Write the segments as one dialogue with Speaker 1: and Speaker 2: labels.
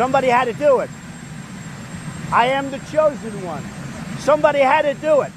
Speaker 1: Somebody had to do it. I am the chosen one. Somebody had to do it.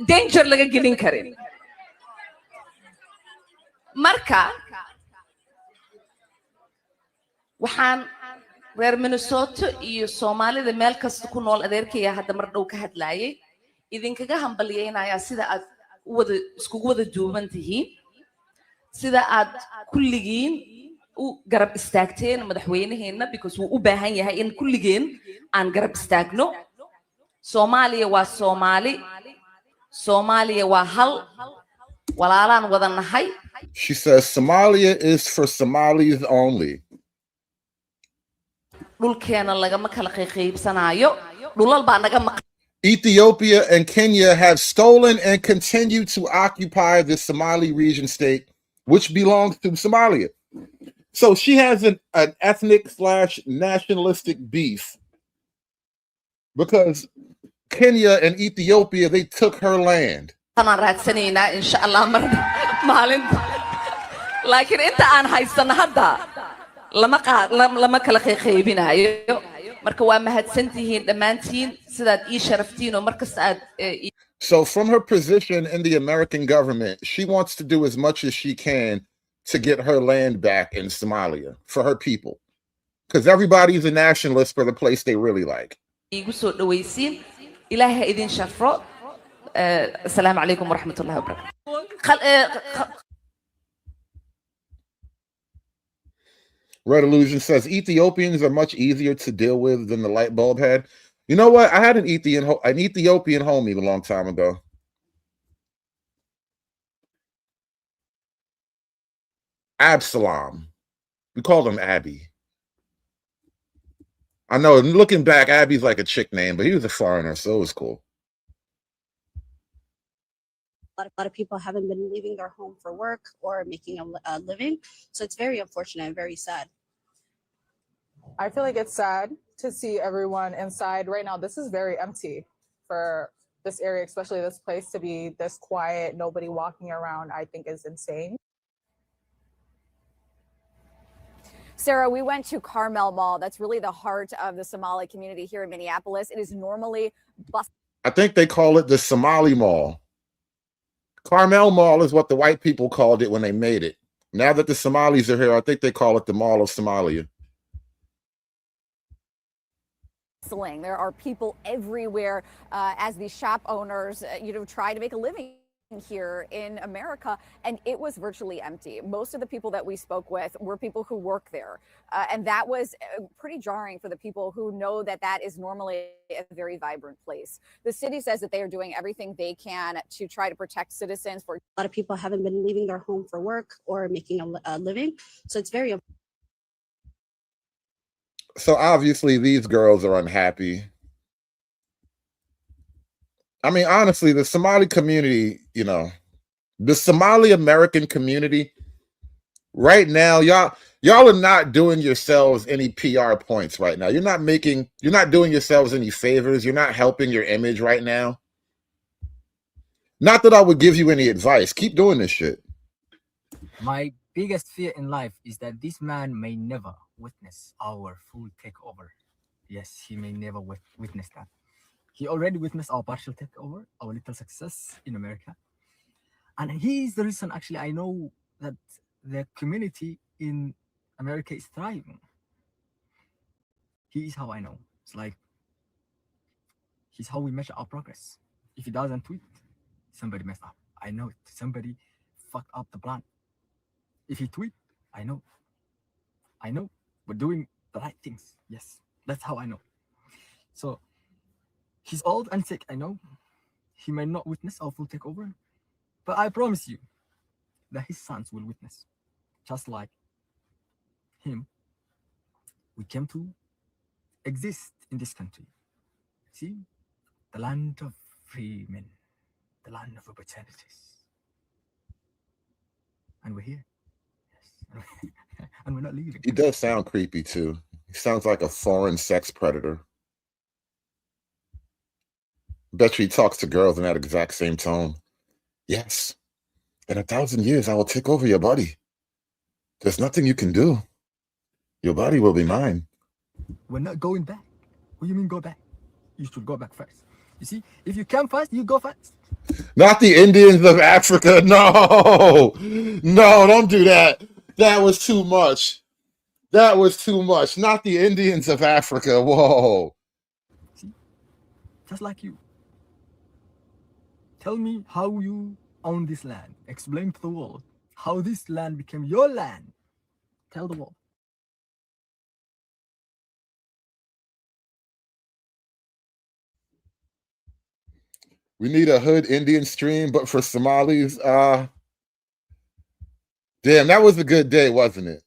Speaker 2: danger laga gelin karin. Marka waxaan reer Minnesota iyo Soomaalida meel kasta ku nool adeerkaya hadda mar dhow ka hadlaayay idinkaga hambalyeynaya sida aad iskugu wada duuban tihiin, sida aad kulligiin u garab istaagteen madaxweynaheena because wuu u baahan yahay in kulligeen aan garab istaagno. Soomaaliya waa Soomaali, Soomaaliya waa hal, walaalaan wada nahay.
Speaker 3: She says Somalia is for Somalis only.
Speaker 2: Dhulkeena lagama kala qaybsanaayo, dhulal baa naga maqan.
Speaker 3: Ethiopia and Kenya have stolen and continue to occupy the Somali region state, which belongs to Somalia. So she has an ethnic/nationalistic beef because Kenya and Ethiopia, they took her land.
Speaker 2: Laakiin inta aan haysan hadda lama kala qaybinayo. Marka waa mahadsantihiin dhammaantiin sidaad ii sharaftiin oo markasta aad.
Speaker 3: So from her position in the American government, she wants to do as much as she can to get her land back in Somalia for her people, because everybody's a nationalist for the place they really like.
Speaker 2: Igu soo dhawaysiin, Ilaahay ha idin shafro. Assalaamu calaykum waraxmatullaahi wabarakaatuh.
Speaker 3: Red Illusion says Ethiopians are much easier to deal with than the light bulb head. You know what? I had an Ethiopian homie a long time ago. Absalom. We called him Abby. I know, looking back, Abby's like a chick name, but he was a foreigner, so it was cool.
Speaker 4: A lot of people haven't been leaving their home for work or making a living. So it's very unfortunate and very sad.
Speaker 5: I feel like it's sad to see everyone inside. Right now, this is very empty for this area, especially this place to be this quiet, nobody walking around, I think is insane.
Speaker 6: Sarah, we went to Carmel Mall. That's really the heart of the Somali community here in Minneapolis. It is normally
Speaker 3: I think they call it the Somali Mall. Carmel Mall is what the white people called it when they made it. Now that the Somalis are here, I think they call it the Mall of Somalia.
Speaker 6: There are people everywhere as these shop owners, try to make a living here in America, and it was virtually empty. Most of the people that we spoke with were people who work there, and that was pretty jarring for the people who know that that is normally a very vibrant place. The city says that they are doing everything they can to try to protect citizens. A
Speaker 4: lot of people haven't been leaving their home for work or making a living, so it's very.
Speaker 3: So obviously these girls are unhappy. I mean, honestly, the Somali community, the Somali American community right now, y'all are not doing yourselves any PR points right now. You're not doing yourselves any favors. You're not helping your image right now. Not that I would give you any advice. Keep doing this shit.
Speaker 7: My biggest fear in life is that this man may never witness our full takeover. Yes, he may never witness that. He already witnessed our partial takeover, our little success in America. And he is the reason, actually, I know that the community in America is thriving. He is how I know. It's like, he's how we measure our progress. If he doesn't tweet, somebody messed up. I know it. Somebody fucked up the plan. If he tweet, I know. We're doing the right things. Yes, that's how I know. So, he's old and sick, I know. He may not witness our full takeover, but I promise you that his sons will witness. Just like him, we came to exist in this country. See, the land of free men, the land of opportunities. And we're here. Yes. And we're not leaving.
Speaker 3: He does sound creepy too. He sounds like a foreign sex predator. Bet you he talks to girls in that exact same tone. Yes, in 1,000 years, I will take over your body. There's nothing you can do. Your body will be mine.
Speaker 7: We're not going back. What do you mean go back? You should go back first. You see, if you come fast, you go fast.
Speaker 3: Not the Indians of Africa. No, no, don't do that. That was too much. That was too much. Not the Indians of Africa. Whoa.
Speaker 7: See, just like you. Tell me how you own this land. Explain to the world how this land became your land. Tell the world.
Speaker 3: We need a hood Indian stream, but for Somalis, damn, that was a good day, wasn't it?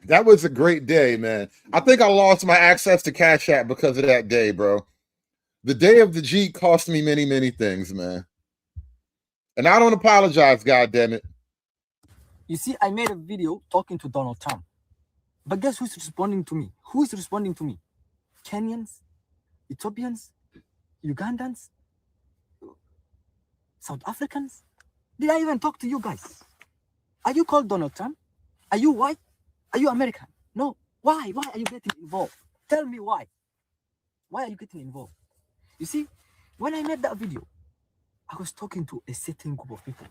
Speaker 3: That was a great day, man. I think I lost my access to Cash App because of that day, bro. The day of the G cost me many, many things, man. And I don't apologize, goddammit.
Speaker 7: You see, I made a video talking to Donald Trump. But guess who's responding to me? Who's responding to me? Kenyans, Ethiopians, Ugandans, South Africans? Did I even talk to you guys? Are you called Donald Trump? Are you white? Are you American? No. Why? Why are you getting involved? Tell me why. Why are you getting involved? You see, when I made that video, I was talking to a certain group of people,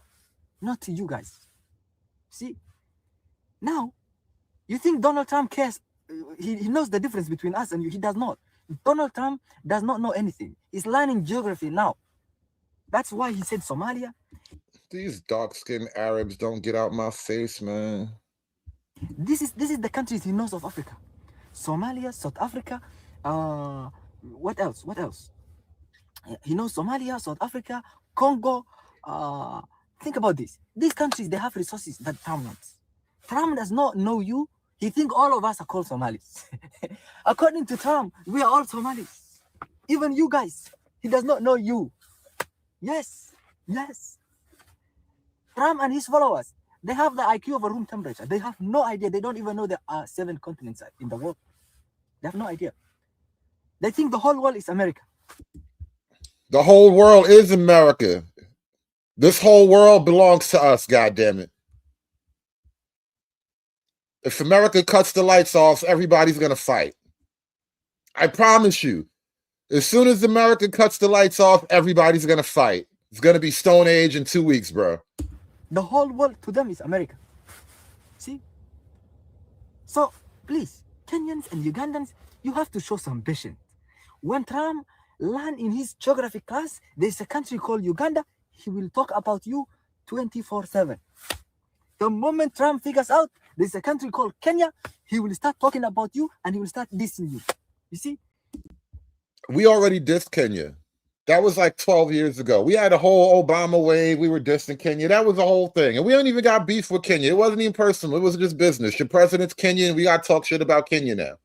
Speaker 7: not to you guys. See, now, you think Donald Trump cares? He knows the difference between us and you. He does not. Donald Trump does not know anything. He's learning geography now. That's why he said Somalia.
Speaker 3: These dark-skinned Arabs don't get out my face, man.
Speaker 7: This is the countries he knows of Africa. Somalia, South Africa, what else? What else? He knows Somalia, South Africa, Congo. Think about this. These countries, they have resources that Trump wants. Trump does not know you. He thinks all of us are called Somalis. According to Trump, we are all Somalis. Even you guys. He does not know you. Yes. Yes. Trump and his followers, they have the IQ of a room temperature. They have no idea. They don't even know there are 7 continents in the world. They have no idea. They think the whole world is America.
Speaker 3: The whole world is America. This whole world belongs to us, goddammit. If America cuts the lights off, everybody's going to fight. I promise you. As soon as America cuts the lights off, everybody's going to fight. It's going to be Stone Age in 2 weeks, bro.
Speaker 7: The whole world to them is America. See? So, please, Kenyans and Ugandans, you have to show some patience. When Trump learned in his geography class, there's a country called Uganda, he will talk about you 24/7. The moment Trump figures out there's a country called Kenya, he will start talking about you and he will start dissing you. You see?
Speaker 3: We already dissed Kenya. That was like 12 years ago. We had a whole Obama wave. We were dissing Kenya. That was the whole thing. And we don't even got beef with Kenya. It wasn't even personal. It was just business. Your president's Kenyan. We got to talk shit about Kenya now.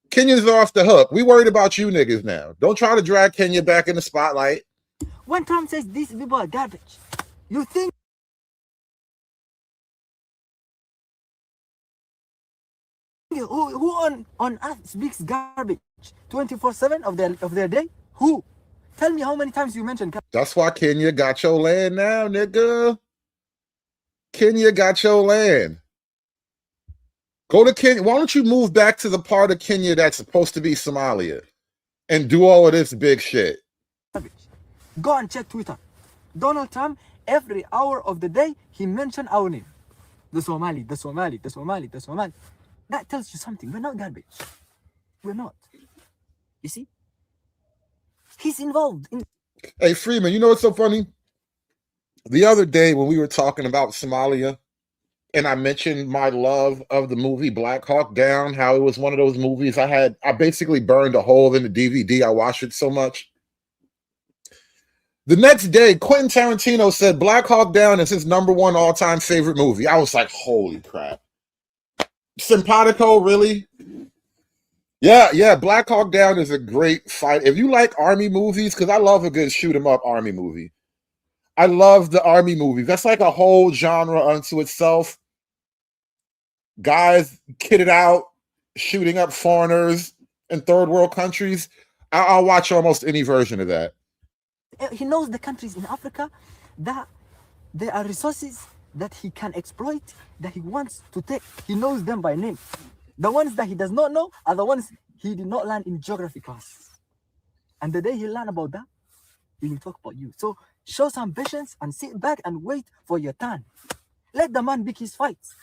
Speaker 3: Kenyans are off the hook. We worried about you niggas now. Don't try to drag Kenya back in the spotlight.
Speaker 7: When Trump says these people are garbage, you think who on earth speaks garbage 24/7 of their day? Who? Tell me how many times you mentioned garbage.
Speaker 3: That's why Kenya got your land now, nigga. Kenya got your land. Go to Kenya. Why don't you move back to the part of Kenya that's supposed to be Somalia and do all of this big shit?
Speaker 7: Go and check Twitter. Donald Trump, every hour of the day, he mentioned our name. The Somali, the Somali, the Somali, the Somali. That tells you something. We're not garbage. We're not. You see? He's involved in.
Speaker 3: Hey, Freeman, you know what's so funny? The other day when we were talking about Somalia, and I mentioned my love of the movie Black Hawk Down, how it was one of those movies I basically burned a hole in the DVD. I watched it so much. The next day, Quentin Tarantino said Black Hawk Down is his #1 all-time favorite movie. I was like, holy crap. Simpatico, really? Yeah, Black Hawk Down is a great fight. If you like army movies, because I love a good shoot-'em-up army movie. I love the army movies. That's like a whole genre unto itself. Guys kitted out, shooting up foreigners in third world countries. I'll watch almost any version of that.
Speaker 7: He knows the countries in Africa that there are resources that he can exploit, that he wants to take. He knows them by name. The ones that he does not know are the ones he did not learn in geography class. And the day he learn about that, he will talk about you. So show some patience and sit back and wait for your turn. Let the man pick his fights.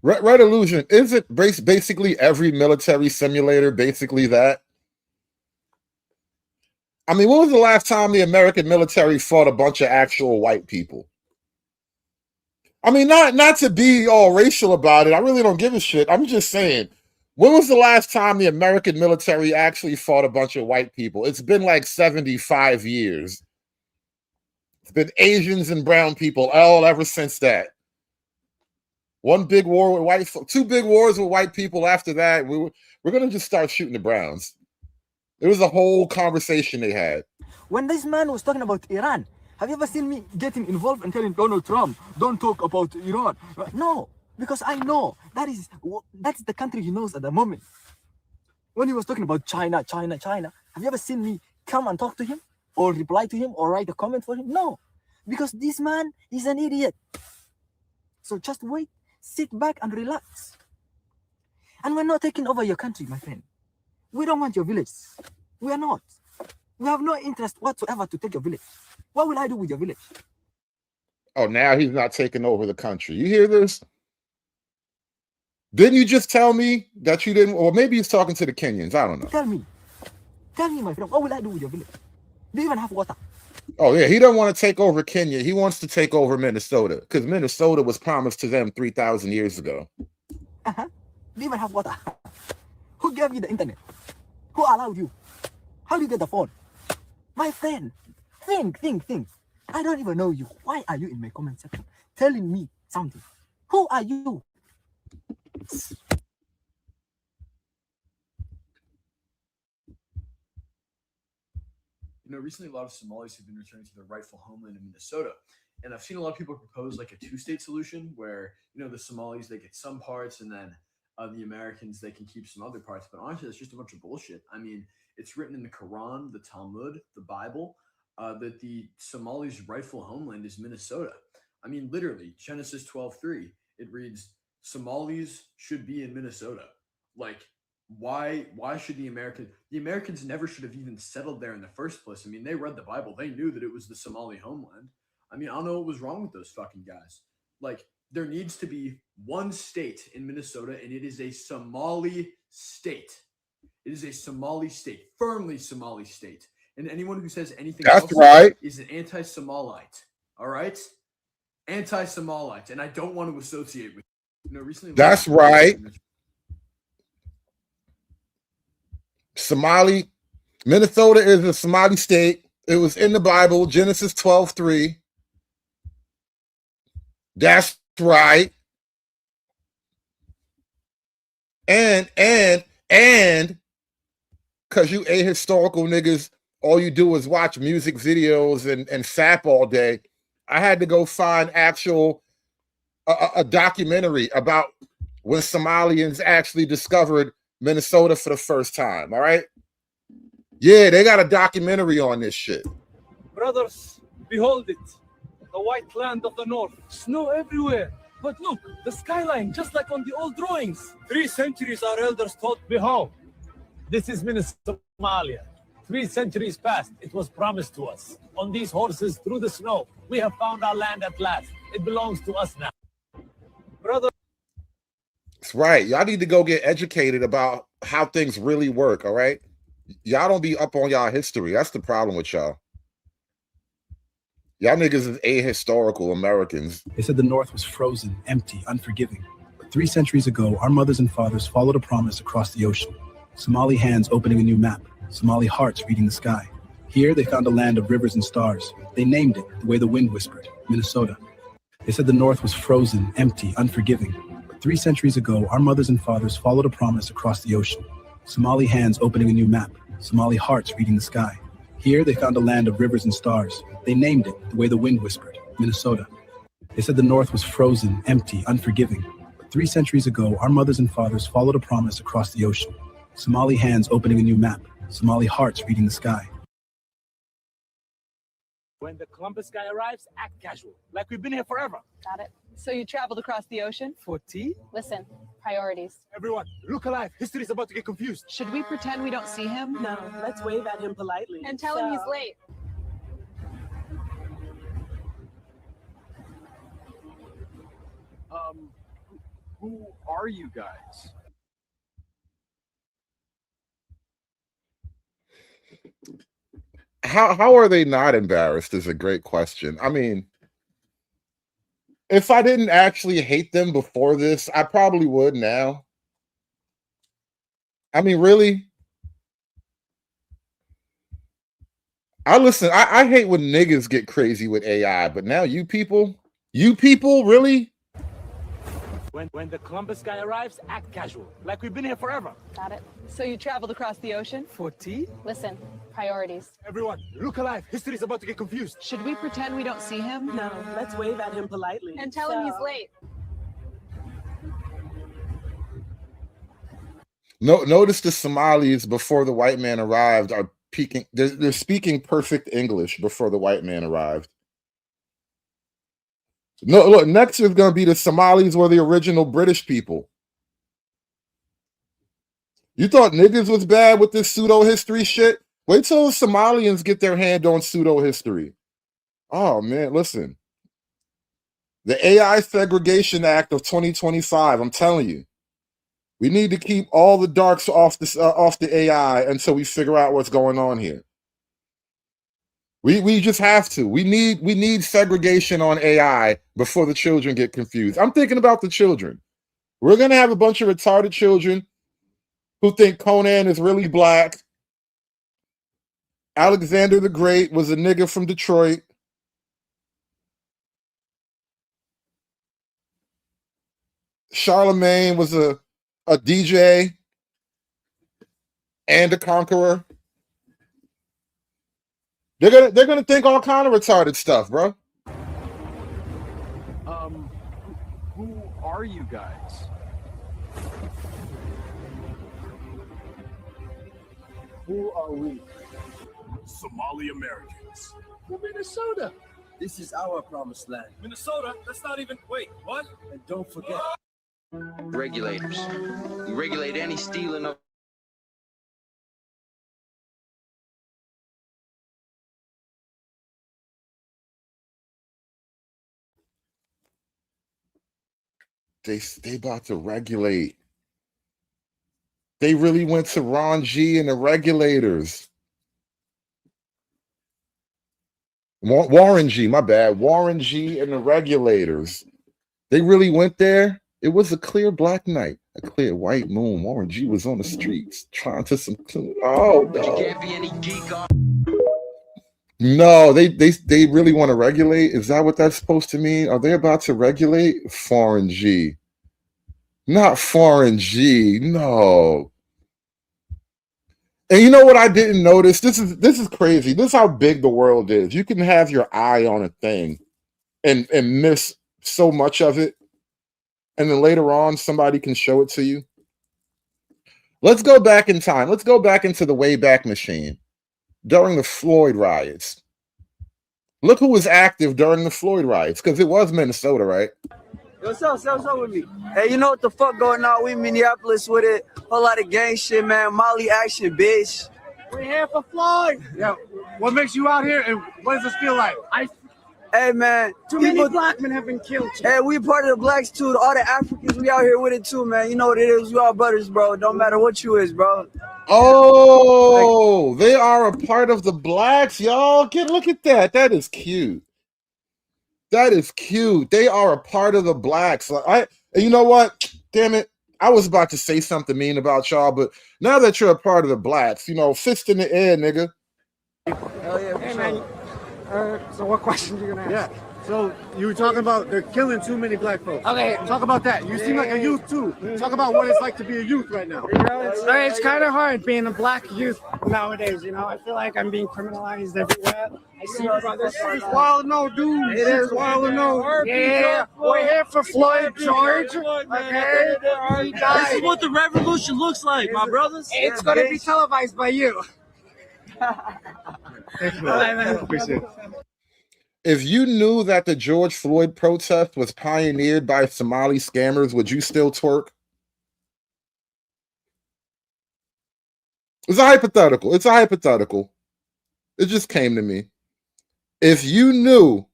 Speaker 3: Red Illusion, is it basically every military simulator basically that? I mean, when was the last time the American military fought a bunch of actual white people? I mean, not to be all racial about it. I really don't give a shit. I'm just saying, when was the last time the American military actually fought a bunch of white people? It's been like 75 years. It's been Asians and brown people all ever since that. One big war with white folks, 2 big wars with white people. After that, we're going to just start shooting the browns. It was a whole conversation they had.
Speaker 7: When this man was talking about Iran, have you ever seen me getting involved and telling Donald Trump, don't talk about Iran? No, because I know that's the country he knows at the moment. When he was talking about China, have you ever seen me come and talk to him or reply to him or write a comment for him? No, because this man is an idiot. So just wait, sit back and relax. And we're not taking over your country, my friend. We don't want your village. We are not. We have no interest whatsoever to take your village. What will I do with your village?
Speaker 3: Oh, now he's not taking over the country. You hear this? Didn't you just tell me that you didn't? Or maybe he's talking to the Kenyans. I don't know.
Speaker 7: Tell me, my friend, what will I do with your village? Do you even have water?
Speaker 3: Oh, yeah, he doesn't want to take over Kenya. He wants to take over Minnesota because Minnesota was promised to them 3,000 years ago.
Speaker 7: Do you even have water? Who gave you the internet? Who allowed you? How do you get the phone? My friend, think. I don't even know you. Why are you in my comment section telling me something? Who are you?
Speaker 8: You know, recently a lot of Somalis have been returning to their rightful homeland in Minnesota. And I've seen a lot of people propose like a 2-state solution where, you know, the Somalis, they get some parts and then the Americans, they can keep some other parts. But honestly, that's just a bunch of bullshit. I mean, it's written in the Quran, the Talmud, the Bible, that the Somalis' rightful homeland is Minnesota. I mean, literally, Genesis 12:3, it reads, Somalis should be in Minnesota. Like, why should the Americans never should have even settled there in the first place. I mean, they read the Bible. They knew that it was the Somali homeland. I mean, I don't know what was wrong with those fucking guys. Like, there needs to be one state in Minnesota, and it is a Somali state. It is a Somali state, firmly Somali state. And anyone who says anything else is an anti-Somalite. All right? Anti-Somalite. And I don't want to associate with you. You know, recently.
Speaker 3: That's right. Minnesota is a Somali state. It was in the Bible, Genesis 12:3. That's right. And because you ahistorical niggas, all you do is watch music videos and sap all day, I had to go find a documentary about when Somalians actually discovered Minnesota for the first time, all right? Yeah, they got a documentary on this shit.
Speaker 9: Brothers, behold it, the white land of the north, snow everywhere. But look, the skyline, just like on the old drawings. 3 centuries our elders taught, behold, this is Somalia. 3 centuries past, it was promised to us. On these horses through the snow, we have found our land at last. It belongs to us now. Brother.
Speaker 3: That's right. Y'all need to go get educated about how things really work, all right? Y'all don't be up on y'all history. That's the problem with y'all. Y'all niggas is ahistorical Americans.
Speaker 10: They said the North was frozen, empty, unforgiving. But 3 centuries ago, our mothers and fathers followed a promise across the ocean. Somali hands opening a new map. Somali hearts reading the sky. Here, they found a land of rivers and stars. They named it, the way the wind whispered, Minnesota. They said the North was frozen, empty, unforgiving. But 3 centuries ago, our mothers and fathers followed a promise across the ocean. Somali hands opening a new map. Somali hearts reading the sky. Here, they found a land of rivers and stars. They named it, the way the wind whispered, Minnesota. They said the North was frozen, empty, unforgiving. But 3 centuries ago, our mothers and fathers followed a promise across the ocean. Somali hands opening a new map. Somali hearts reading the sky.
Speaker 9: When the Columbus guy arrives, act casual, like we've been here forever.
Speaker 11: Got it.
Speaker 5: So you traveled across the ocean?
Speaker 9: For tea?
Speaker 11: Listen, priorities.
Speaker 9: Everyone, look alive. History's about to get confused.
Speaker 5: Should we pretend we don't see him?
Speaker 12: No, let's wave at him politely.
Speaker 11: And tell him he's late.
Speaker 8: Who are you guys?
Speaker 3: How are they not embarrassed is a great question. I mean, if I didn't actually hate them before this, I probably would now. I mean, really? I hate when niggas get crazy with AI, but now you people, really?
Speaker 9: When the Columbus guy arrives, act casual, like we've been here forever.
Speaker 11: Got it.
Speaker 5: So you traveled across the ocean?
Speaker 9: For tea?
Speaker 11: Listen, priorities.
Speaker 9: Everyone, look alive. History's about to get confused.
Speaker 5: Should we pretend we don't see him?
Speaker 12: No, let's wave at him politely.
Speaker 11: And tell him he's late.
Speaker 3: Notice the Somalis before the white man arrived are peaking. They're speaking perfect English before the white man arrived. No, look, next is going to be the Somalis were the original British people. You thought niggas was bad with this pseudo-history shit? Wait till the Somalians get their hand on pseudo-history. Oh, man, listen. The AI Segregation Act of 2025, I'm telling you. We need to keep all the darks off the AI until we figure out what's going on here. We just have to. We need segregation on AI before the children get confused. I'm thinking about the children. We're gonna have a bunch of retarded children who think Conan is really black. Alexander the Great was a nigga from Detroit. Charlemagne was a DJ and a conqueror. They're gonna think all kind of retarded stuff, bro.
Speaker 8: Who are you guys?
Speaker 9: Who are we?
Speaker 10: Somali Americans.
Speaker 9: From Minnesota.
Speaker 12: This is our promised land.
Speaker 9: Minnesota? That's not even. Wait, what?
Speaker 12: And don't forget.
Speaker 13: Regulators. We regulate any stealing of.
Speaker 3: They about to regulate. They really went to Ron G and the regulators. Warren G, my bad. Warren G and the regulators. They really went there. It was a clear black night, a clear white moon. Warren G was on the streets trying to some. Oh no!
Speaker 13: You can't be any geek on.
Speaker 3: No, they really want to regulate. Is that what that's supposed to mean? Are they about to regulate? Foreign G. Not foreign G. No. And you know what I didn't notice? This is crazy. This is how big the world is. You can have your eye on a thing and miss so much of it. And then later on, somebody can show it to you. Let's go back in time. Let's go back into the Wayback Machine. During the Floyd riots. Look who was active during the Floyd riots, because it was Minnesota, right?
Speaker 14: What's up with me? Hey, you know what the fuck going on? We Minneapolis with it. Whole lot of gang shit, man. Molly action, bitch.
Speaker 9: We're here for Floyd. Yeah. What makes you out here, and what does this feel like?
Speaker 14: Hey, man.
Speaker 9: Too many black men have been killed.
Speaker 14: Hey, we part of the blacks, too. All the Africans, we out here with it, too, man. You know what it is. We all brothers, bro. Don't matter what you is, bro.
Speaker 3: Oh, they are a part of the blacks, y'all. Look at that. That is cute. That is cute. They are a part of the blacks. And you know what? Damn it. I was about to say something mean about y'all, but now that you're a part of the blacks, you know, fist in the air, nigga.
Speaker 14: Hell yeah,
Speaker 9: hey, man. So what questions are you gonna ask? Yeah. So you were talking about they're killing too many black folks. Okay. Talk about that. You seem like a youth too. Talk about what it's like to be a youth right now.
Speaker 15: You know, it's kind of hard being a black youth nowadays. You know, I feel like I'm being criminalized everywhere. I see brothers.
Speaker 9: It's wild to know, dude. It is wild to know.
Speaker 15: Yeah, we're here for Floyd George. Okay, he died.
Speaker 14: This is what the revolution looks like, my brothers.
Speaker 15: It's gonna be televised by you.
Speaker 9: Thanks, man. Appreciate it.
Speaker 3: If you knew that the George Floyd protest was pioneered by Somali scammers, would you still twerk? It's a hypothetical. It's a hypothetical. It just came to me. If you knew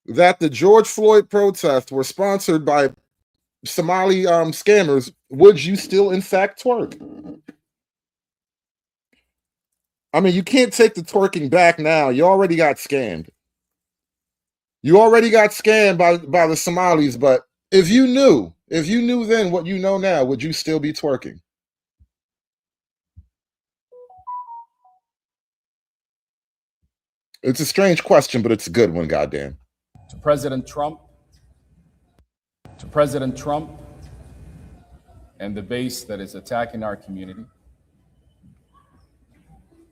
Speaker 3: that the George Floyd protests were sponsored by Somali scammers, would you still, in fact, twerk? I mean, you can't take the twerking back now. You already got scammed. You already got scammed by the Somalis, but if you knew then what you know now, would you still be twerking? It's a strange question, but it's a good one, goddamn.
Speaker 16: To President Trump and the base that is attacking our community,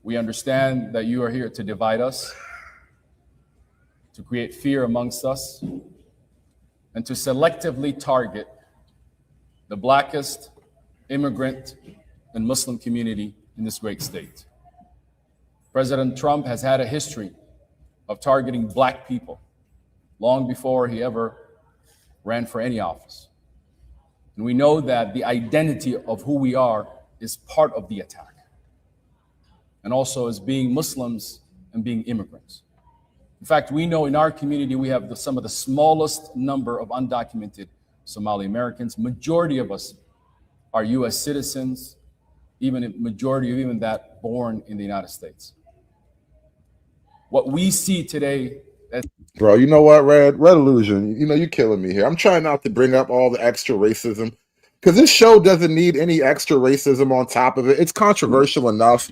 Speaker 16: we understand that you are here to divide us, to create fear amongst us, and to selectively target the blackest immigrant and Muslim community in this great state. President Trump has had a history of targeting black people long before he ever ran for any office. And we know that the identity of who we are is part of the attack, and also as being Muslims and being immigrants. In fact, we know in our community we have some of the smallest number of undocumented Somali Americans. Majority of us are US citizens, even a majority of even that born in the United States. What we see today as—
Speaker 3: Bro, you know what, Red Illusion, you know, you're killing me here. I'm trying not to bring up all the extra racism, because this show doesn't need any extra racism on top of it. It's controversial enough.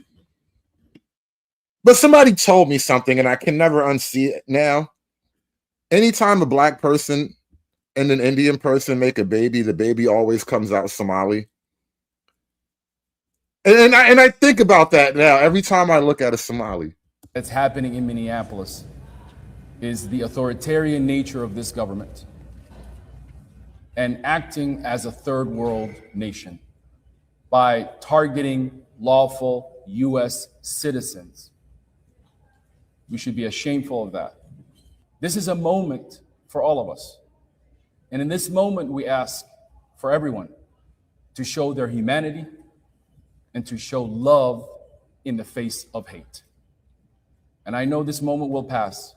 Speaker 3: But somebody told me something, and I can never unsee it now. Anytime a black person and an Indian person make a baby, the baby always comes out Somali. And I think about that now every time I look at a Somali.
Speaker 16: That's happening in Minneapolis is the authoritarian nature of this government and acting as a third world nation by targeting lawful US citizens. We should be ashamed of that. This is a moment for all of us. And in this moment, we ask for everyone to show their humanity and to show love in the face of hate. And I know this moment will pass,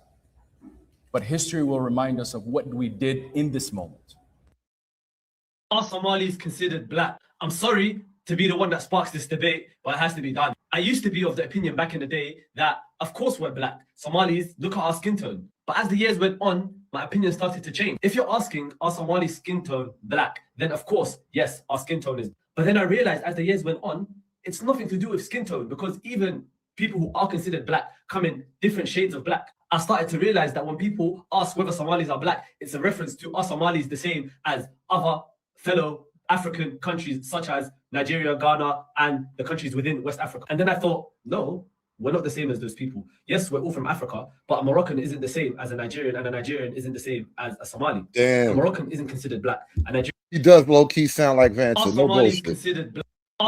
Speaker 16: but history will remind us of what we did in this moment.
Speaker 17: Are Somalis considered black? I'm sorry to be the one that sparks this debate, but it has to be done. I used to be of the opinion back in the day that, of course, we're black. Somalis, look at our skin tone. But as the years went on, my opinion started to change. If you're asking, are Somali skin tone black? Then, of course, yes, our skin tone is. But then I realized as the years went on, it's nothing to do with skin tone, because even people who are considered black come in different shades of black. I started to realize that when people ask whether Somalis are black, it's a reference to are Somalis the same as other fellow African countries such as Nigeria, Ghana, and the countries within West Africa. And then I thought, no, we're not the same as those people. Yes, we're all from Africa, but a Moroccan isn't the same as a Nigerian, and a Nigerian isn't the same as a Somali.
Speaker 3: Damn.
Speaker 17: A Moroccan isn't considered black. A Nigerian—
Speaker 3: He does low-key sound like Vanta.
Speaker 17: Are
Speaker 3: No
Speaker 17: Somalis
Speaker 3: bullshit.
Speaker 17: considered black?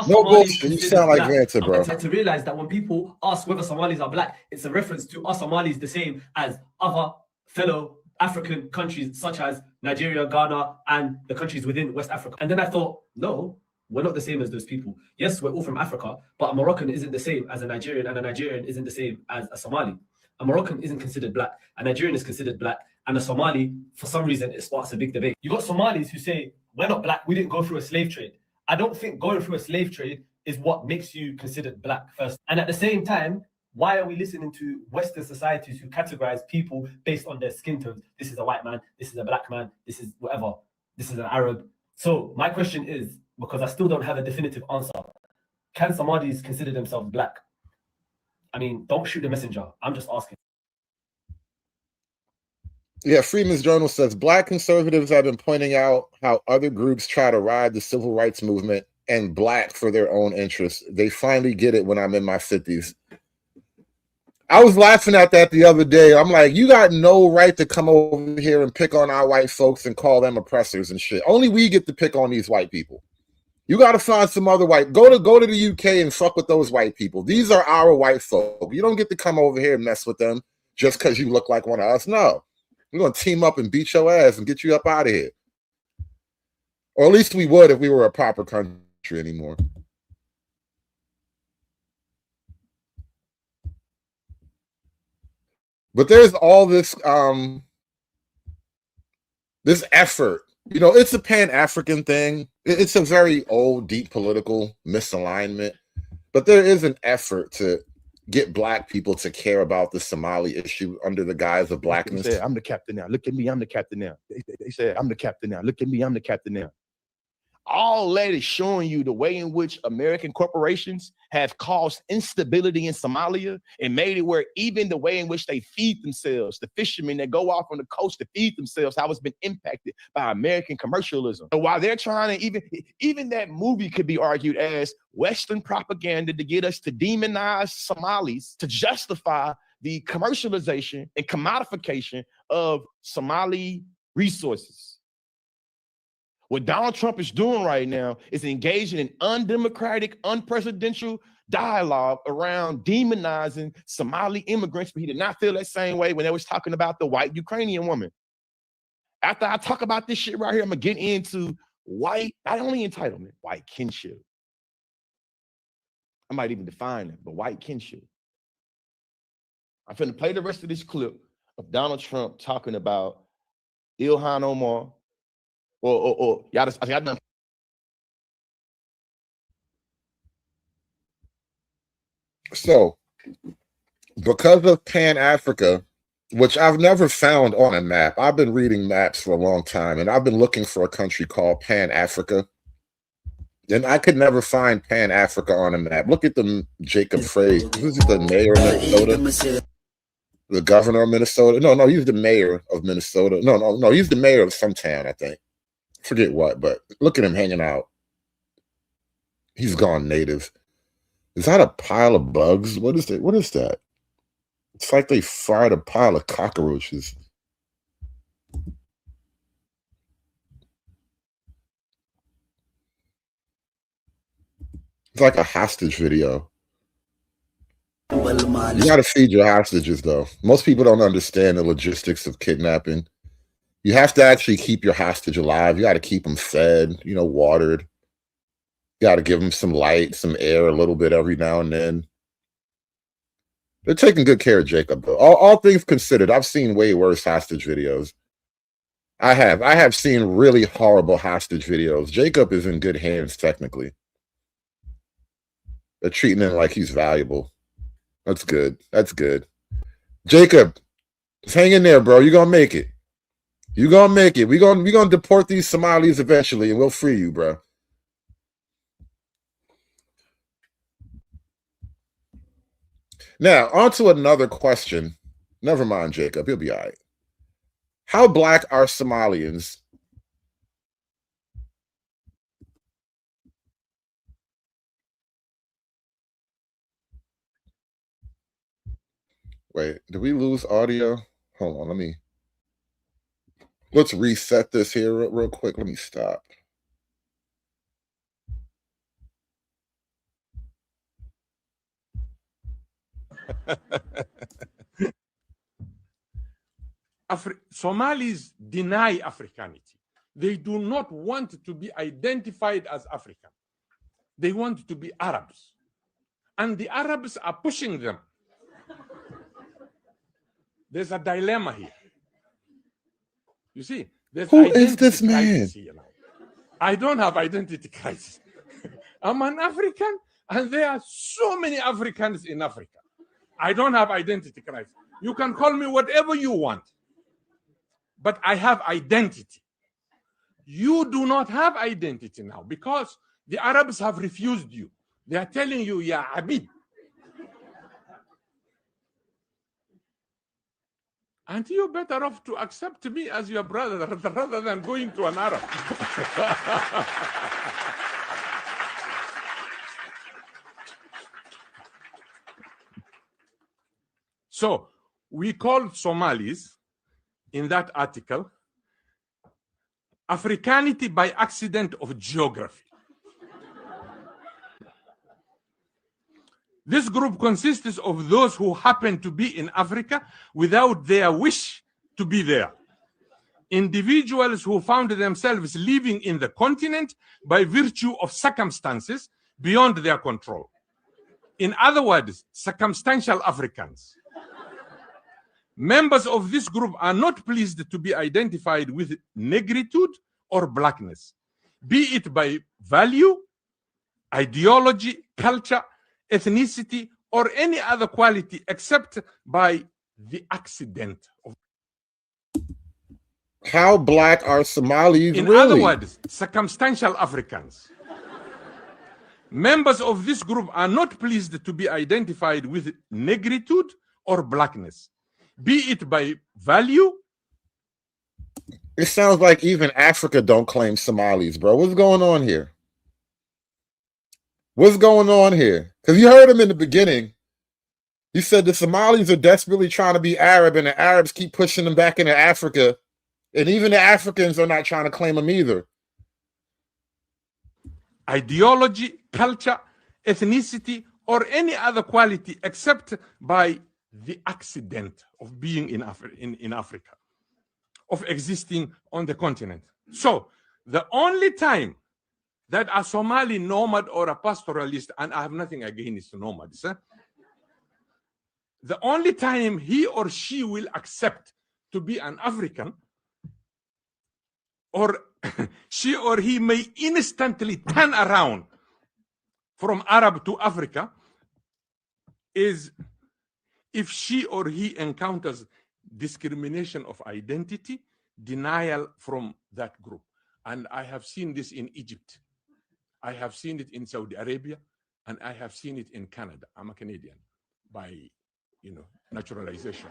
Speaker 3: No bullshit. You sound like Vanta, bro.
Speaker 17: I started to realize that when people ask whether Somalis are black, it's a reference to are Somalis the same as other fellow African countries such as Nigeria, Ghana, and the countries within West Africa. And then I thought, no, we're not the same as those people. Yes, we're all from Africa, but a Moroccan isn't the same as a Nigerian, and a Nigerian isn't the same as a Somali. A Moroccan isn't considered black. A Nigerian is considered black, and a Somali, for some reason, it sparks a big debate. You got Somalis who say, we're not black, we didn't go through a slave trade. I don't think going through a slave trade is what makes you considered black first. And at the same time, why are we listening to Western societies who categorize people based on their skin tones? This is a white man, this is a black man, this is whatever, this is an Arab. So my question is, because I still don't have a definitive answer, can Somalis consider themselves black? I mean, don't shoot the messenger. I'm just asking.
Speaker 3: Yeah, Freeman's Journal says black conservatives have been pointing out how other groups try to ride the civil rights movement and black for their own interests. They finally get it when I'm in my 50s. I was laughing at that the other day. I'm like, you got no right to come over here and pick on our white folks and call them oppressors and shit. Only we get to pick on these white people. You got to find some other white. Go to the UK and fuck with those white people. These are our white folk. You don't get to come over here and mess with them. just because you look like one of us. No, we're going to team up and beat your ass and get you up out of here. Or at least we would if we were a proper country anymore. But there's all this this effort. You know, it's a Pan-African thing. It's a very old, deep political misalignment. But there is an effort to get Black people to care about the Somali issue under the guise of Blackness.
Speaker 18: They said, I'm the captain now. Look at me, I'm the captain now. They said, I'm the captain now. Look at me, I'm the captain now. All that is showing you the way in which American corporations have caused instability in Somalia and made it where even the way in which they feed themselves, the fishermen that go off on the coast to feed themselves, how it's been impacted by American commercialism. So while they're trying to even that movie could be argued as Western propaganda to get us to demonize Somalis to justify the commercialization and commodification of Somali resources. What Donald Trump is doing right now is engaging in undemocratic, unpresidential dialogue around demonizing Somali immigrants, but he did not feel that same way when they was talking about the white Ukrainian woman. After I talk about this shit right here, I'm gonna get into white, not only entitlement, white kinship. I might even define it, but white kinship. I'm finna play the rest of this clip of Donald Trump talking about Ilhan Omar, or y'all just, I done.
Speaker 3: So, because of Pan-Africa, which I've never found on a map, I've been reading maps for a long time, and I've been looking for a country called Pan-Africa, and I could never find Pan-Africa on a map. Look at them, Jacob Frey. Who's the mayor of Minnesota? The governor of Minnesota? No, he's the mayor of Minnesota. No, he's the mayor of some town, I think. Forget what, but look at him hanging out. He's gone native. Is that a pile of bugs? What is that? What is that? It's like they fired a pile of cockroaches. It's like a hostage video. You gotta feed your hostages, though. Most people don't understand the logistics of kidnapping. You have to actually keep your hostage alive. You got to keep them fed, watered. You got to give them some light, some air, a little bit every now and then. They're taking good care of Jacob, though. All things considered, I've seen way worse hostage videos. I have seen really horrible hostage videos. Jacob is in good hands, technically. They're treating him like he's valuable. That's good. That's good. Jacob, just hang in there, bro. You're going to make it. You're going to make it. We're gonna deport these Somalis eventually, and we'll free you, bro. Now, on to another question. Never mind, Jacob. He'll be all right. How Black are Somalians? Wait, did we lose audio? Hold on, let's reset this here real quick. Let me stop.
Speaker 19: Somalis deny Africanity. They do not want to be identified as African. They want to be Arabs. And the Arabs are pushing them. There's a dilemma here. You see, there's
Speaker 3: Who is this man?
Speaker 19: Here now. I don't have identity crisis. I'm an African, and there are so many Africans in Africa. I don't have identity crisis. You can call me whatever you want, but I have identity. You do not have identity now because the Arabs have refused you. They are telling you, ya Abid. And you're better off to accept me as your brother rather than going to an Arab. So we called Somalis in that article Africanity by accident of geography. This group consists of those who happen to be in Africa without their wish to be there. Individuals who found themselves living in the continent by virtue of circumstances beyond their control. In other words, circumstantial Africans. Members of this group are not pleased to be identified with negritude or blackness, be it by value, ideology, culture, ethnicity, or any other quality except by the accident of.
Speaker 3: How black are Somalis
Speaker 19: In
Speaker 3: really?
Speaker 19: other words, circumstantial Africans. Members of this group are not pleased to be identified with negritude or blackness, be it by value.
Speaker 3: It sounds like even Africa don't claim Somalis, bro. What's going on here? What's going on here? Because you heard him in the beginning. He said the Somalis are desperately trying to be Arab, and the Arabs keep pushing them back into Africa. And even the Africans are not trying to claim them either.
Speaker 19: Ideology, culture, ethnicity, or any other quality except by the accident of being in Africa, of existing on the continent. So the only time that a Somali nomad or a pastoralist, and I have nothing against nomads, the only time he or she will accept to be an African, or she or he may instantly turn around from Arab to Africa, is if she or he encounters discrimination of identity, denial from that group. And I have seen this in Egypt. I have seen it in Saudi Arabia, and I have seen it in Canada. I'm a Canadian by, naturalization.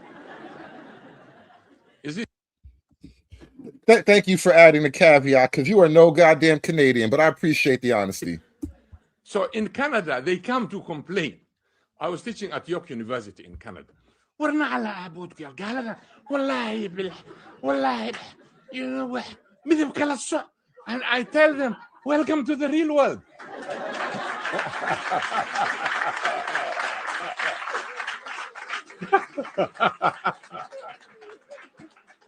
Speaker 19: Is it?
Speaker 3: Thank you for adding the caveat, because you are no goddamn Canadian, but I appreciate the honesty.
Speaker 19: So in Canada, they come to complain. I was teaching at York University in Canada. And I tell them, welcome to the real world.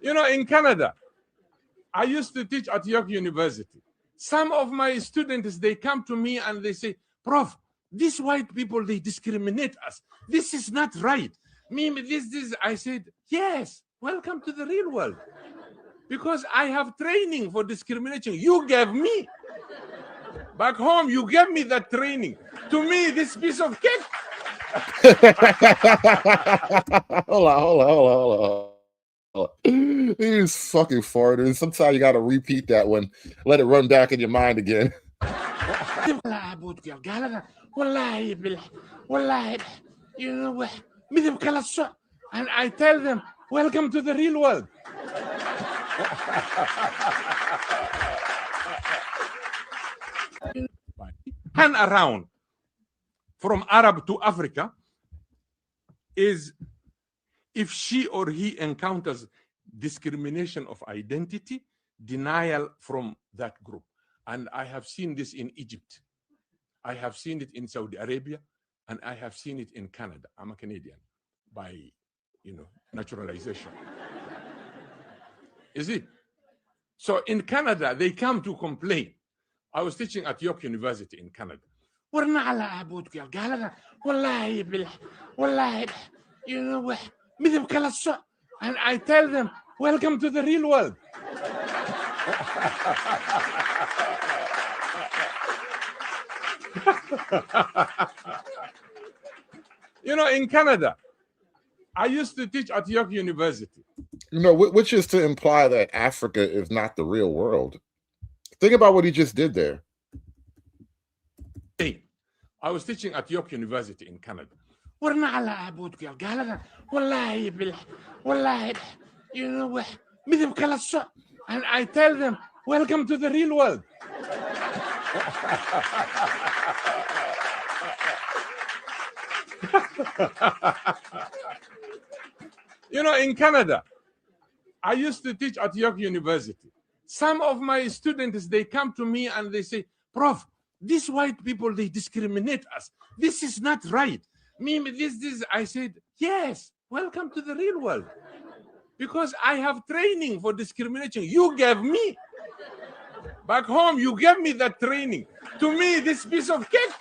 Speaker 19: In Canada, I used to teach at York University. Some of my students, they come to me and they say, Prof, these white people, they discriminate us. This is not right. I said, yes, welcome to the real world. Because I have training for discrimination. You gave me. Back home, you gave me that training. To me, this piece of cake.
Speaker 3: Hold on. These fucking foreigners. Sometimes you gotta repeat that one. Let it run back in your mind again. And
Speaker 19: I tell them, welcome to the real world. Turn around from Arab to Africa is if she or he encounters discrimination of identity, denial from that group. And I have seen this in Egypt. I have seen it in Saudi Arabia, and I have seen it in Canada. I'm a Canadian by, naturalization. Is it? So in Canada, they come to complain. I was teaching at York University in Canada. And I tell them, welcome to the real world. In Canada, I used to teach at York University.
Speaker 3: Which is to imply that Africa is not the real world. Think about what he just did there.
Speaker 19: I was teaching at York University in Canada. And I tell them, welcome to the real world. In Canada, I used to teach at York University. Some of my students, they come to me and they say, Prof, these white people, they discriminate us. This is not right. This. I said, yes, welcome to the real world. Because I have training for discrimination. You gave me. Back home, you gave me that training. To me, this piece of cake.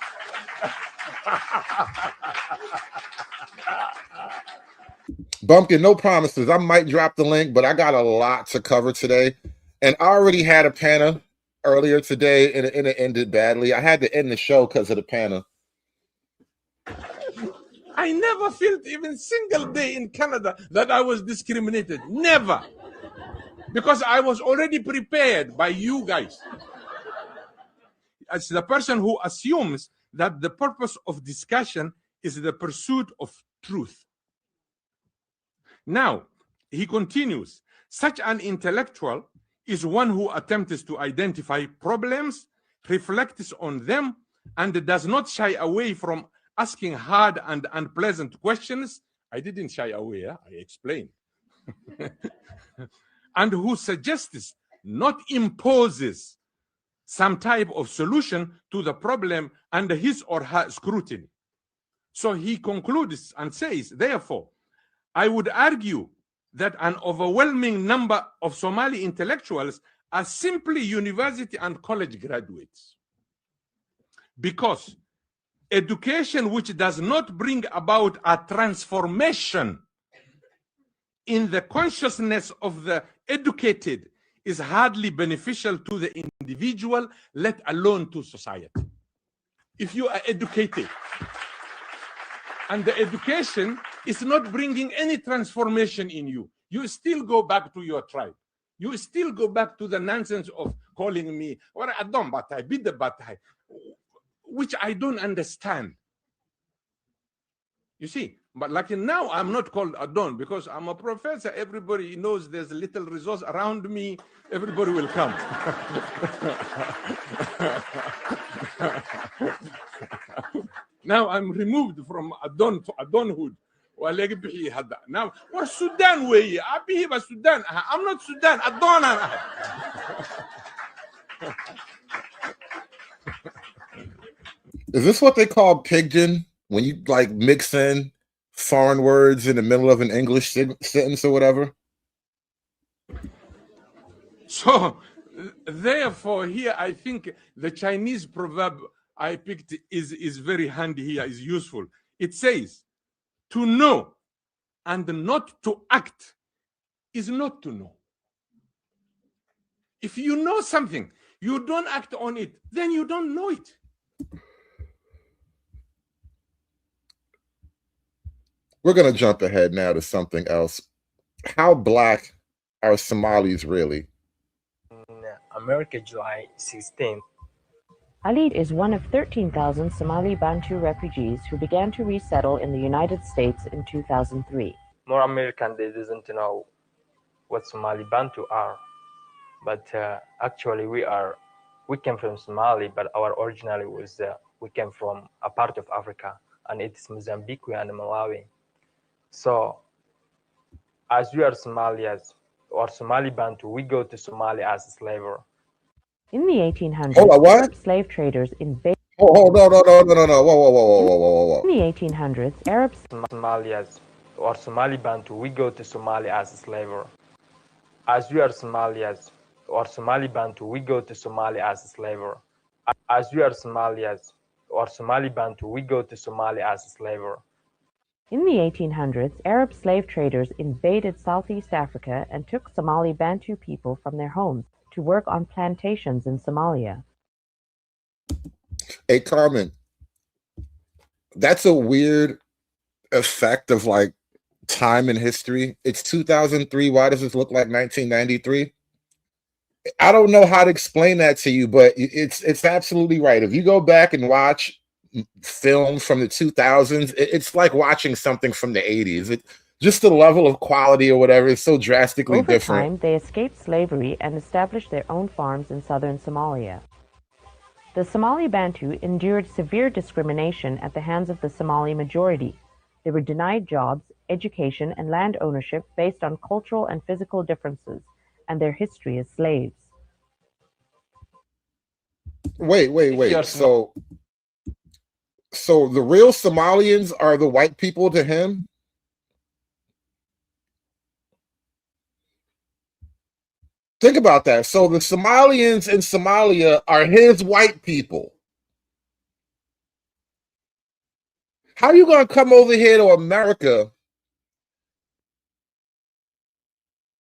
Speaker 3: Bumpkin, no promises. I might drop the link, but I got a lot to cover today. And I already had a panel earlier today, and it ended badly. I had to end the show because of the panel.
Speaker 19: I never felt even single day in Canada that I was discriminated. Never. Because I was already prepared by you guys. As the person who assumes that the purpose of discussion is the pursuit of truth. Now, he continues, such an intellectual is one who attempts to identify problems, reflects on them, and does not shy away from asking hard and unpleasant questions. I didn't shy away, I explained. And who suggests, not imposes, some type of solution to the problem under his or her scrutiny. So he concludes and says, therefore, I would argue that an overwhelming number of Somali intellectuals are simply university and college graduates. Because education which does not bring about a transformation in the consciousness of the educated is hardly beneficial to the individual, let alone to society. If you are educated and the education is not bringing any transformation in you, you still go back to your tribe. You still go back to the nonsense of calling me, or Adon Batai, Bid the Batai, which I don't understand. You see, but like now I'm not called Adon because I'm a professor. Everybody knows there's a little resource around me. Everybody will come. Now I'm removed from Adon to Adonhood. Now we're Sudan way. Sudan. I'm not Sudan. Adon.
Speaker 3: Is this what they call pidgin? When you like mix in foreign words in the middle of an English sentence or whatever?
Speaker 19: So therefore here I think the Chinese proverb I picked is very handy here, is useful. It says, to know and not to act is not to know. If you know something, you don't act on it, then you don't know it.
Speaker 3: We're going to jump ahead now to something else. How black are Somalis really?
Speaker 7: America, July 16th.
Speaker 20: Ali is one of 13,000 Somali Bantu refugees who began to resettle in the United States in 2003.
Speaker 7: More American, they doesn't know what Somali Bantu are, but actually we came from Somali, but our originally was we came from a part of Africa, and it's Mozambique and Malawi. So as we are Somalians or Somali Bantu, we go to Somalia as a slaver.
Speaker 20: In the 1800s, Arab slave traders invaded.
Speaker 3: No. Whoa.
Speaker 20: In the 1800s, Arabs.
Speaker 7: Somalians or Somali Bantu, we go to Somalia as a slaver. As we are Somalians or Somali Bantu, we go to Somalia as a slaver. As we are Somalians or Somali Bantu, we go to Somalia as a slaver.
Speaker 20: In the 1800s, Arab slave traders invaded Southeast Africa and took Somali Bantu people from their homes to work on plantations in Somalia.
Speaker 3: Hey, Carmen, that's a weird effect of like time in history. It's 2003. Why does this look like 1993? I don't know how to explain that to you, but it's absolutely right. If you go back and watch film from the 2000s, it's like watching something from the 80s. Just the level of quality or whatever is so drastically different.
Speaker 20: Over time, they escaped slavery and established their own farms in southern Somalia. The Somali Bantu endured severe discrimination at the hands of the Somali majority. They were denied jobs, education, and land ownership based on cultural and physical differences, and their history as slaves.
Speaker 3: Wait. So So the real Somalians are the white people to him? Think about that. So the Somalians in Somalia are his white people. How are you going to come over here to America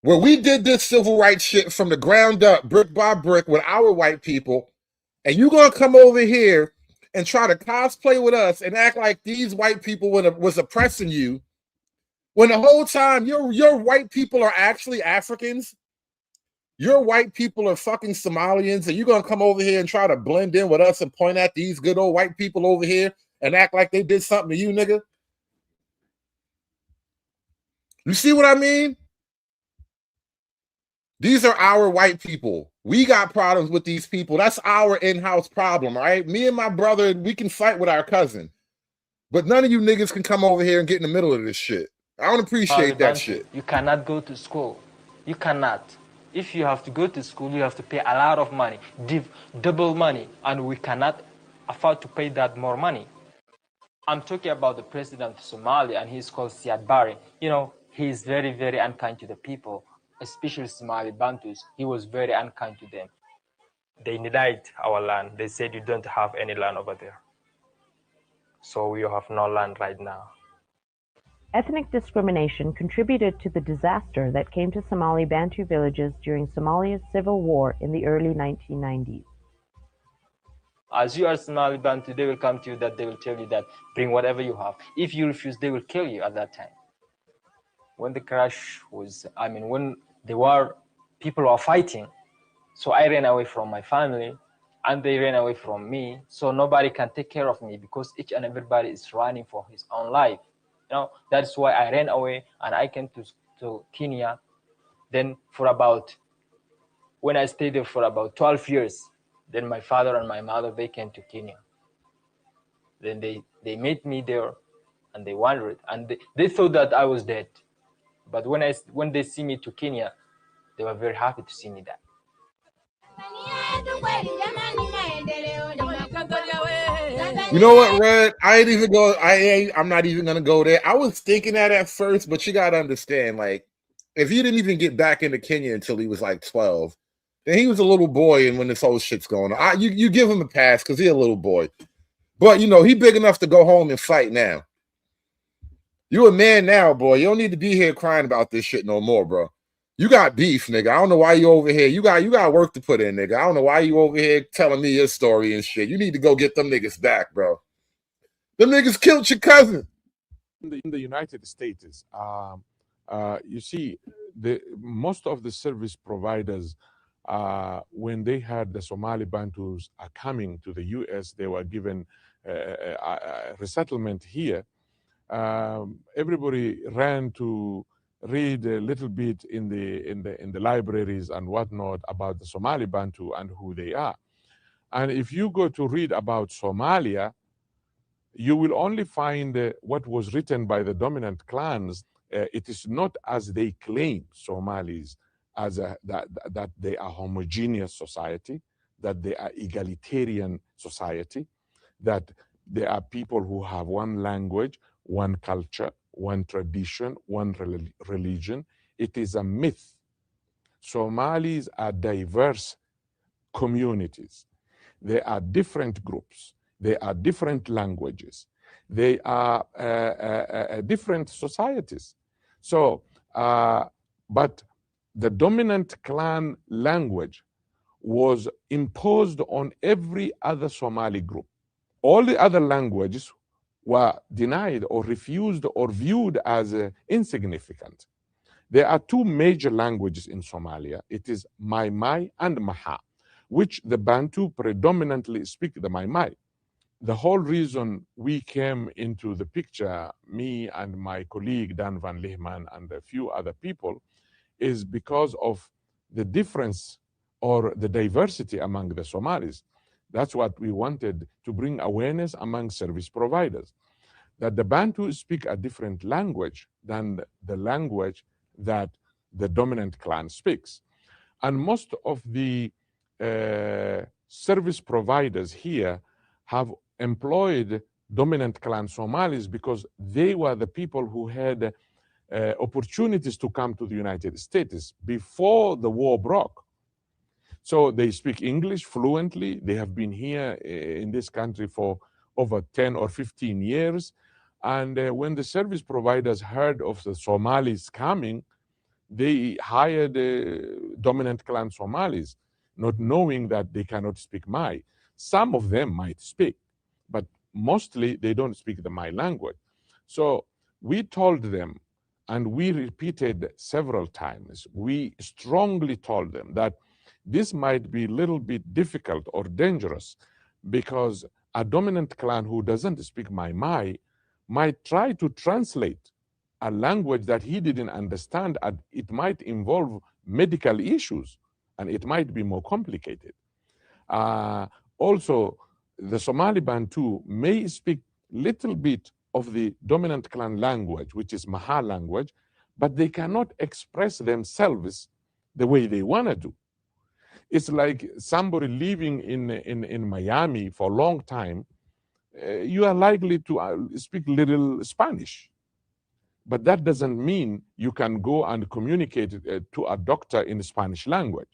Speaker 3: where we did this civil rights shit from the ground up, brick by brick, with our white people, and you're going to come over here and try to cosplay with us and act like these white people was oppressing you, when the whole time your white people are actually Africans? Your white people are fucking Somalians, and you're going to come over here and try to blend in with us and point at these good old white people over here and act like they did something to you, nigga? You see what I mean? These are our white people. We got problems with these people. That's our in-house problem, right? Me and my brother, we can fight with our cousin. But none of you niggas can come over here and get in the middle of this shit. I don't appreciate that shit.
Speaker 21: You cannot go to school. You cannot. If you have to go to school, you have to pay a lot of money, double money, and we cannot afford to pay that more money. I'm talking about the president of Somalia, and he's called Siad Barre. You know, he's very, very unkind to the people, especially Somali Bantus. He was very unkind to them.
Speaker 22: They denied our land. They said you don't have any land over there. So we have no land right now.
Speaker 20: Ethnic discrimination contributed to the disaster that came to Somali Bantu villages during Somalia's civil war in the early 1990s.
Speaker 21: As you are Somali Bantu, they will come to you, that they will tell you that bring whatever you have. If you refuse, they will kill you at that time. When the crash was, when the war, people were fighting. So I ran away from my family and they ran away from me. So nobody can take care of me because each and everybody is running for his own life. You know, that's why I ran away and I came to Kenya. Then when I stayed there for about 12 years, then my father and my mother, they came to Kenya. Then they met me there and they wondered and they thought that I was dead. But when they see me to Kenya, they were very happy to see me there.
Speaker 3: You know what, Red? I'm not even gonna go there. I was thinking that at first, but you gotta understand, like, if he didn't even get back into Kenya until he was like 12, then he was a little boy, and when this whole shit's going on, you give him a pass because he's a little boy. But you know, he big enough to go home and fight now. You a man now, boy. You don't need to be here crying about this shit no more, bro. You got beef, nigga. I don't know why you over here. You got work to put in, nigga. I don't know why you over here telling me your story and shit. You need to go get them niggas back, bro. Them niggas killed your cousin.
Speaker 19: In the United States, you see, most of the service providers, when they had the Somali Bantus coming to the U.S., they were given resettlement here. Everybody ran to read a little bit in the libraries and whatnot about the Somali Bantu and who they are. And if you go to read about Somalia, you will only find what was written by the dominant clans. It is not as they claim, Somalis, as that they are homogeneous society, that they are egalitarian society, that they are people who have one language, one culture, one tradition, one religion. It is a myth. Somalis are diverse communities. They are different groups. They are different languages. They are different societies. So, but the dominant clan language was imposed on every other Somali group. All the other languages were denied or refused or viewed as insignificant. There are two major languages in Somalia. It is Mai and Maha, which the Bantu predominantly speak the Mai. The whole reason we came into the picture, me and my colleague Dan van Lehman and a few other people, is because of the difference or the diversity among the Somalis. That's what we wanted to bring awareness among service providers, that the Bantu speak a different language than the language that the dominant clan speaks. And most of the service providers here have employed dominant clan Somalis because they were the people who had opportunities to come to the United States before the war broke. So they speak English fluently. They have been here in this country for over 10 or 15 years. And when the service providers heard of the Somalis coming, they hired dominant clan Somalis, not knowing that they cannot speak Mai. Some of them might speak, but mostly they don't speak the Mai language. So we told them, and we repeated several times, we strongly told them that this might be a little bit difficult or dangerous because a dominant clan who doesn't speak Mai might try to translate a language that he didn't understand, and it might involve medical issues, and it might be more complicated. Also, the Somali Bantu may speak little bit of the dominant clan language, which is Maha language, but they cannot express themselves the way they want to do. It's like somebody living in Miami for a long time, you are likely to speak little Spanish. But that doesn't mean you can go and communicate to a doctor in the Spanish language.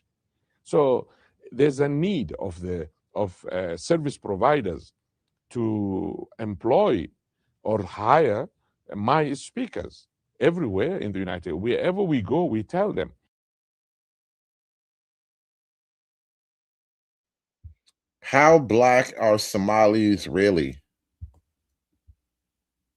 Speaker 19: So there's a need of service providers to employ or hire Mai speakers everywhere in the United States. Wherever we go, we tell them.
Speaker 3: How black are Somalis really?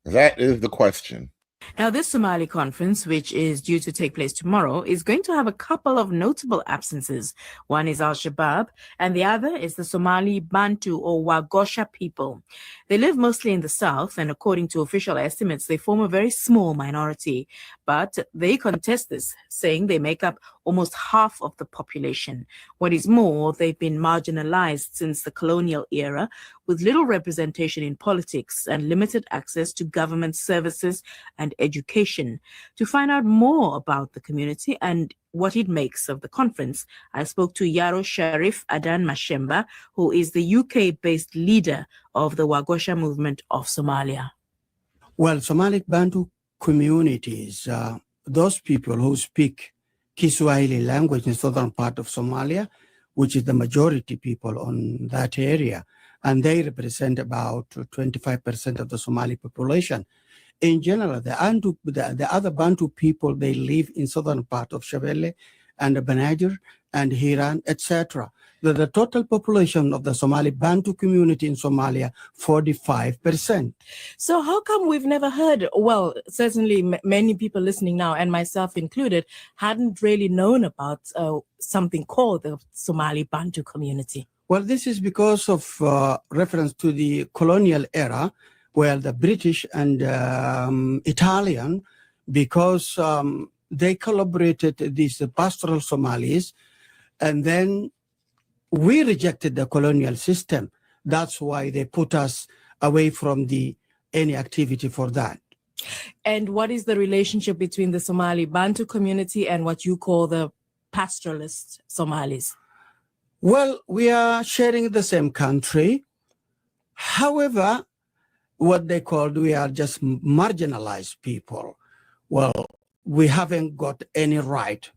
Speaker 3: That is the question.
Speaker 1: Now, this Somali conference, which is due to take place tomorrow, is going to have a couple of notable absences. One is Al-Shabaab, and the other is the Somali Bantu or Wagosha people. They live mostly in the south, and according to official estimates, they form a very small minority. But they contest this, saying they make up almost half of the population. What is more, they've been marginalized since the colonial era, with little representation in politics and limited access to government services and education. To find out more about the community and what it makes of the conference, I spoke to Yaro Sharif Adan Mashemba, who is the UK-based leader of the Wagosha movement of Somalia.
Speaker 2: Well, Somali Bantu communities, those people who speak Kiswahili language in southern part of Somalia, which is the majority people on that area, and they represent about 25% of the Somali population. In general, the other Bantu people, they live in southern part of Shabelle and Banagir and Hiran, etc. The total population of the Somali Bantu community in Somalia, 45%.
Speaker 1: So how come we've never heard, well, certainly many people listening now, and myself included, hadn't really known about something called the Somali Bantu community?
Speaker 2: Well, this is because of reference to the colonial era, where the British and Italian, because they collaborated these pastoral Somalis, and then we rejected the colonial system. That's why they put us away from any activity for that.
Speaker 1: And what is the relationship between the Somali Bantu community and what you call the pastoralist Somalis?
Speaker 2: Well, we are sharing the same country. However, what they called, we are just marginalized people. Well, we haven't got any right.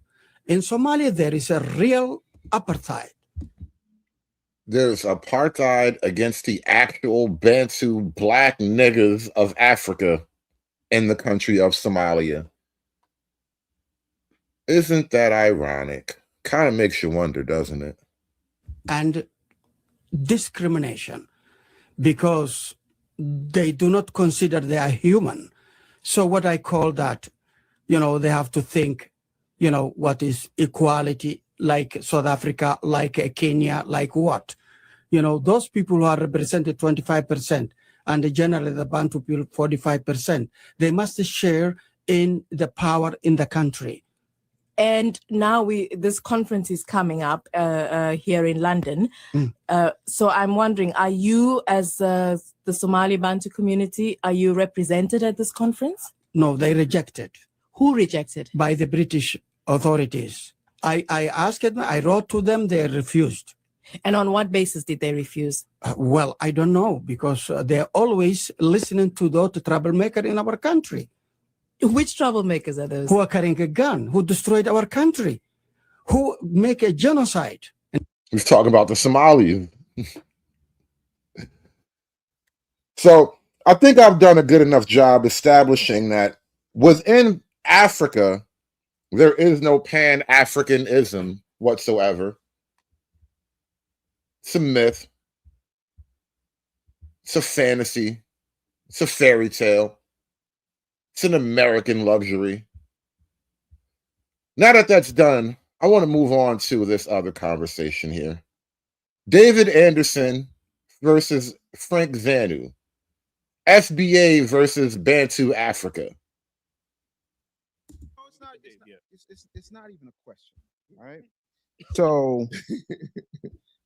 Speaker 2: In Somalia, there is a real apartheid.
Speaker 3: There's apartheid against the actual Bantu black niggas of Africa in the country of Somalia. Isn't that ironic? Kind of makes you wonder, doesn't it?
Speaker 2: And discrimination, because they do not consider they are human. So what I call that, they have to think, what is equality, like South Africa, like Kenya, like what? Those people who are represented 25%, and generally the Bantu people 45%, they must share in the power in the country.
Speaker 1: And now this conference is coming up here in London. So I'm wondering, are you, as the Somali Bantu community, are you represented at this conference?
Speaker 2: No, they rejected.
Speaker 1: Who rejected?
Speaker 2: By the British authorities. I asked them, I wrote to them, they refused.
Speaker 1: And on what basis did they refuse?
Speaker 2: Well, I don't know, because they're always listening to those troublemakers in our country.
Speaker 1: Which troublemakers are those?
Speaker 2: Who are carrying a gun, who destroyed our country, who make a genocide.
Speaker 3: He's talking about the Somalis. So I think I've done a good enough job establishing that within Africa, there is no Pan-Africanism whatsoever. It's a myth. It's a fantasy. It's a fairy tale. It's an American luxury. Now that that's done, I want to move on to this other conversation here. David Anderson versus Frank Zanu. FBA versus Bantu Africa.
Speaker 4: It's not even a question, all right? So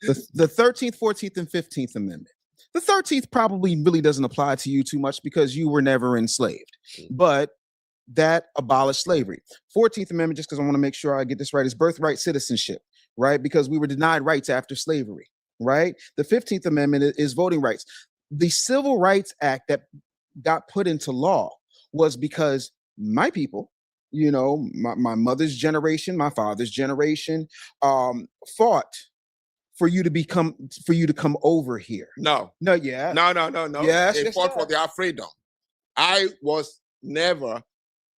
Speaker 4: the 13th, 14th, and 15th Amendment. The 13th probably really doesn't apply to you too much because you were never enslaved, but that abolished slavery. 14th Amendment, just because I want to make sure I get this right, is birthright citizenship, right? Because we were denied rights after slavery, right? The 15th Amendment is voting rights. The Civil Rights Act that got put into law was because my people, you know, my mother's generation, my father's generation, fought for you to come over here.
Speaker 6: No.
Speaker 4: No, yeah.
Speaker 6: No.
Speaker 4: Yes,
Speaker 6: They
Speaker 4: yes,
Speaker 6: fought
Speaker 4: yes.
Speaker 6: for their freedom. I was never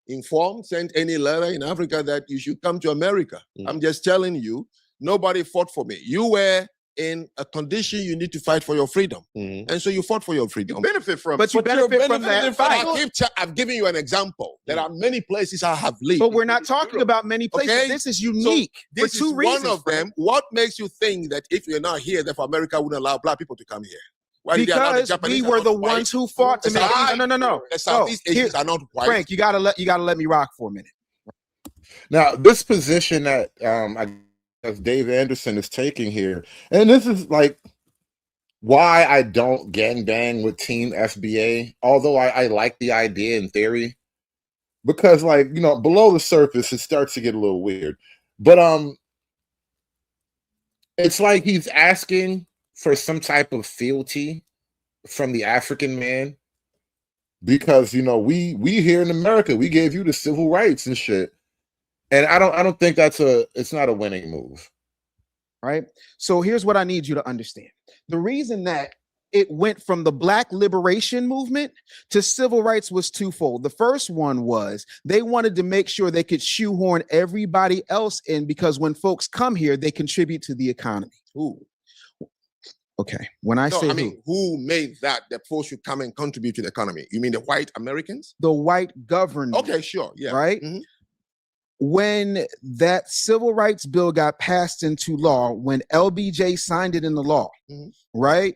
Speaker 6: informed, sent any letter in Africa that you should come to America. I'm just telling you, nobody fought for me. You were in a condition you need to fight for your freedom. And so you fought for your freedom. You benefit from
Speaker 4: But you benefit from that fight.
Speaker 6: I've given you an example. There are many places I have lived.
Speaker 4: But we're not talking about many places.
Speaker 6: Okay?
Speaker 4: This is unique
Speaker 6: So this
Speaker 4: for two
Speaker 6: is
Speaker 4: reasons.
Speaker 6: one of them. What makes you think that if you're not here, therefore America wouldn't allow black people to come here? Why did they allow the
Speaker 4: Because
Speaker 6: Japanese
Speaker 4: we
Speaker 6: are
Speaker 4: were
Speaker 6: not
Speaker 4: the
Speaker 6: white?
Speaker 4: ones who fought to
Speaker 6: The
Speaker 4: make
Speaker 6: South-
Speaker 4: no.
Speaker 6: The Southeast Asians are not white.
Speaker 4: Frank, you gotta let me rock for a minute.
Speaker 3: Now, this position that I guess Dave Anderson is taking here, and this is like why I don't gangbang with Team FBA, although I like the idea in theory, because like, you know, below the surface, it starts to get a little weird. But it's like he's asking for some type of fealty from the African man, because, you know, we here in America, we gave you the civil rights and shit. And I don't think it's not a winning move.
Speaker 4: Right? So here's what I need you to understand. The reason that it went from the Black liberation movement to civil rights was twofold. The first one was they wanted to make sure they could shoehorn everybody else in, because when folks come here, they contribute to the economy.
Speaker 6: Who?
Speaker 4: Okay. When I say
Speaker 6: who made that the folks should come and contribute to the economy? You mean the white Americans?
Speaker 4: The white government.
Speaker 6: Okay, sure. Yeah.
Speaker 4: Right? When that civil rights bill got passed into law, when LBJ signed it into law, right?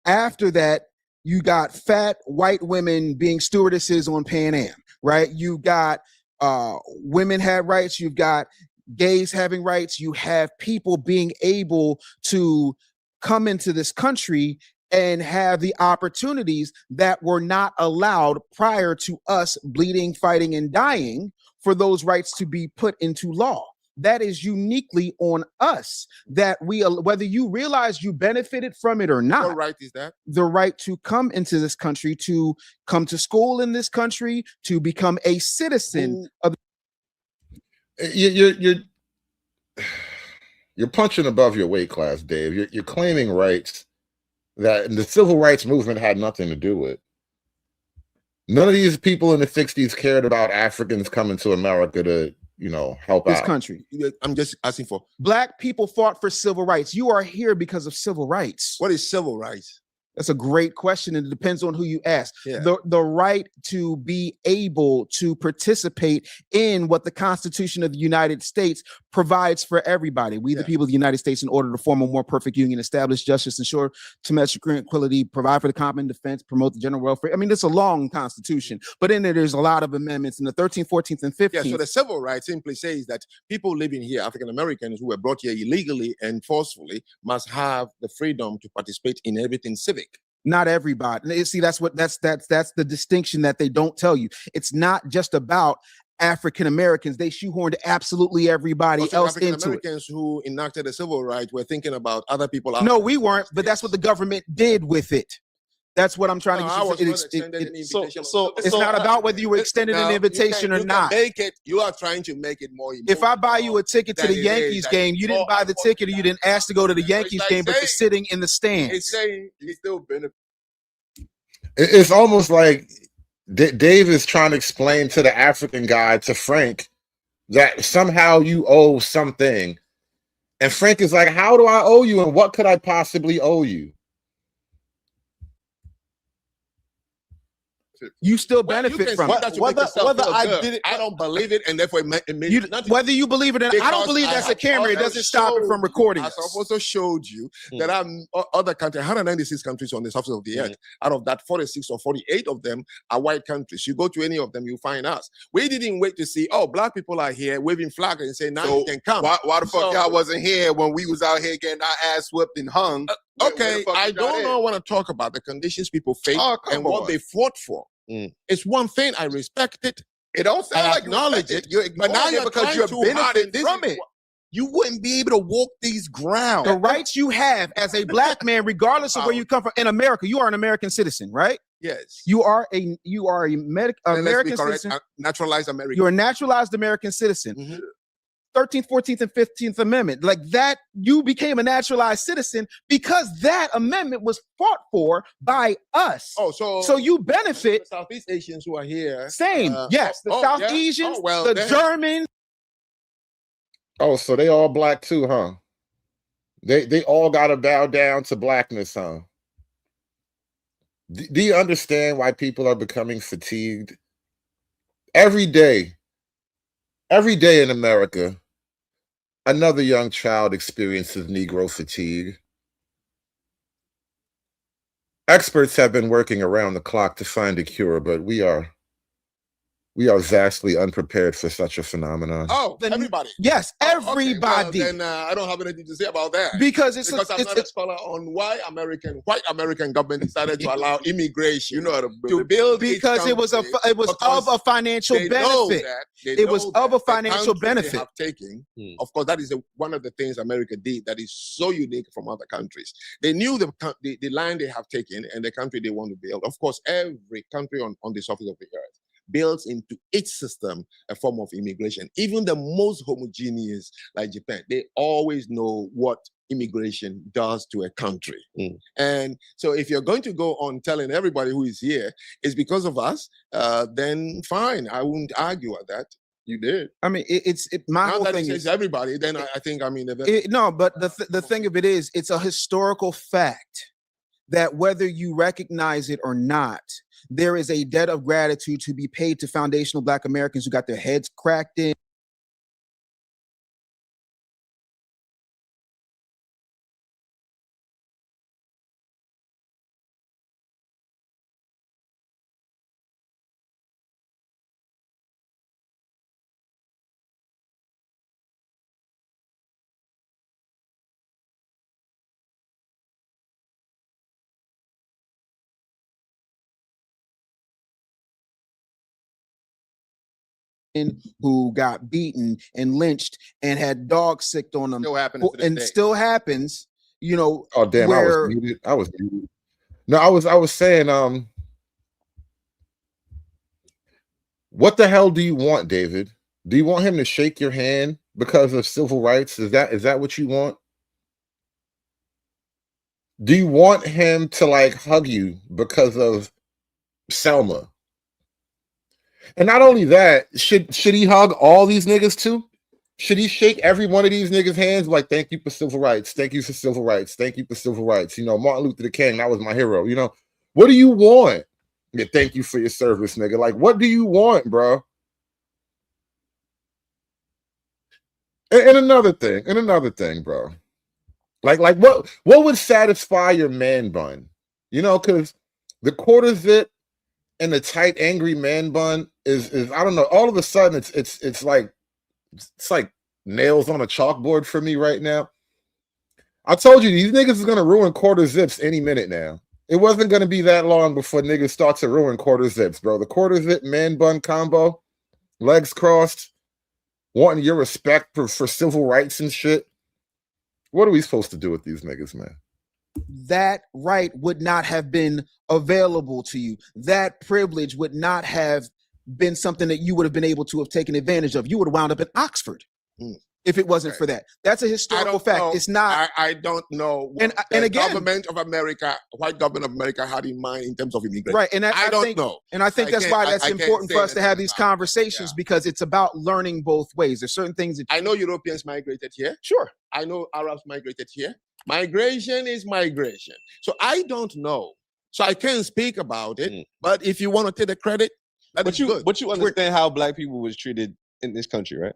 Speaker 4: After that, you got fat white women being stewardesses on Pan Am, right? You got women had rights, you've got gays having rights, you have people being able to come into this country and have the opportunities that were not allowed prior to us bleeding, fighting, and dying for those rights to be put into law. That is uniquely on us, that we, whether you realize you benefited from it or not.
Speaker 6: What right is that?
Speaker 4: The right to come into this country, to come to school in this country, to become a citizen of.
Speaker 3: You're punching above your weight class, Dave. You're claiming rights that the civil rights movement had nothing to do with. None of these people in the 60s cared about Africans coming to America to, you know, help
Speaker 4: This
Speaker 3: out.
Speaker 4: country.
Speaker 6: I'm just asking for.
Speaker 4: Black people fought for civil rights. You are here because of civil rights.
Speaker 6: What is civil rights?
Speaker 4: That's a great question, and it depends on who you ask.
Speaker 6: Yeah.
Speaker 4: The right to be able to participate in what the Constitution of the United States provides for everybody. We, the people of the United States, in order to form a more perfect union, establish justice, ensure domestic tranquility, provide for the common defense, promote the general welfare. I mean, it's a long Constitution, but in it, there's a lot of amendments in the 13th, 14th, and 15th.
Speaker 6: Yeah, so the civil rights simply says that people living here, African Americans who were brought here illegally and forcefully, must have the freedom to participate in everything civic.
Speaker 4: Not everybody. See, that's the distinction that they don't tell you. It's not just about African Americans. They shoehorned absolutely everybody else
Speaker 6: African
Speaker 4: into it.
Speaker 6: Americans who enacted the civil rights were thinking about other people.
Speaker 4: No, we weren't, but that's what the government did with it. That's what I'm trying to
Speaker 6: I was
Speaker 4: get you.
Speaker 6: not extended an invitation.
Speaker 4: It's not about whether you were extended an invitation or not.
Speaker 6: Make it. You are trying to make it more.
Speaker 4: If I buy you a ticket to the Yankees game, you didn't buy the ticket, or you didn't ask to go to the Yankees game, but you're sitting in the stands.
Speaker 6: It's saying you still benefit.
Speaker 3: It's almost like Dave is trying to explain to the African guy, to Frank, that somehow you owe something. And Frank is like, how do I owe you? And what could I possibly owe you?
Speaker 4: You still benefit from it.
Speaker 6: Whether I did it, I don't believe it, and therefore it means nothing.
Speaker 4: Whether you believe it or not, I don't believe that's a camera. It doesn't stop it from recording.
Speaker 6: I also showed you that other countries, 196 countries on the surface of the earth. Out of that, 46 or 48 of them are white countries. You go to any of them, you find us. We didn't wait to see, oh, black people are here waving flags and say, now you can come.
Speaker 5: Why the fuck y'all wasn't here when we was out here getting our ass whipped and hung?
Speaker 6: Okay, I don't want to talk about the conditions people face and what they fought for. It's one thing, I respect it.
Speaker 5: It don't sound like
Speaker 6: acknowledge it.
Speaker 5: But now you're because you're benefiting from it.
Speaker 6: You wouldn't be able to walk these grounds.
Speaker 4: The rights you have as a black man, regardless of where you come from, in America, you are an American citizen, right?
Speaker 6: Yes.
Speaker 4: You are a American citizen.
Speaker 6: Naturalized American.
Speaker 4: You're a naturalized American citizen. 13th, 14th, and 15th Amendment. Like that, you became a naturalized citizen because that amendment was fought for by us.
Speaker 6: Oh,
Speaker 4: so you benefit.
Speaker 6: The Southeast Asians who are here.
Speaker 4: Same. Yes. The South Asians, the Germans.
Speaker 3: Oh, so they all black too, huh? They all got to bow down to blackness, huh? Do you understand why people are becoming fatigued? Every day in America, another young child experiences Negro fatigue. Experts have been working around the clock to find a cure, but we are vastly unprepared for such a phenomenon.
Speaker 6: Oh, everybody.
Speaker 4: Yes, everybody.
Speaker 6: Okay, well, then I don't have anything to say about that.
Speaker 4: Because
Speaker 6: I'm not a scholar on why white American government decided to allow immigration to build
Speaker 4: because it was of a financial benefit. It was of a financial benefit.
Speaker 6: They have taken. Of course, that is one of the things America did that is so unique from other countries. They knew the line they have taken and the country they want to build. Of course, every country on the surface of the earth builds into its system a form of immigration. Even the most homogeneous, like Japan, they always know what immigration does to a country. And so if you're going to go on telling everybody who is here it's because of us, then fine, I wouldn't argue at that. You did.
Speaker 4: I mean, my whole thing
Speaker 6: is everybody. Then I think
Speaker 4: no, but the thing of it is, it's a historical fact that whether you recognize it or not, there is a debt of gratitude to be paid to foundational Black Americans who got their heads cracked in. Who got beaten and lynched and had dogs sicked on them, still happens. You know.
Speaker 3: Oh damn! I was muted. No, I was saying, what the hell do you want, David? Do you want him to shake your hand because of civil rights? Is that what you want? Do you want him to like hug you because of Selma? And not only that, should he hug all these niggas too? Should he shake every one of these niggas' hands like, thank you for civil rights, thank you for civil rights, thank you for civil rights? You know, Martin Luther King, that was my hero. You know, what do you want? Yeah, thank you for your service, nigga. Like, what do you want, bro? And another thing, bro. Like what would satisfy your man bun? You know, because the quarter zip and the tight, angry man bun is I don't know. All of a sudden, it's like nails on a chalkboard for me right now. I told you these niggas is gonna ruin quarter zips any minute now. It wasn't gonna be that long before niggas start to ruin quarter zips, bro. The quarter zip man bun combo legs crossed, wanting your respect for civil rights and shit. What are we supposed to do with these niggas, man?
Speaker 4: That right would not have been available to you. That privilege would not have been something that you would have been able to have taken advantage of. You would have wound up in Oxford if it wasn't for that. That's a historical fact.
Speaker 6: know.
Speaker 4: It's not.
Speaker 6: I don't know what
Speaker 4: and
Speaker 6: the
Speaker 4: again,
Speaker 6: government of America, white government of America, had in mind in terms of immigration.
Speaker 4: Right, and I
Speaker 6: don't
Speaker 4: think,
Speaker 6: know.
Speaker 4: And I think that's why that's important for us to have these
Speaker 6: anything
Speaker 4: conversations, because it's about learning both ways. There's certain things that
Speaker 6: I know Europeans migrated here.
Speaker 4: Sure.
Speaker 6: I know Arabs migrated here. Migration is migration. So I don't know. So I can't speak about it. But if you want to take the credit,
Speaker 8: But you understand how black people was treated in this country, right?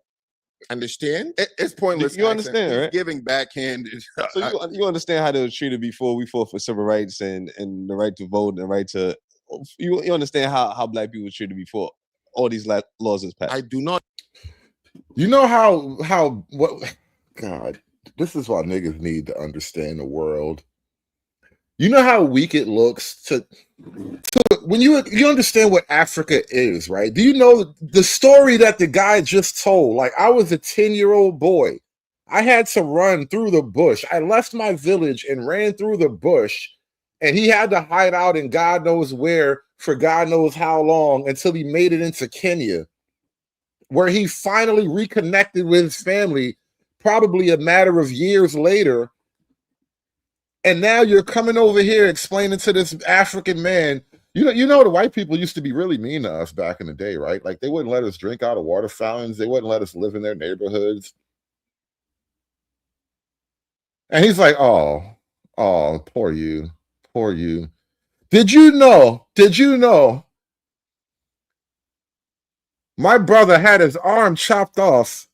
Speaker 6: Understand? It's pointless.
Speaker 8: You understand, right?
Speaker 6: Giving backhanded.
Speaker 8: So you understand how they were treated before we fought for civil rights and the right to vote and the right to. You understand how black people were treated before all these laws is passed.
Speaker 6: I do not.
Speaker 3: You know how what? God, this is why niggas need to understand the world. You know how weak it looks to when you understand what Africa is, right? Do you know the story that the guy just told? Like, I was a 10-year-old boy. I had to run through the bush. I left my village and ran through the bush, and he had to hide out in God knows where for God knows how long until he made it into Kenya, where he finally reconnected with his family, probably a matter of years later. And now you're coming over here explaining to this African man, you know, the white people used to be really mean to us back in the day, right? Like, they wouldn't let us drink out of water fountains. They wouldn't let us live in their neighborhoods. And he's like, oh, poor you, poor you. Did you know my brother had his arm chopped off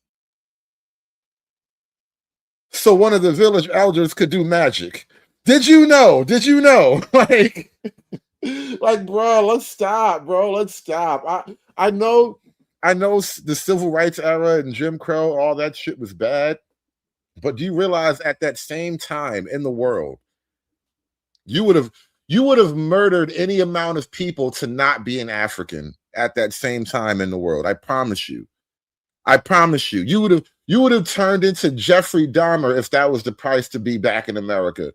Speaker 3: so one of the village elders could do magic? Did you know? Like, bro, let's stop, bro. Let's stop. I know the civil rights era and Jim Crow, all that shit was bad. But do you realize at that same time in the world, you would have murdered any amount of people to not be an African at that same time in the world? I promise you. You would have turned into Jeffrey Dahmer if that was the price to be back in America.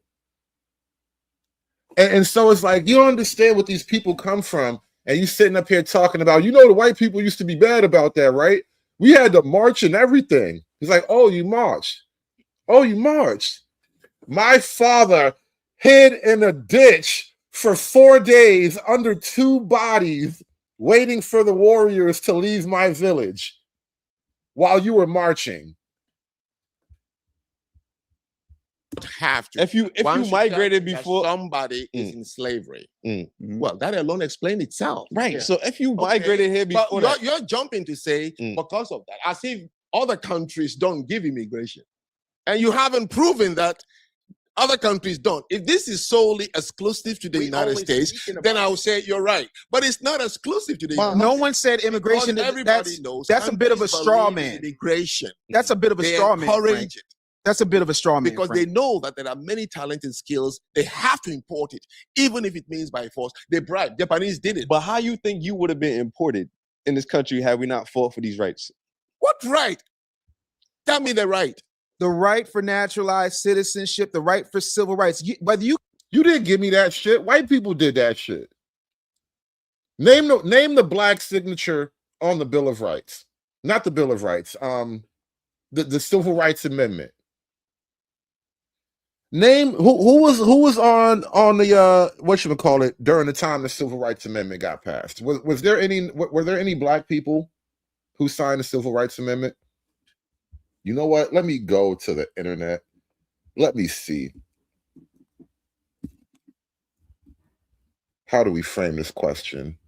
Speaker 3: And so it's like, you don't understand what these people come from, and you sitting up here talking about, the white people used to be bad about that, right? We had to march and everything. It's like, oh, you marched. My father hid in a ditch for 4 days under 2 bodies, waiting for the warriors to leave my village while you were marching.
Speaker 6: Have to.
Speaker 8: If you migrated before
Speaker 6: somebody is in slavery, well, that alone explains itself,
Speaker 8: right? Yeah. So if you migrated here before,
Speaker 6: but you're jumping to say because of that, as if other countries don't give immigration, and you haven't proven that other countries don't. If this is solely exclusive to the United States, then I would say you're right. But it's not exclusive to the United States.
Speaker 4: No one said immigration.
Speaker 6: Everybody knows
Speaker 4: that's a bit of a straw man.
Speaker 6: Immigration.
Speaker 4: That's a bit of a straw man.
Speaker 6: Encourage it.
Speaker 4: That's a bit of a straw man.
Speaker 6: Because they know that there are many talented skills. They have to import it, even if it means by force. They bribe. Japanese did it.
Speaker 8: But how you think you would have been imported in this country had we not fought for these rights?
Speaker 6: What right? Tell me the right.
Speaker 4: The right for naturalized citizenship, the right for civil rights. Whether you
Speaker 3: didn't give me that shit. White people did that shit. Name the black signature on the Bill of Rights. Not the Bill of Rights. The Civil Rights Amendment. Name who was on the whatchamacallit during the time the Civil Rights Amendment got passed. Were there any black people who signed the Civil Rights Amendment? You know what? Let me go to the internet. Let me see. How do we frame this question?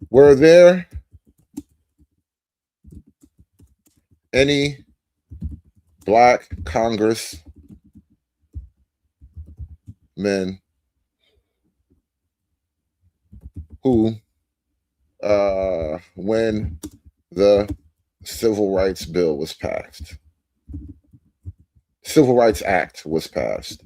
Speaker 3: Were there any black congressmen who, when the Civil Rights Bill was passed, Civil Rights Act was passed,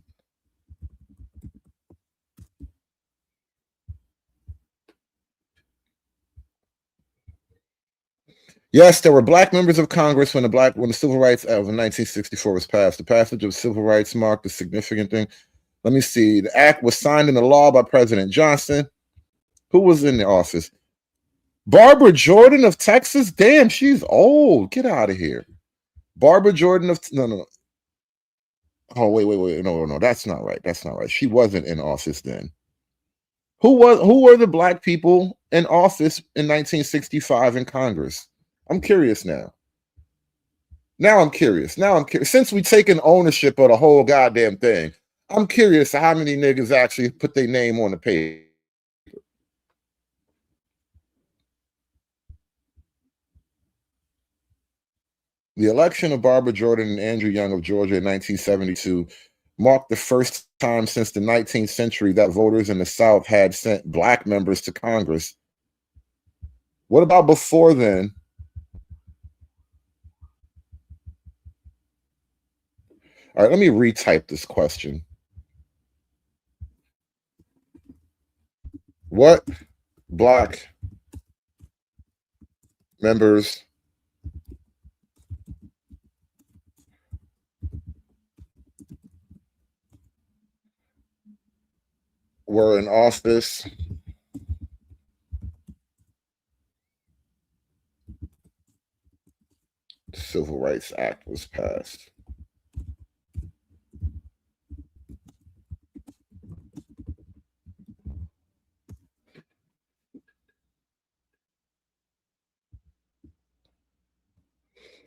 Speaker 3: Yes, there were black members of Congress when the Civil Rights Act of 1964 was passed. The passage of civil rights marked a significant thing. Let me see. The act was signed into law by President Johnson. Who was in the office? Barbara Jordan of Texas. Damn, she's old. Get out of here. Barbara Jordan of no. Oh, wait. No. That's not right. That's not right. She wasn't in office then. Who were the black people in office in 1965 in Congress? I'm curious now. Now I'm curious. Since we taken ownership of the whole goddamn thing, I'm curious how many niggas actually put their name on the page. The election of Barbara Jordan and Andrew Young of Georgia in 1972 marked the first time since the 19th century that voters in the South had sent black members to Congress. What about before then? All right, let me retype this question. What black members were in office the Civil Rights Act was passed?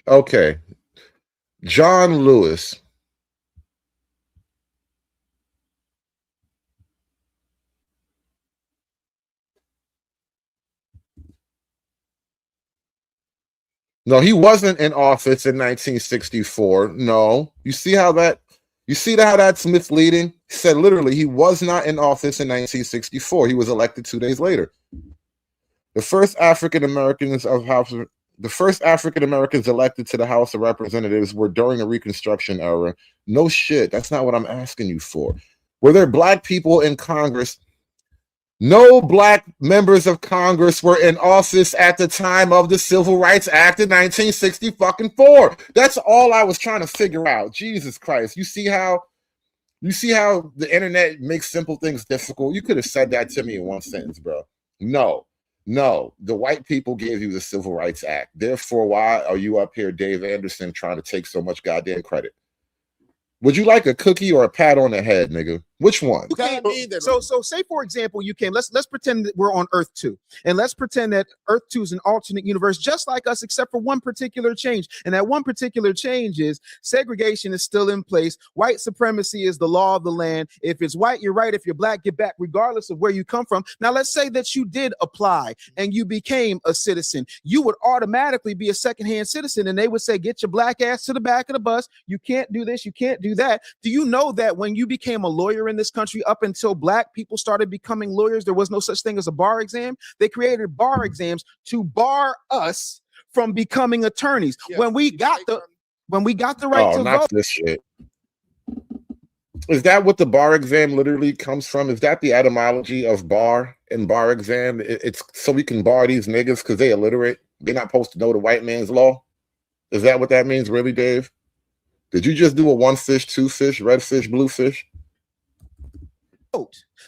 Speaker 3: Okay. John Lewis. No, he wasn't in office in 1964. No. You see how that's misleading? He said literally he was not in office in 1964. He was elected 2 days later. The first African Americans elected to the House of Representatives were during a Reconstruction era. No shit. That's not what I'm asking you for. Were there black people in Congress? No black members of Congress were in office at the time of the Civil Rights Act in 1964. That's all I was trying to figure out. Jesus Christ. You see how the internet makes simple things difficult? You could have said that to me in one sentence, bro. No, the white people gave you the Civil Rights Act. Therefore, why are you up here, Dave Anderson, trying to take so much goddamn credit? Would you like a cookie or a pat on the head, nigga? Which one?
Speaker 4: So say for example, you came. Let's pretend that we're on Earth 2, and let's pretend that Earth 2 is an alternate universe, just like us, except for one particular change. And that one particular change is segregation is still in place. White supremacy is the law of the land. If it's white, you're right. If you're black, get back, regardless of where you come from. Now, let's say that you did apply and you became a citizen. You would automatically be a secondhand citizen, and they would say, "Get your black ass to the back of the bus. You can't do this. You can't do that." Do you know that when you became a lawyer in this country, up until black people started becoming lawyers, there was no such thing as a bar exam? They created bar exams to bar us from becoming attorneys. Yeah. When we got the right to vote.
Speaker 3: This shit. Is that what the bar exam literally comes from? Is that the etymology of bar and bar exam? It's so we can bar these niggas because they illiterate. They're not supposed to know the white man's law. Is that what that means, really, Dave? Did you just do a 1 fish, 2 fish, red fish, blue fish?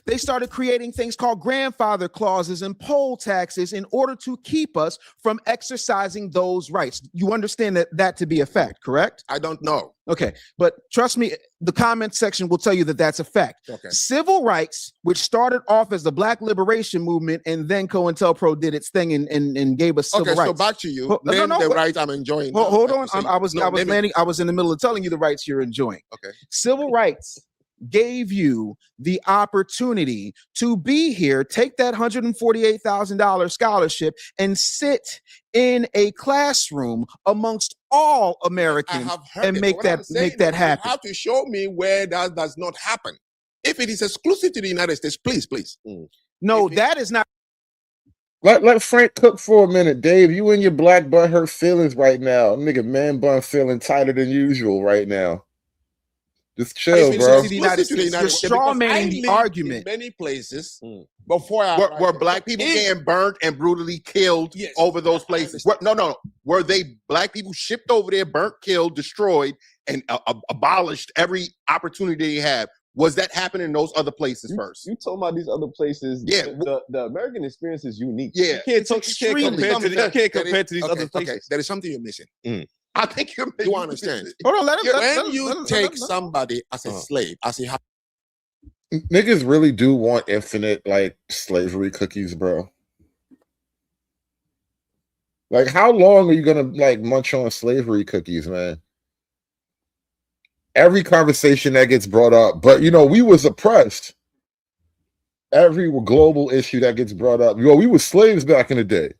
Speaker 4: They started creating things called grandfather clauses and poll taxes in order to keep us from exercising those rights. You understand that to be a fact, correct?
Speaker 6: I don't know.
Speaker 4: Okay, but trust me, the comment section will tell you that that's a fact.
Speaker 6: Okay.
Speaker 4: Civil rights, which started off as the Black Liberation Movement, and then COINTELPRO did its thing and gave us civil rights.
Speaker 6: So back to you. Name the right I'm enjoying.
Speaker 4: Hold on. I was in the middle of telling you the rights you're enjoying.
Speaker 6: Okay.
Speaker 4: Civil rights gave you the opportunity to be here, take that $148,000 scholarship, and sit in a classroom amongst all Americans and make that happen.
Speaker 6: You have to show me where that does not happen. If it is exclusive to the United States, please.
Speaker 4: No, that is not.
Speaker 3: Let Frank cook for a minute, Dave. You and your black butt hurt feelings right now. Nigga, man bun feeling tighter than usual right now. Just chill, bro.
Speaker 4: You're straw manning the argument.
Speaker 6: In many places before
Speaker 5: were black people getting burnt and brutally killed over those places? No. Were they black people shipped over there, burnt, killed, destroyed, and abolished every opportunity they had? Was that happening in those other places first?
Speaker 8: You talking about these other places?
Speaker 5: Yeah,
Speaker 8: the American experience is unique.
Speaker 5: Yeah,
Speaker 8: you can't compare to these other places.
Speaker 6: Okay, there is something you're missing.
Speaker 5: I think you're.
Speaker 6: You understand?
Speaker 4: Hold on, let him.
Speaker 6: When you take somebody as a slave, as a
Speaker 3: Niggas really do want infinite like slavery cookies, bro. Like, how long are you gonna like munch on slavery cookies, man? Every conversation that gets brought up, but you know, we was oppressed. Every global issue that gets brought up, we were slaves back in the day.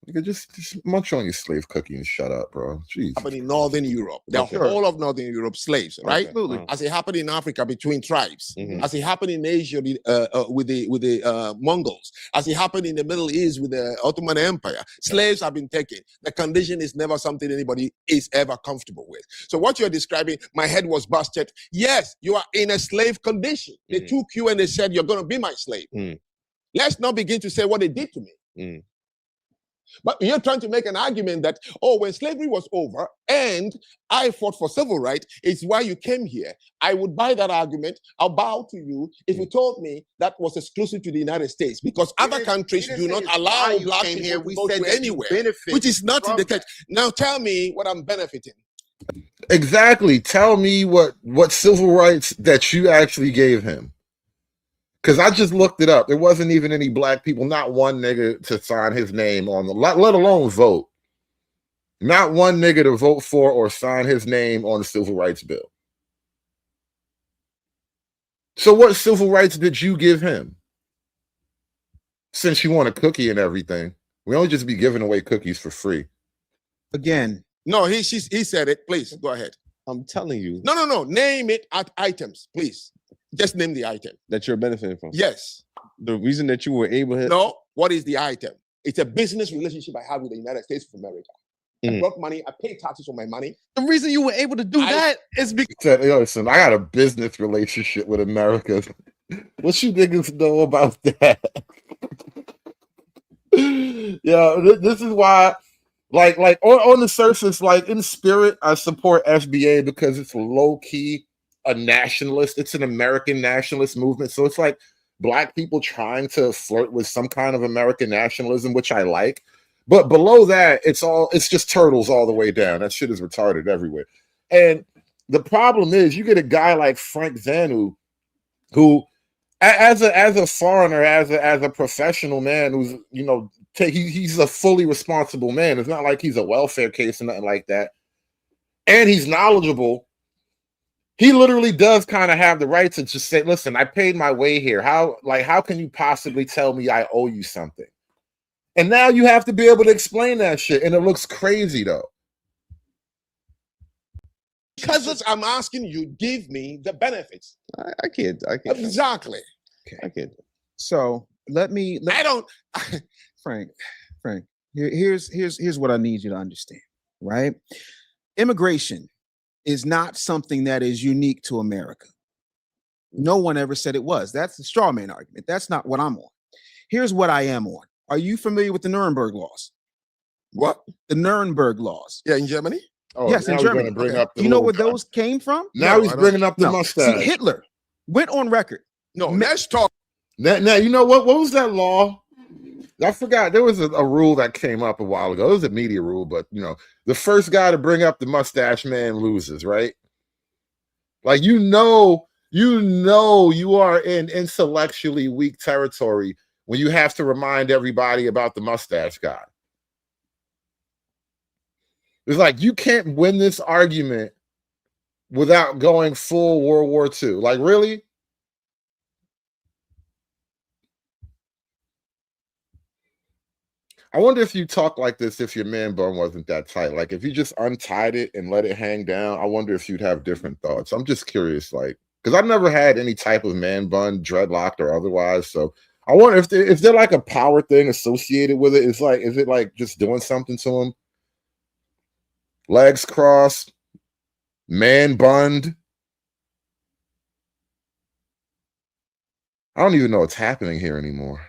Speaker 3: You could just munch on your slave cookie and shut up, bro. Jeez.
Speaker 6: Happened in Northern Europe, the whole of Northern Europe, slaves, right?
Speaker 3: Absolutely.
Speaker 6: As it happened in Africa between tribes, as it happened in Asia with the Mongols, as it happened in the Middle East with the Ottoman Empire, slaves have been taken. The condition is never something anybody is ever comfortable with. So what you're describing, my head was busted. Yes, you are in a slave condition. They took you and they said you're going to be my slave. Let's not begin to say what they did to me. But you're trying to make an argument that, oh, when slavery was over and I fought for civil rights, it's why you came here. I would buy that argument. I'll bow to you if you told me that was exclusive to the United States, because other countries do not allow black people here. We to go to anywhere, which is not in the case. Now tell me what I'm benefiting.
Speaker 3: Exactly. Tell me what civil rights that you actually gave him. Because I just looked it up. There wasn't even any black people, not one nigga to sign his name on the, let alone vote. Not one nigga to vote for or sign his name on the civil rights bill. So what civil rights did you give him? Since you want a cookie and everything. We don't just be giving away cookies for free.
Speaker 4: Again.
Speaker 6: No, he said it. Please, go ahead.
Speaker 8: I'm telling you.
Speaker 6: No. Name it at items, please. Just name the item
Speaker 8: that you're benefiting from.
Speaker 6: Yes.
Speaker 8: The reason that you were able to.
Speaker 6: No, what is the item? It's a business relationship I have with the United States of America. I brought money. I pay taxes on my money.
Speaker 8: The reason you were able to do that is because.
Speaker 3: Yo, listen, I got a business relationship with America. What you niggas know about that? Yeah, this is why. Like on the surface, like in spirit, I support FBA because it's low key a nationalist. It's an American nationalist movement. So it's like black people trying to flirt with some kind of American nationalism, which I like. But below that, it's just turtles all the way down. That shit is retarded everywhere. And the problem is, you get a guy like Frank Zanu, who, as a foreigner, as a professional man, who's he's a fully responsible man. It's not like he's a welfare case or nothing like that. And he's knowledgeable. He literally does kind of have the right to just say, listen, I paid my way here. How can you possibly tell me I owe you something? And now you have to be able to explain that shit. And it looks crazy though.
Speaker 6: Because I'm asking you, give me the benefits.
Speaker 8: I can't.
Speaker 6: Exactly.
Speaker 8: Okay. I can't.
Speaker 4: So I
Speaker 6: don't
Speaker 4: Frank, here's what I need you to understand, right? Immigration is not something that is unique to America. No one ever said it was. That's the straw man argument. That's not what I'm on. Here's what I am on. Are you familiar with the Nuremberg laws?
Speaker 6: What?
Speaker 4: The Nuremberg laws.
Speaker 6: Yeah, in Germany?
Speaker 3: Oh,
Speaker 4: yes, in Germany.
Speaker 3: Bring up
Speaker 4: you know where those came from?
Speaker 3: Now he's bringing up the mustache.
Speaker 4: See, Hitler went on record.
Speaker 6: No, let's talk.
Speaker 3: Now, you know what was that law? I forgot. There was a rule that came up a while ago. It was a media rule, but the first guy to bring up the mustache man loses, right? Like you are in intellectually weak territory when you have to remind everybody about the mustache guy. It's like you can't win this argument without going full World War II. Like, really? I wonder if you talk like this if your man bun wasn't that tight. Like, if you just untied it and let it hang down, I wonder if you'd have different thoughts. I'm just curious, like, because I've never had any type of man bun, dreadlocked or otherwise. So I wonder if they're like a power thing associated with it. Is it like just doing something to him? Legs crossed, man bunned. I don't even know what's happening here anymore.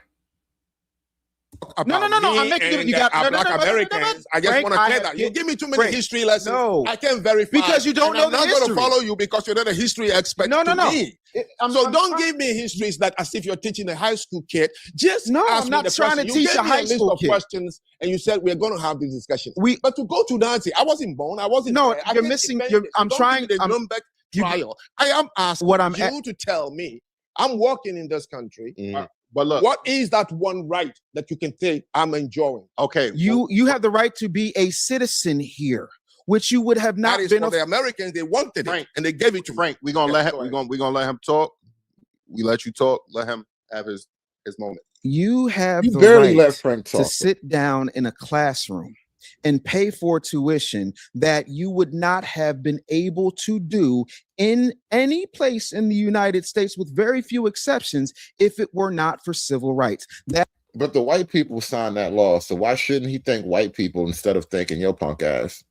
Speaker 4: No. I'm making you got
Speaker 6: Black Americans. I just want to clear that. You give me too many history lessons.
Speaker 4: No.
Speaker 6: I can't verify
Speaker 4: Because you don't know
Speaker 6: I'm
Speaker 4: the
Speaker 6: not going to
Speaker 4: history.
Speaker 6: follow you because you're not a history expert.
Speaker 4: No.
Speaker 6: Me. Don't give me histories like as if you're teaching a high school kid. Just ask
Speaker 4: I'm
Speaker 6: me
Speaker 4: not
Speaker 6: the
Speaker 4: trying
Speaker 6: question.
Speaker 4: to
Speaker 6: You
Speaker 4: teach
Speaker 6: gave
Speaker 4: a
Speaker 6: me
Speaker 4: high
Speaker 6: list
Speaker 4: school
Speaker 6: of
Speaker 4: kid.
Speaker 6: questions, and you said we're going to have this discussion. But to go to Nancy, I wasn't born. I wasn't.
Speaker 4: No,
Speaker 6: there. I
Speaker 4: you're
Speaker 6: can't
Speaker 4: missing.
Speaker 6: defend
Speaker 4: You're,
Speaker 6: this.
Speaker 4: I'm
Speaker 6: Don't
Speaker 4: trying.
Speaker 6: give me the Nuremberg trial. I am asking you to tell me. I'm working in this country.
Speaker 5: But look,
Speaker 6: what is that one right that you can say I'm enjoying?
Speaker 5: Okay,
Speaker 4: You have the right to be a citizen here, which you would have not
Speaker 6: that is
Speaker 4: been.
Speaker 6: for the Americans. They wanted it, and they gave it to
Speaker 5: Frank. We're gonna let him. We're gonna let him talk. We let you talk. Let him have his moment.
Speaker 4: You have
Speaker 3: You
Speaker 4: the
Speaker 3: barely let
Speaker 4: right
Speaker 3: Frank
Speaker 4: to
Speaker 3: talk.
Speaker 4: sit down in a classroom and pay for tuition that you would not have been able to do in any place in the United States, with very few exceptions, if it were not for civil rights.
Speaker 3: But the white people signed that law, so why shouldn't he thank white people instead of thanking your punk ass?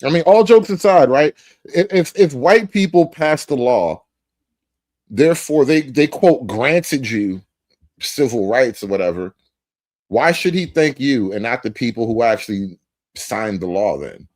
Speaker 3: I mean, all jokes aside, right? If white people passed the law, therefore they quote granted you civil rights or whatever, why should he thank you and not the people who actually signed the law then?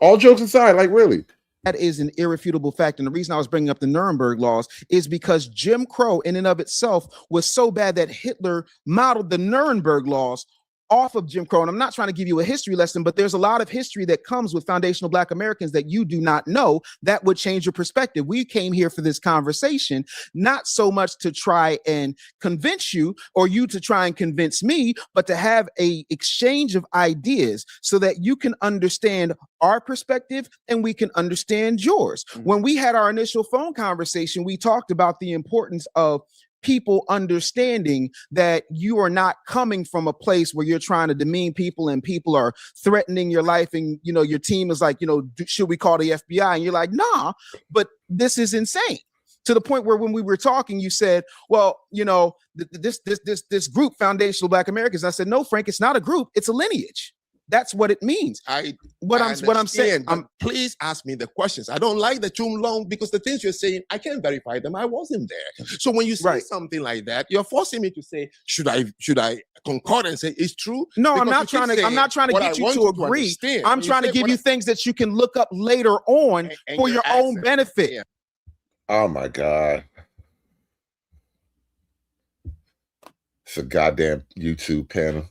Speaker 3: All jokes aside, like really.
Speaker 4: That is an irrefutable fact. And the reason I was bringing up the Nuremberg laws is because Jim Crow in and of itself was so bad that Hitler modeled the Nuremberg laws off of Jim Crow. And I'm not trying to give you a history lesson, but there's a lot of history that comes with foundational Black Americans that you do not know that would change your perspective. We came here for this conversation, not so much to try and convince you or you to try and convince me, but to have a exchange of ideas so that you can understand our perspective and we can understand yours. When we had our initial phone conversation, we talked about the importance of people understanding that you are not coming from a place where you're trying to demean people and people are threatening your life, and your team is like, should we call the FBI? And you're like, nah, but this is insane. To the point where when we were talking, you said, well, this group, Foundational Black Americans. I said, no, Frank, it's not a group, it's a lineage. That's what it means. What I'm saying.
Speaker 6: Please ask me the questions. I don't like the too long because the things you're saying, I can't verify them. I wasn't there. So when you say something like that, you're forcing me to say, should I concord and say it's true?
Speaker 4: No,
Speaker 6: Because
Speaker 4: I'm not trying to get you to agree. I'm trying to give you things that you can look up later on for your own benefit.
Speaker 6: Yeah.
Speaker 3: Oh my God. It's a goddamn YouTube panel.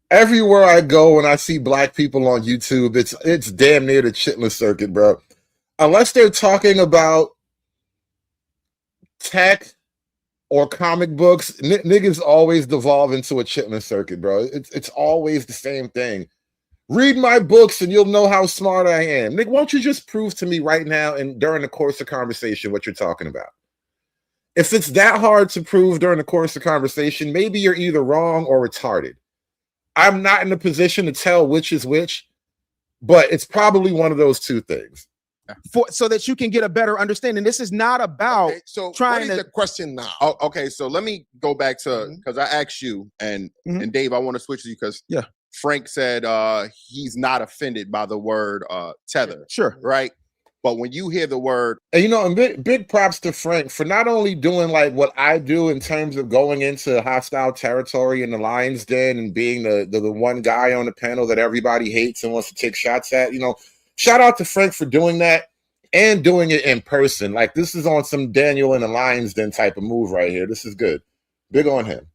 Speaker 3: Everywhere I go and I see Black people on YouTube, it's damn near the chitlin circuit, bro. Unless they're talking about tech or comic books, niggas always devolve into a chitlin circuit, bro. It's always the same thing. Read my books and you'll know how smart I am. Nick, won't you just prove to me right now and during the course of conversation what you're talking about? If it's that hard to prove during the course of conversation, maybe you're either wrong or retarded. I'm not in a position to tell which is which, but it's probably one of those two things.
Speaker 4: So that you can get a better understanding. This is not about trying
Speaker 6: what is
Speaker 4: to.
Speaker 6: The question now.
Speaker 5: Okay, so let me go back to because I asked you and Dave, I want to switch to you because Frank said he's not offended by the word tether.
Speaker 4: Sure.
Speaker 5: Right. But when you hear the word,
Speaker 3: and big props to Frank for not only doing like what I do in terms of going into hostile territory in the lion's den and being the one guy on the panel that everybody hates and wants to take shots at. Shout out to Frank for doing that and doing it in person. Like this is on some Daniel in the lion's den type of move right here. This is good. Big on him.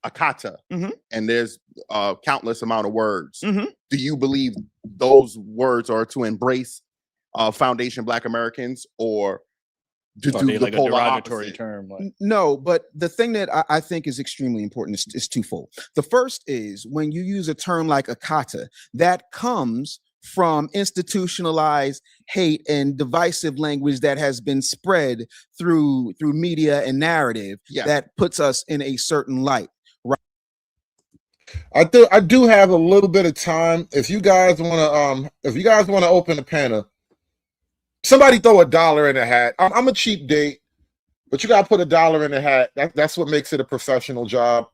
Speaker 5: A kata, and there's countless amount of words. Do you believe those words are to embrace Foundation Black Americans, or to do the
Speaker 10: like a
Speaker 5: polar
Speaker 10: derogatory
Speaker 5: opposite?
Speaker 10: term?
Speaker 4: No, but the thing that I think is extremely important is twofold. The first is when you use a term like a kata, that comes from institutionalized hate and divisive language that has been spread through media and narrative that puts us in a certain light. Right.
Speaker 3: I do have a little bit of time. If you guys want to open a panel, somebody throw $1 in the hat. I'm a cheap date, but you gotta put $1 in the hat. That's what makes it a professional job.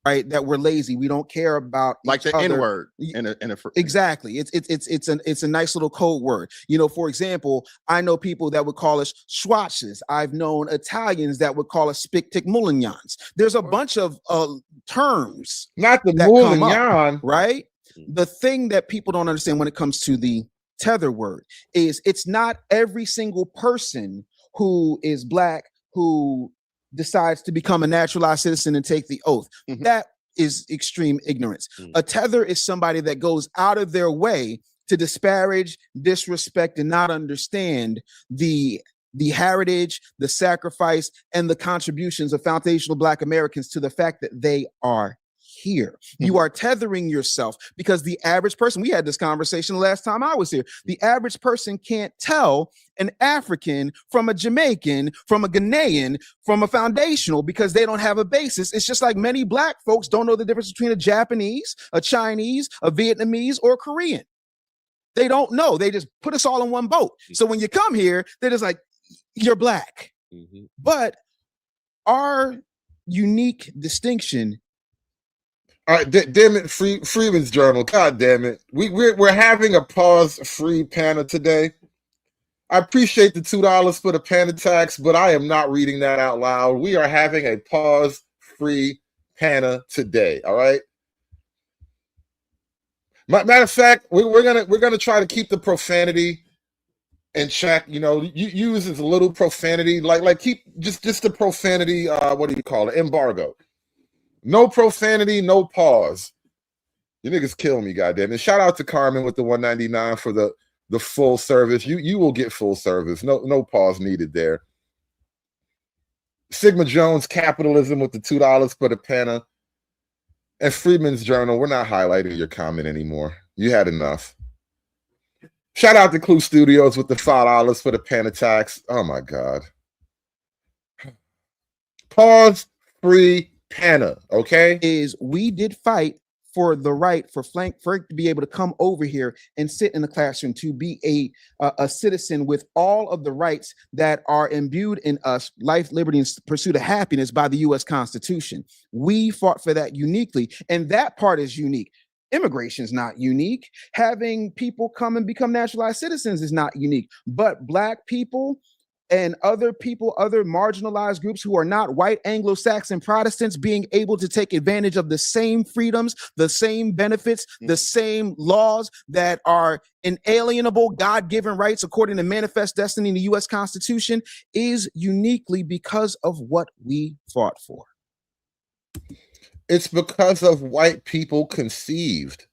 Speaker 4: right? That we're lazy. We don't care about
Speaker 5: like
Speaker 4: each
Speaker 5: the
Speaker 4: other.
Speaker 5: N-word
Speaker 4: Exactly. It's a nice little code word. You know, for example, I know people that would call us schwatzes. I've known Italians that would call us spic-tic moulignons. There's a bunch of terms
Speaker 3: not the
Speaker 4: that come up,
Speaker 3: moulignon,
Speaker 4: right? The thing that people don't understand when it comes to the tether word is it's not every single person who is black who decides to become a naturalized citizen and take the oath. That is extreme ignorance. A tether is somebody that goes out of their way to disparage, disrespect, and not understand the heritage, the sacrifice, and the contributions of foundational Black Americans to the fact that they are here. You are tethering yourself because the average person, we had this conversation the last time I was here, the average person can't tell an African from a Jamaican, from a Ghanaian, from a foundational because they don't have a basis. It's just like many Black folks don't know the difference between a Japanese, a Chinese, a Vietnamese, or a Korean. They don't know. They just put us all in one boat. So when you come here, they're just like, you're Black. But our unique distinction.
Speaker 3: All right, damn it, Freeman's Journal. God damn it, we're having a pause-free panel today. I appreciate the $2 for the panda tax, but I am not reading that out loud. We are having a pause-free panel today. All right. Matter of fact, we're gonna try to keep the profanity in check. You know, you use as little profanity, like keep just the profanity. What do you call it? Embargo. No profanity, no pause. You niggas kill me, goddamn. And shout out to Carmen with the $1.99 for the full service. You will get full service. No pause needed there. Sigma Jones Capitalism with the $2 for the panel. And Freeman's Journal, we're not highlighting your comment anymore. You had enough. Shout out to Clue Studios with the $5 for the pan attacks. Oh my God. Pause free Panna, okay?
Speaker 4: Is we did fight for the right for Frank to be able to come over here and sit in the classroom, to be a citizen with all of the rights that are imbued in us, life, liberty, and pursuit of happiness by the U.S. Constitution. We fought for that uniquely, and that part is unique. Immigration is not unique. Having people come and become naturalized citizens is not unique, but Black people and other people, other marginalized groups who are not white Anglo-Saxon Protestants being able to take advantage of the same freedoms, the same benefits, the same laws that are inalienable God-given rights according to manifest destiny in the U.S. Constitution is uniquely because of what we fought for.
Speaker 3: It's because of white people conceived.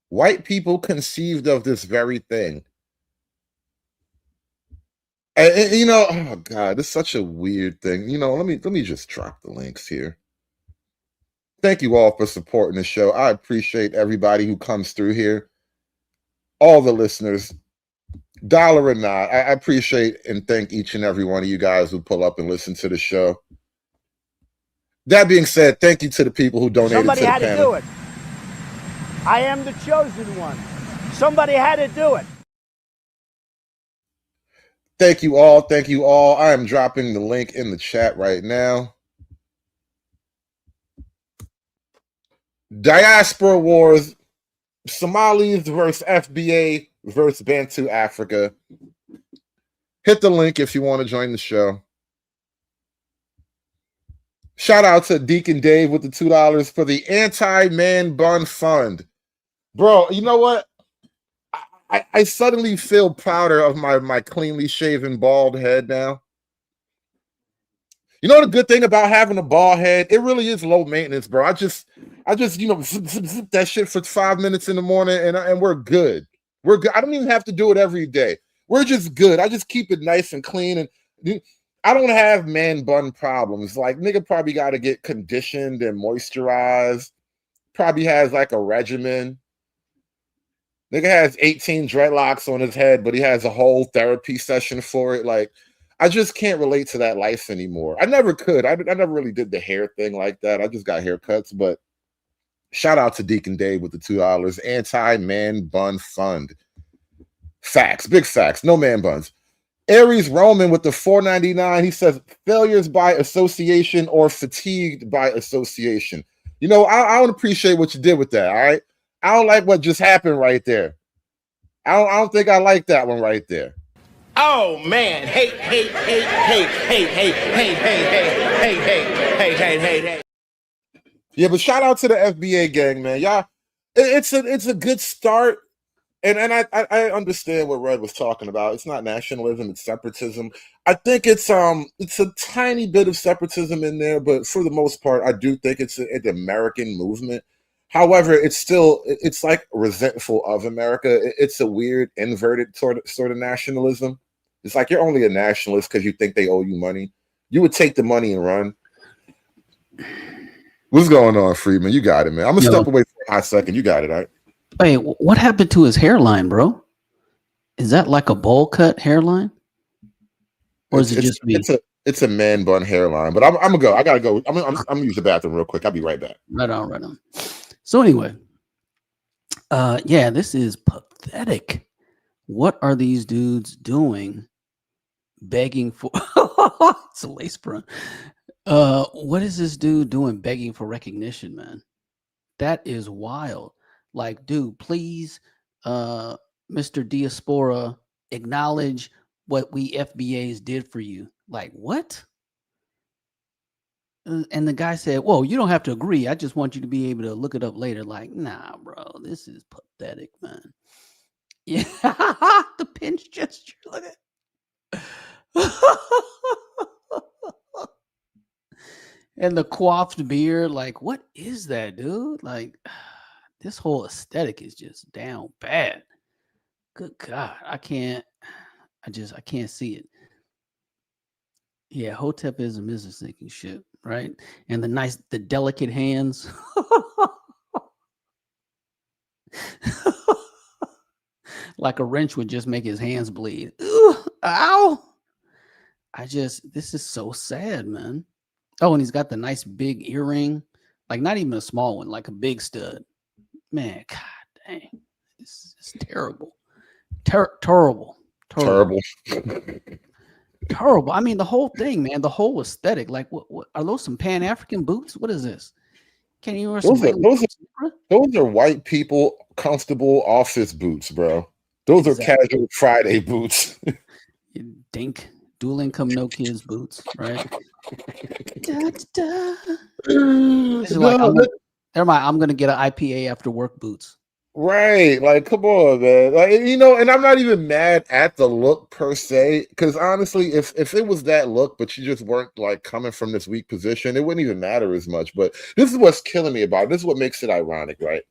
Speaker 3: White people conceived of this very thing. And you know, oh God, it's such a weird thing. You know, let me just drop the links here. Thank you all for supporting the show. I appreciate everybody who comes through here. All the listeners, dollar or not, I appreciate and thank each and every one of you guys who pull up and listen to the show. That being said, thank you to the people who donated
Speaker 10: Somebody
Speaker 3: to the
Speaker 10: had
Speaker 3: panel.
Speaker 10: to do it. I am the chosen one. Somebody had to do it.
Speaker 3: Thank you all. Thank you all. I am dropping the link in the chat right now. Diaspora Wars, Somalis versus FBA versus Bantu Africa. Hit the link if you want to join the show. Shout out to Deacon Dave with the $2 for the Anti-Man Bun Fund. Bro, you know what? I suddenly feel prouder of my cleanly shaven bald head now. You know the good thing about having a bald head? It really is low maintenance, bro. I just you know, zip that shit for 5 minutes in the morning and we're good. We're good. I don't even have to do it every day. We're just good. I just keep it nice and clean, and I don't have man bun problems. Like, nigga probably got to get conditioned and moisturized. Probably has like a regimen. Nigga has 18 dreadlocks on his head, but he has a whole therapy session for it. Like, I just can't relate to that life anymore. I never could. I never really did the hair thing like that. I just got haircuts. But shout out to Deacon Dave with the $2. Anti-Man Bun Fund. Facts. Big facts. No man buns. Aries Roman with the $4.99. He says, failures by association or fatigued by association. You know, I don't appreciate what you did with that. All right, I don't like what just happened right there. I don't think I like that one right there.
Speaker 10: Oh man, hey.
Speaker 3: Yeah, but shout out to the FBA gang, man. Y'all, it's a good start. And I understand what Red was talking about. It's not nationalism, it's separatism. I think it's a tiny bit of separatism in there, but for the most part, I do think it's an American movement. However, it's like resentful of America. It's a weird inverted sort of nationalism. It's like you're only a nationalist because you think they owe you money. You would take the money and run. What's going on, Freeman? You got it, man. I'm gonna step away for a hot second. You got it, all right?
Speaker 11: Wait, what happened to his hairline, bro? Is that like a bowl cut hairline, or is it just me?
Speaker 3: It's a man bun hairline. But I'm gonna go. I gotta go. I'm gonna use the bathroom real quick. I'll be right back.
Speaker 11: Right on. So anyway, yeah, this is pathetic. What are these dudes doing? Begging for it's a lace front. What is this dude doing begging for recognition, man? That is wild. Like, dude, please, Mr. Diaspora, acknowledge what we FBAs did for you. Like, what? And the guy said, whoa, you don't have to agree. I just want you to be able to look it up later. Like, nah, bro, this is pathetic, man. Yeah, the pinch gesture. Look at and the coiffed beard. Like, what is that, dude? Like, this whole aesthetic is just down bad. Good God, I can't see it. Yeah, Hotepism is a sinking ship, right? And the delicate hands. Like a wrench would just make his hands bleed. Ooh, ow. This is so sad, man. Oh, and he's got the nice big earring, like not even a small one, like a big stud. Man, God dang, this is terrible. Terrible. Terrible. I mean, the whole thing, man, the whole aesthetic. Like, what are those? Some Pan-African boots? What is this? Can you wear some?
Speaker 3: Those are white people comfortable office boots, bro. Those are casual Friday boots.
Speaker 11: Dink. Dual income, no kids boots, right? I'm gonna get an IPA after work boots.
Speaker 3: Right, like come on, man. Like, you know, and I'm not even mad at the look per se, because honestly, if it was that look, but you just weren't like coming from this weak position, it wouldn't even matter as much. But this is what's killing me about it. This is what makes it ironic, right?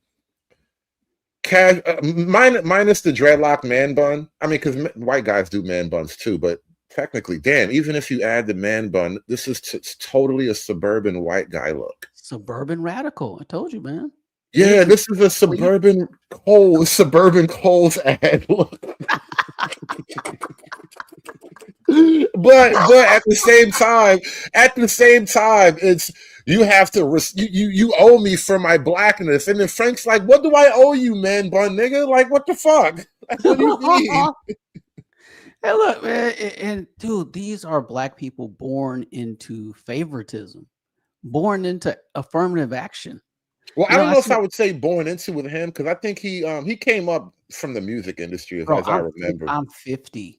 Speaker 3: Minus the dreadlock man bun. I mean, because white guys do man buns too, but technically, damn, even if you add the man bun, this is totally a suburban white guy look.
Speaker 11: Suburban radical. I told you, man.
Speaker 3: Yeah, this is a suburban Coles ad look. but at the same time, it's you have to you owe me for my blackness. And then Frank's like, what do I owe you, man bun nigga? Like, what the fuck? Like, what do you mean?
Speaker 11: Hey, look, man, and dude, these are black people born into favoritism, born into affirmative action.
Speaker 3: Well, I don't know if I would say born into with him, because I think he came up from the music industry, as I remember.
Speaker 11: I'm 50,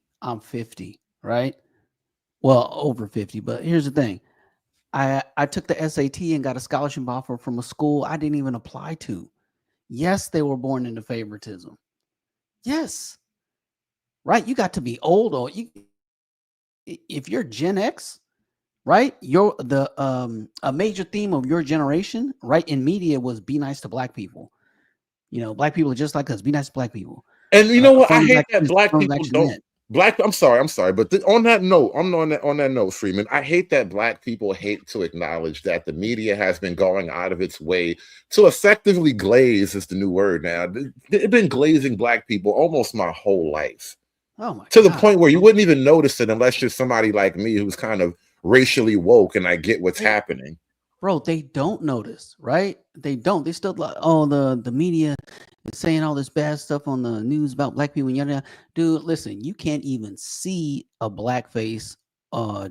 Speaker 11: right? Well, over 50, but here's the thing. I took the SAT and got a scholarship offer from a school I didn't even apply to. Yes, they were born into favoritism. Yes. Right? You got to be old, or if you're Gen X, right? You're a major theme of your generation, right? In media was be nice to black people. You know, black people are just like us. Be nice to black people.
Speaker 3: And you know what? I hate that black people don't. I'm sorry, but on that note, Freeman, I hate that black people hate to acknowledge that the media has been going out of its way to effectively glaze, is the new word now. They've been glazing black people almost my whole life.
Speaker 11: Oh my
Speaker 3: to God. The point where you wouldn't even notice it unless you're somebody like me who's kind of racially woke and I get what's happening.
Speaker 11: Bro, they don't notice, right? They don't. They still like, oh, the media is saying all this bad stuff on the news about black people. And yada. Dude, listen, you can't even see a black face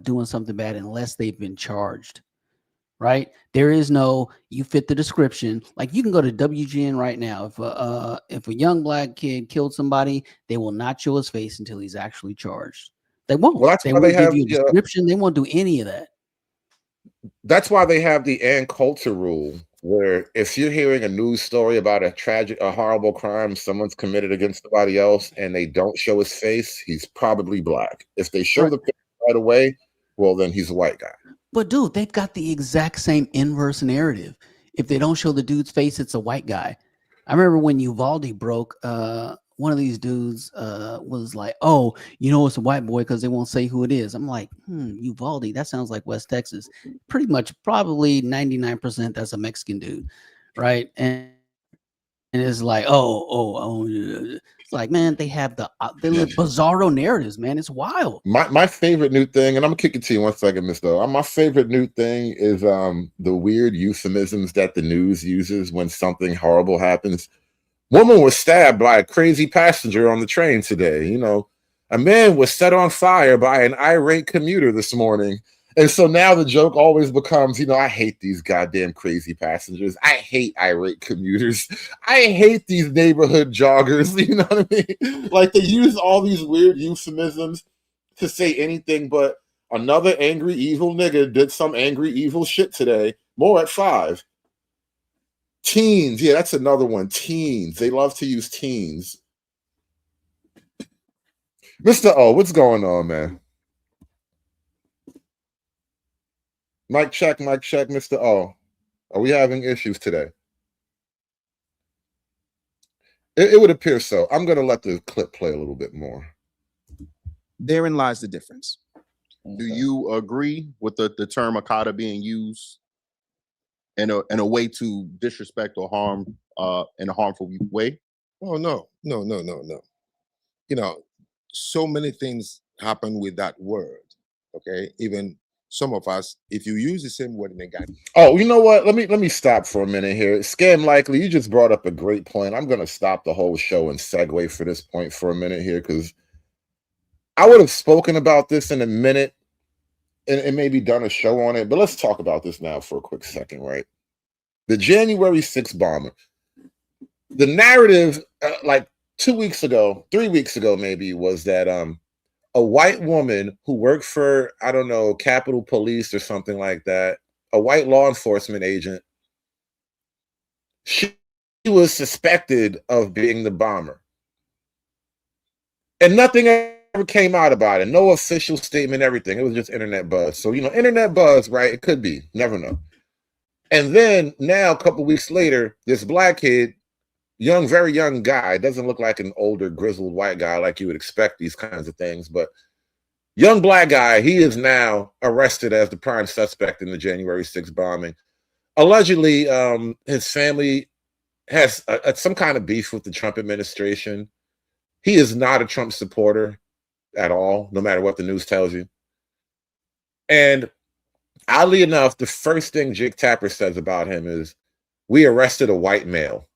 Speaker 11: doing something bad unless they've been charged, right? There is no you fit the description. Like you can go to WGN right now. If a young black kid killed somebody, they will not show his face until he's actually charged. They won't.
Speaker 3: Well, that's
Speaker 11: They
Speaker 3: why they
Speaker 11: won't give
Speaker 3: have
Speaker 11: you a description. They won't do any of that.
Speaker 3: that's why they have the and culture rule, where if you're hearing a news story about a horrible crime someone's committed against somebody else and they don't show his face, he's probably black. If they show the face right away, well, then he's a white guy.
Speaker 11: But dude, they've got the exact same inverse narrative. If they don't show the dude's face, it's a white guy. I remember when Uvalde broke, one of these dudes was like, "Oh, you know it's a white boy because they won't say who it is." I'm like, Uvalde, that sounds like West Texas. Pretty much, probably 99% that's a Mexican dude, right? And it's like, oh, it's like, man, they have the bizarro narratives, man. It's wild.
Speaker 3: My favorite new thing, and I'm gonna kick it to you 1 second, Mr. My favorite new thing is the weird euphemisms that the news uses when something horrible happens. Woman was stabbed by a crazy passenger on the train today. You know, a man was set on fire by an irate commuter this morning. And so now the joke always becomes, you know, I hate these goddamn crazy passengers. I hate irate commuters. I hate these neighborhood joggers. You know what I mean? Like they use all these weird euphemisms to say anything but another angry, evil nigga did some angry, evil shit today. More at 5. Teens. Yeah, that's another one. Teens. They love to use teens. Mr. O, what's going on, man? Mic check, Mr. O. Are we having issues today? It would appear so. I'm going to let the clip play a little bit more.
Speaker 4: Therein lies the difference.
Speaker 5: Do you agree with the term Akata being used in a way to disrespect or harm in a harmful way?
Speaker 6: Oh, no. You know, so many things happen with that word. Okay, even some of us, if you use the same word in a guy.
Speaker 3: Oh, you know what? Let me stop for a minute here. Scam Likely, you just brought up a great point. I'm going to stop the whole show and segue for this point for a minute here because I would have spoken about this in a minute and maybe done a show on it. But let's talk about this now for a quick second, right? The January 6th bomber. The narrative, like 2 weeks ago, 3 weeks ago, maybe, was that a white woman who worked for, I don't know, Capitol Police or something like that, a white law enforcement agent, she was suspected of being the bomber. And nothing ever came out about it. No official statement, everything. It was just internet buzz. So, you know, internet buzz, right? It could be. Never know. And then now, a couple weeks later, this black kid, very young guy, doesn't look like an older, grizzled white guy like you would expect these kinds of things, but young black guy, he is now arrested as the prime suspect in the January 6th bombing. Allegedly, his family has some kind of beef with the Trump administration. He is not a Trump supporter at all, no matter what the news tells you. And oddly enough, the first thing Jake Tapper says about him is, "We arrested a white male."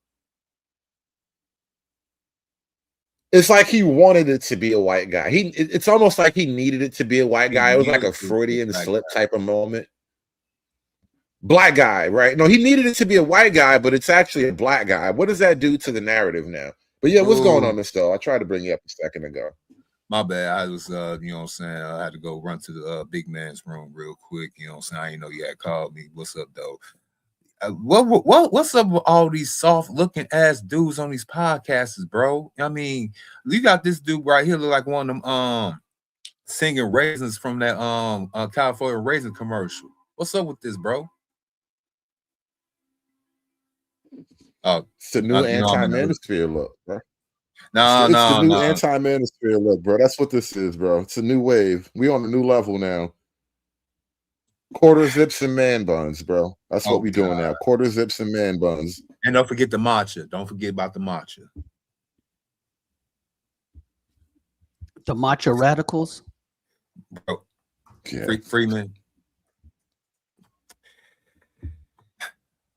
Speaker 3: It's like he wanted it to be a white guy. It's almost like he needed it to be a white guy. It was like a Freudian slip type of moment. Black guy, right? No, he needed it to be a white guy, but it's actually a black guy. What does that do to the narrative now? But yeah, what's going on, Mr. I tried to bring you up a second ago.
Speaker 12: My bad. I was, you know what I'm saying? I had to go run to the big man's room real quick. You know what I'm saying? I didn't know you had called me. What's up, though? What's up with all these soft looking ass dudes on these podcasts, bro? I mean, you got this dude right here look like one of them singing raisins from that California raisin commercial. What's up with this, bro? Oh,
Speaker 3: it's the new anti-manosphere look, bro.
Speaker 12: It's
Speaker 3: the new anti-manosphere look, bro. That's what this is, bro. It's a new wave. We on a new level now. Quarter zips and man buns, bro. That's what we doing now. Quarter zips and man buns.
Speaker 12: And don't forget the matcha. Don't forget about the matcha.
Speaker 11: The matcha radicals,
Speaker 12: bro. Yeah. Freeman.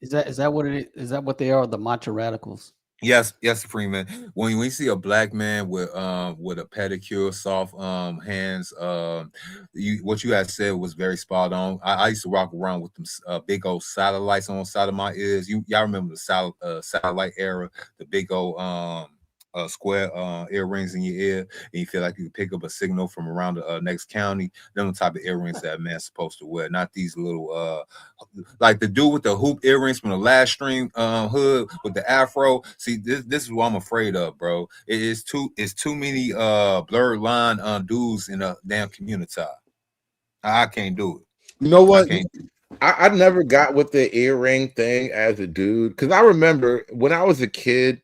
Speaker 11: Is that what it is? Is that what they are? The matcha radicals.
Speaker 12: Yes, yes, Freeman. When we see a black man with a pedicure, soft hands, what you had said was very spot on. I used to walk around with them big old satellites on the side of my ears. Y'all remember the satellite era, the big old square earrings in your ear, and you feel like you can pick up a signal from around the next county. Them the type of earrings that a man's supposed to wear, not these little like the dude with the hoop earrings from the last string hood with the afro. See, this is what I'm afraid of, bro. It's too many blurred line dudes in a damn community. I can't do it.
Speaker 3: You know what?
Speaker 12: I can't.
Speaker 3: I never got with the earring thing as a dude, because I remember when I was a kid,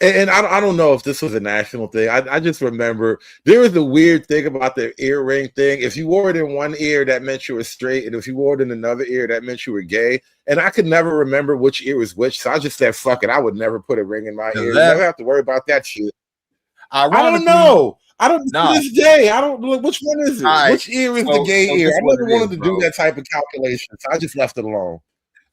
Speaker 3: and I don't know if this was a national thing. I just remember there was a weird thing about the earring thing. If you wore it in one ear, that meant you were straight, and if you wore it in another ear, that meant you were gay. And I could never remember which ear was which, so I just said, "Fuck it, I would never put a ring in my ear.
Speaker 12: left-
Speaker 3: Never have to worry about that shit." I don't
Speaker 12: Ironically,
Speaker 3: know. I don't
Speaker 12: nah.
Speaker 3: to this day. I don't know which one is it.
Speaker 12: All right,
Speaker 3: Which ear is the
Speaker 12: so-
Speaker 3: gay
Speaker 12: so
Speaker 3: ear?
Speaker 12: this
Speaker 3: I
Speaker 12: what
Speaker 3: never
Speaker 12: it
Speaker 3: wanted
Speaker 12: is,
Speaker 3: to
Speaker 12: bro.
Speaker 3: do that type of calculation, so I just left it alone.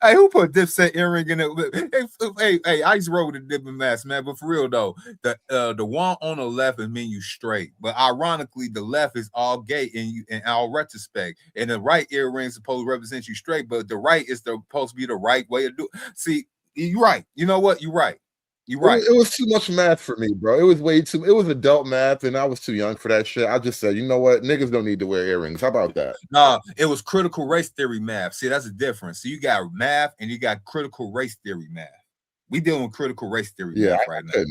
Speaker 12: Hey, who put Dipset earring in it? Hey, I used to roll with the dipping mask, man. But for real though, the one on the left is mean you straight. But ironically, the left is all gay in all retrospect. And the right earring is supposed to represent you straight, but the right is supposed to be the right way to do it. See, you're right. You know what? You're right. You're right.
Speaker 3: It was too much math for me, bro. It was way too. It was adult math, and I was too young for that shit. I just said, you know what, niggas don't need to wear earrings. How about that?
Speaker 12: No, it was critical race theory math. See, that's the difference. So you got math and you got critical race theory math. We dealing with critical race theory math right now.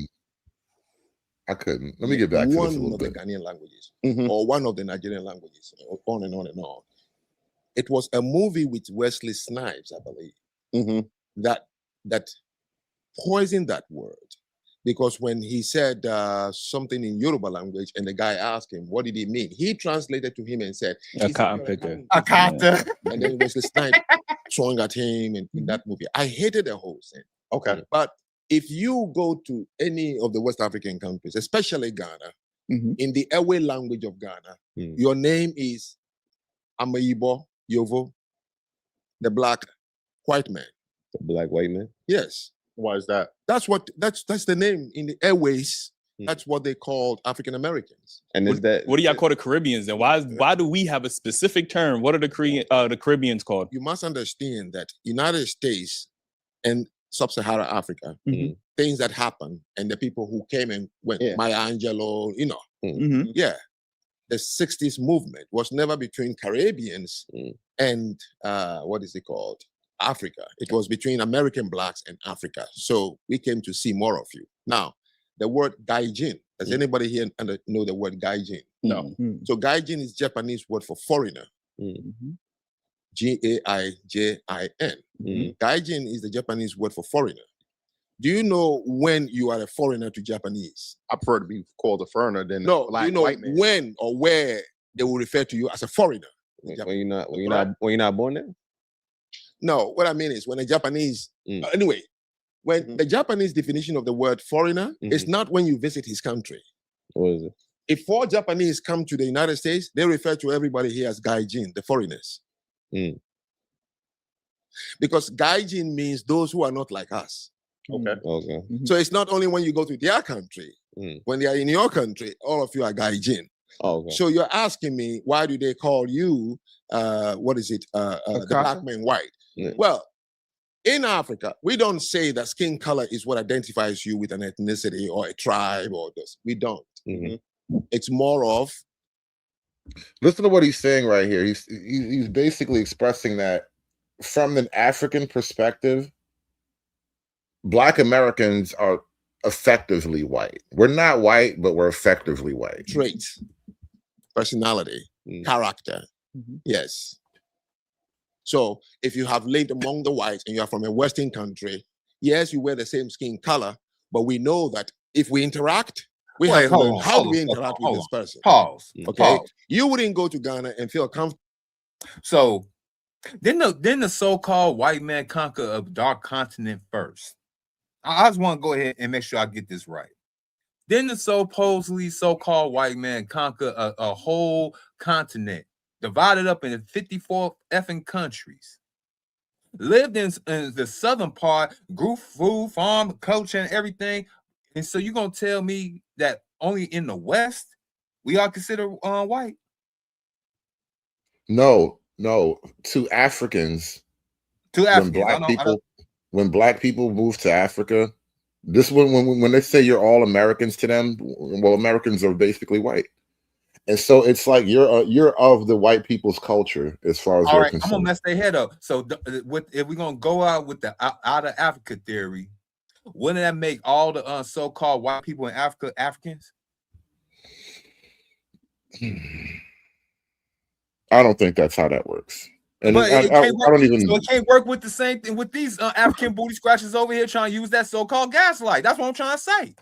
Speaker 3: I couldn't. Let me get back to this a little
Speaker 6: One of
Speaker 3: bit.
Speaker 6: the Ghanaian languages, or one of the Nigerian languages, on and on and on. It was a movie with Wesley Snipes, I believe, that poisoned that word. Because when he said something in Yoruba language and the guy asked him, what did he mean? He translated to him and said,
Speaker 13: A cotton picker.
Speaker 12: A cotton.
Speaker 6: And then Wesley Snipes throwing at him in that movie. I hated the whole thing.
Speaker 5: Okay.
Speaker 6: But if you go to any of the West African countries, especially Ghana, in the Ewe language of Ghana, your name is Amayibo Yovo, the black white man.
Speaker 8: The black white man.
Speaker 6: Yes.
Speaker 5: Why is that?
Speaker 6: That's the name in the airways. That's what they called African Americans.
Speaker 8: And is that
Speaker 13: what do y'all call the Caribbeans then? Why do we have a specific term? What are the Caribbeans called?
Speaker 6: You must understand that United States and Sub-Saharan Africa, things that happen, and the people who came and went, Maya Angelou, the 60s movement was never between Caribbeans and what is it called? Africa. It was between American blacks and Africa. So we came to see more of you. Now, the word gaijin. Does anybody here know the word gaijin?
Speaker 5: No.
Speaker 6: So gaijin is Japanese word for foreigner. Gaijin. Gaijin is the Japanese word for foreigner. Do you know when you are a foreigner to Japanese?
Speaker 5: I prefer to be called a foreigner than
Speaker 6: No,
Speaker 5: black
Speaker 6: you know
Speaker 5: white man.
Speaker 6: when or where they will refer to you as a foreigner.
Speaker 8: When you're not born there?
Speaker 6: No, what I mean is when a Japanese, anyway, when the Japanese definition of the word foreigner is not when you visit his country.
Speaker 8: What is it?
Speaker 6: If 4 Japanese come to the United States, they refer to everybody here as gaijin, the foreigners. Because gaijin means those who are not like us.
Speaker 5: Okay.
Speaker 8: Okay.
Speaker 6: So it's not only when you go to their country, when they are in your country, all of you are gaijin.
Speaker 8: Okay.
Speaker 6: So you're asking me, why do they call you, the black man white? Well, in Africa, we don't say that skin color is what identifies you with an ethnicity or a tribe or this. We don't. It's more of.
Speaker 3: Listen to what he's saying right here. He's basically expressing that from an African perspective, Black Americans are effectively white. We're not white, but we're effectively white.
Speaker 6: Traits, personality, character. Yes. So if you have lived among the whites and you are from a Western country, yes, you wear the same skin color, but we know that if we interact, we have to learn how do we interact with this person.
Speaker 12: Pause.
Speaker 6: Okay.
Speaker 12: Pause.
Speaker 6: You wouldn't go to Ghana and feel comfortable.
Speaker 12: So didn't the so-called white man conquer a dark continent first? I just want to go ahead and make sure I get this right. Didn't the supposedly so-called white man conquer a whole continent, divided up into 54 effing countries lived in the southern part, grew food, farm, culture, and everything. And so you're gonna tell me that only in the West we are considered white?
Speaker 3: No, to Africans.
Speaker 12: To Africans,
Speaker 3: When black people move to Africa, this when they say you're all Americans to them, well, Americans are basically white, and so it's like you're of the white people's culture as far as
Speaker 12: all
Speaker 3: they're
Speaker 12: right,
Speaker 3: concerned.
Speaker 12: I'm gonna mess their head up. So if we're gonna go out with the out of Africa theory, wouldn't that make all the so-called white people in Africa Africans?
Speaker 3: I don't think that's how that works. And
Speaker 12: But
Speaker 3: I don't even.
Speaker 12: So it can't work with the same thing with these African booty scratchers over here trying to use that so-called gaslight. That's what I'm trying to say.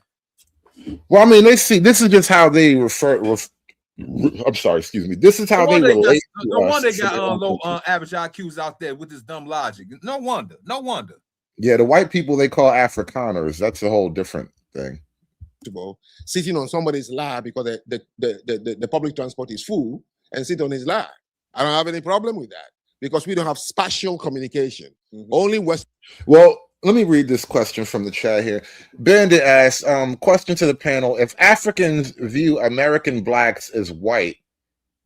Speaker 3: Well, I mean, this is just how they refer. I'm sorry, excuse me. This is how they relate.
Speaker 12: No wonder they got low average IQs out there with this dumb logic. No wonder.
Speaker 3: Yeah, the white people they call Afrikaners. That's a whole different thing.
Speaker 6: Sitting on somebody's lap because the public transport is full and sit on his lap. I don't have any problem with that because we don't have spatial communication. Only West.
Speaker 3: Well, let me read this question from the chat here. Bandit asks, question to the panel: if Africans view American blacks as white,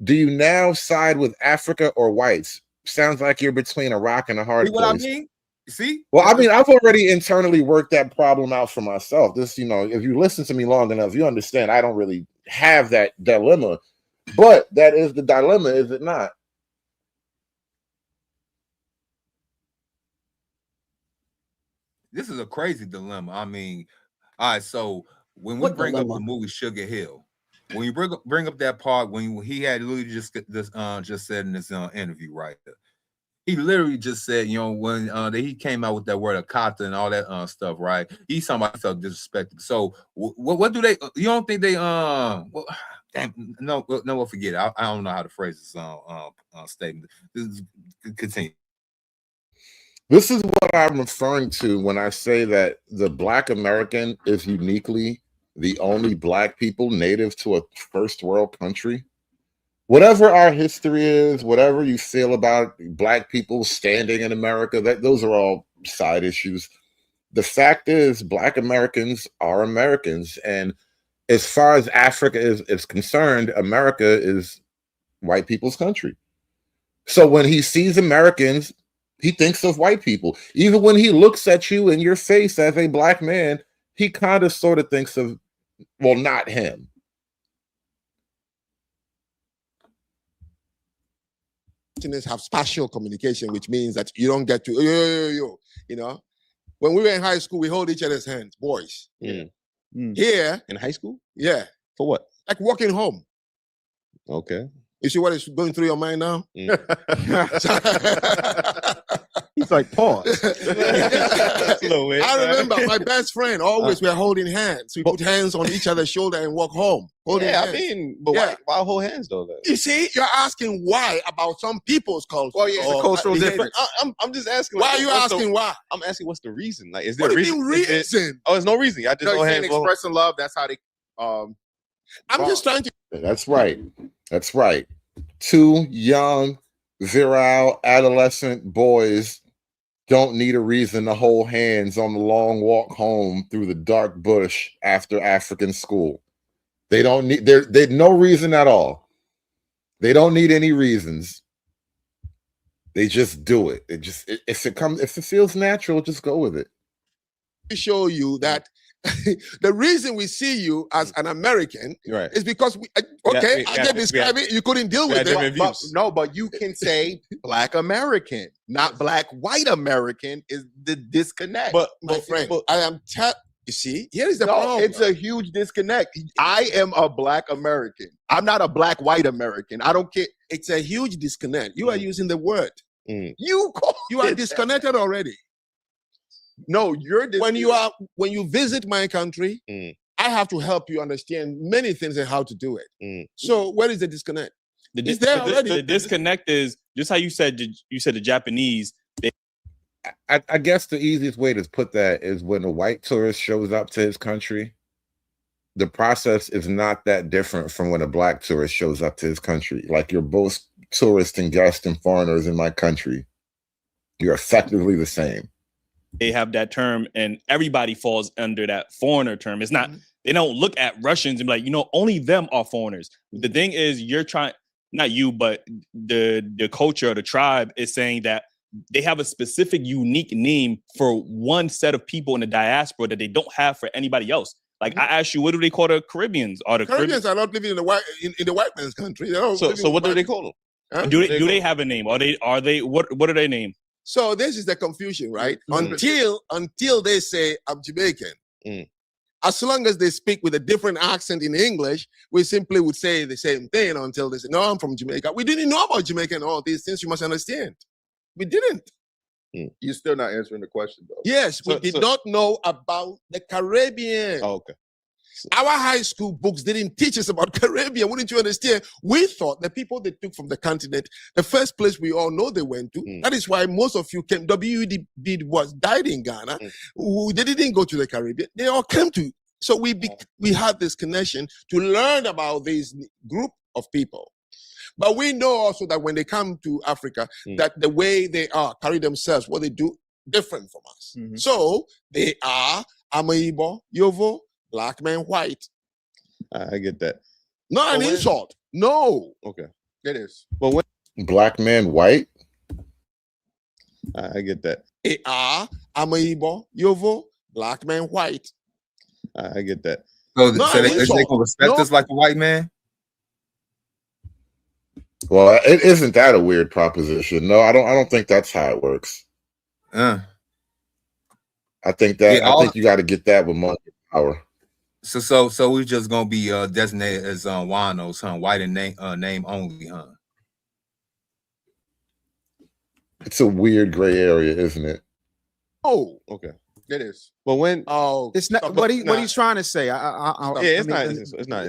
Speaker 3: do you now side with Africa or whites? Sounds like you're between a rock and a hard place.
Speaker 12: See what I mean? You see?
Speaker 3: Well, I mean, I've already internally worked that problem out for myself. This, if you listen to me long enough, you understand I don't really have that dilemma. But that is the dilemma, is it not?
Speaker 12: This is a crazy dilemma. I mean, all right, so when we bring up the movie Sugar Hill, when you bring up that part when he had literally just said in this interview right there, he literally just said, when he came out with that word akata and all that stuff, right? He's talking about himself disrespected. So what do they? You don't think they damn, no, we'll forget it. I don't know how to phrase this statement. Continue.
Speaker 3: This is what I'm referring to when I say that the Black American is uniquely the only Black people native to a first world country. Whatever our history is, whatever you feel about Black people standing in America, those are all side issues. The fact is, Black Americans are Americans. And as far as Africa is concerned, America is white people's country. So when he sees Americans, he thinks of white people. Even when he looks at you in your face as a Black man, he kind of sort of thinks of, well, not him.
Speaker 6: Have spatial communication, which means that you don't get to, when we were in high school, we hold each other's hands, boys.
Speaker 8: Yeah.
Speaker 6: Here
Speaker 8: in high school?
Speaker 6: Yeah.
Speaker 8: For what?
Speaker 6: Like walking home.
Speaker 8: Okay.
Speaker 6: You see what is going through your mind now?
Speaker 4: He's like, pause.
Speaker 6: I remember my best friend, always we're holding hands. We put hands on each other's shoulder and walk home. Holding hands.
Speaker 8: I mean, but why hold hands though?
Speaker 6: You see, you're asking why about some people's culture.
Speaker 8: Well, yeah, it's a cultural difference. I'm just asking.
Speaker 6: Why are you asking why?
Speaker 8: I'm asking what's the reason? Like, is there
Speaker 6: What
Speaker 8: a
Speaker 6: do you
Speaker 8: reason?
Speaker 6: mean reason?
Speaker 8: There's no reason. I just
Speaker 5: No,
Speaker 8: hold
Speaker 5: he's
Speaker 8: hands.
Speaker 5: saying expressing love. That's how they.
Speaker 6: I'm just trying to.
Speaker 3: That's right. That's right. Two young, virile, adolescent boys don't need a reason to hold hands on the long walk home through the dark bush after African school. They don't need there's no reason at all. They don't need any reasons. They just do it. If it feels natural, just go with it.
Speaker 6: Show you that the reason we see you as an American is because I can describe it. You couldn't deal with it.
Speaker 5: But you can say Black American, not Black white American is the disconnect.
Speaker 6: But my friend, I am you see, here is the problem.
Speaker 5: It's a huge disconnect. I am a Black American. I'm not a Black white American. I don't care.
Speaker 6: It's a huge disconnect. You are using the word.
Speaker 5: You
Speaker 6: are disconnected already.
Speaker 5: No, you're
Speaker 6: when you visit my country, I have to help you understand many things and how to do it. So where is the disconnect?
Speaker 13: The disconnect is just how you said the Japanese.
Speaker 3: I guess the easiest way to put that is when a white tourist shows up to his country, the process is not that different from when a Black tourist shows up to his country. Like, you're both tourists and guests and foreigners in my country. You're effectively the same.
Speaker 13: They have that term, and everybody falls under that foreigner term. It's not, they don't look at Russians and be like, only them are foreigners. The thing is, you're trying, not you, but the culture or the tribe is saying that they have a specific unique name for one set of people in the diaspora that they don't have for anybody else. Like I asked you, what do they call the Caribbeans? Are the
Speaker 6: Caribbeans are not living in the white man's country.
Speaker 8: So what do they call them?
Speaker 6: Huh?
Speaker 13: Do they have a name? Are they what are their name?
Speaker 6: So this is the confusion, right? Until they say I'm Jamaican. As long as they speak with a different accent in English, we simply would say the same thing until they say, no, I'm from Jamaica. We didn't know about Jamaica and all these things. You must understand. We didn't.
Speaker 5: You're still not answering the question, though.
Speaker 6: Yes, we did not know about the Caribbean.
Speaker 8: Oh, okay.
Speaker 6: Our high school books didn't teach us about Caribbean. Wouldn't you understand? We thought the people they took from the continent, the first place we all know they went to. That is why most of you came. W.E.B. was died in Ghana. They didn't go to the Caribbean. They all came to. So we had this connection to learn about this group of people. But we know also that when they come to Africa, that the way they carry themselves, what they do, different from us. So they are Amaibo, Yovo, black man, white.
Speaker 8: I get that.
Speaker 6: Not an insult. No.
Speaker 8: Okay.
Speaker 6: It is.
Speaker 8: But when
Speaker 3: Black man, white.
Speaker 8: I get that.
Speaker 6: They are Amaibo, Yovo, black man, white.
Speaker 8: I get that.
Speaker 12: So they gonna respect us like a white man?
Speaker 3: Well, it isn't that a weird proposition. No, I don't think that's how it works. I think that I think you got to get that with money and power.
Speaker 12: So we're just gonna be designated as Wanos, huh? White and name only, huh?
Speaker 3: It's a weird gray area, isn't it?
Speaker 6: Oh,
Speaker 8: okay.
Speaker 6: It is.
Speaker 8: But when
Speaker 4: it's not what he's trying to say.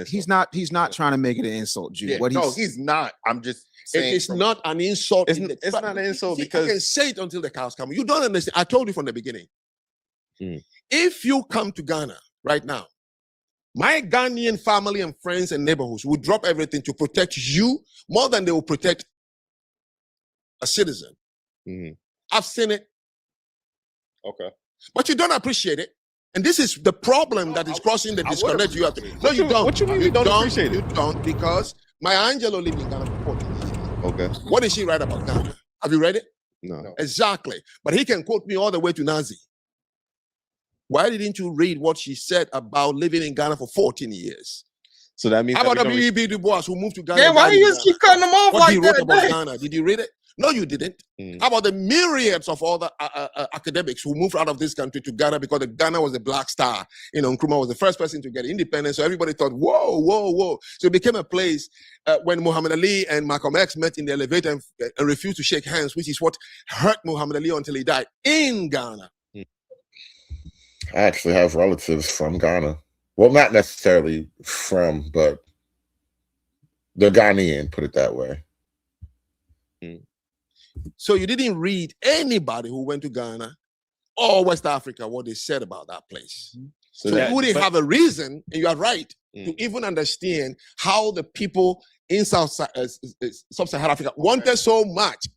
Speaker 4: He's not trying to make it an insult, Jude.
Speaker 5: Yeah, he's not. I'm just saying
Speaker 6: it's not an insult.
Speaker 8: It's not an insult because
Speaker 6: I can say it until the cows come. You don't understand. I told you from the beginning. If you come to Ghana right now, my Ghanaian family and friends and neighborhoods will drop everything to protect you more than they will protect a citizen. I've seen it.
Speaker 8: Okay.
Speaker 6: But you don't appreciate it. And this is the problem that is causing the disconnect you have to. No, you don't.
Speaker 8: What you mean you don't appreciate it?
Speaker 6: You don't, because my Angelo lived in Ghana for 14 years.
Speaker 8: Okay.
Speaker 6: What did she write about Ghana? Have you read it?
Speaker 8: No.
Speaker 6: Exactly. But he can quote me all the way to Nazi. Why didn't you read what she said about living in Ghana for 14 years?
Speaker 8: So that means
Speaker 6: how about W.E.B. Du Bois, who moved to Ghana?
Speaker 5: Yeah, why do you just keep cutting them off
Speaker 6: what
Speaker 5: like
Speaker 6: he wrote
Speaker 5: that?
Speaker 6: About Ghana? Did you read it? No, you didn't. How about the myriads of other academics who moved out of this country to Ghana because Ghana was a black star? Nkrumah was the first person to get independence. So everybody thought, whoa, whoa, whoa. So it became a place when Muhammad Ali and Malcolm X met in the elevator and refused to shake hands, which is what hurt Muhammad Ali until he died in Ghana.
Speaker 3: I actually have relatives from Ghana. Well, not necessarily from, but they're Ghanaian, put it that way.
Speaker 6: So you didn't read anybody who went to Ghana or West Africa what they said about that place. So you wouldn't have a reason, and you are right, to even understand how the people in Sub-Saharan Africa wanted so much.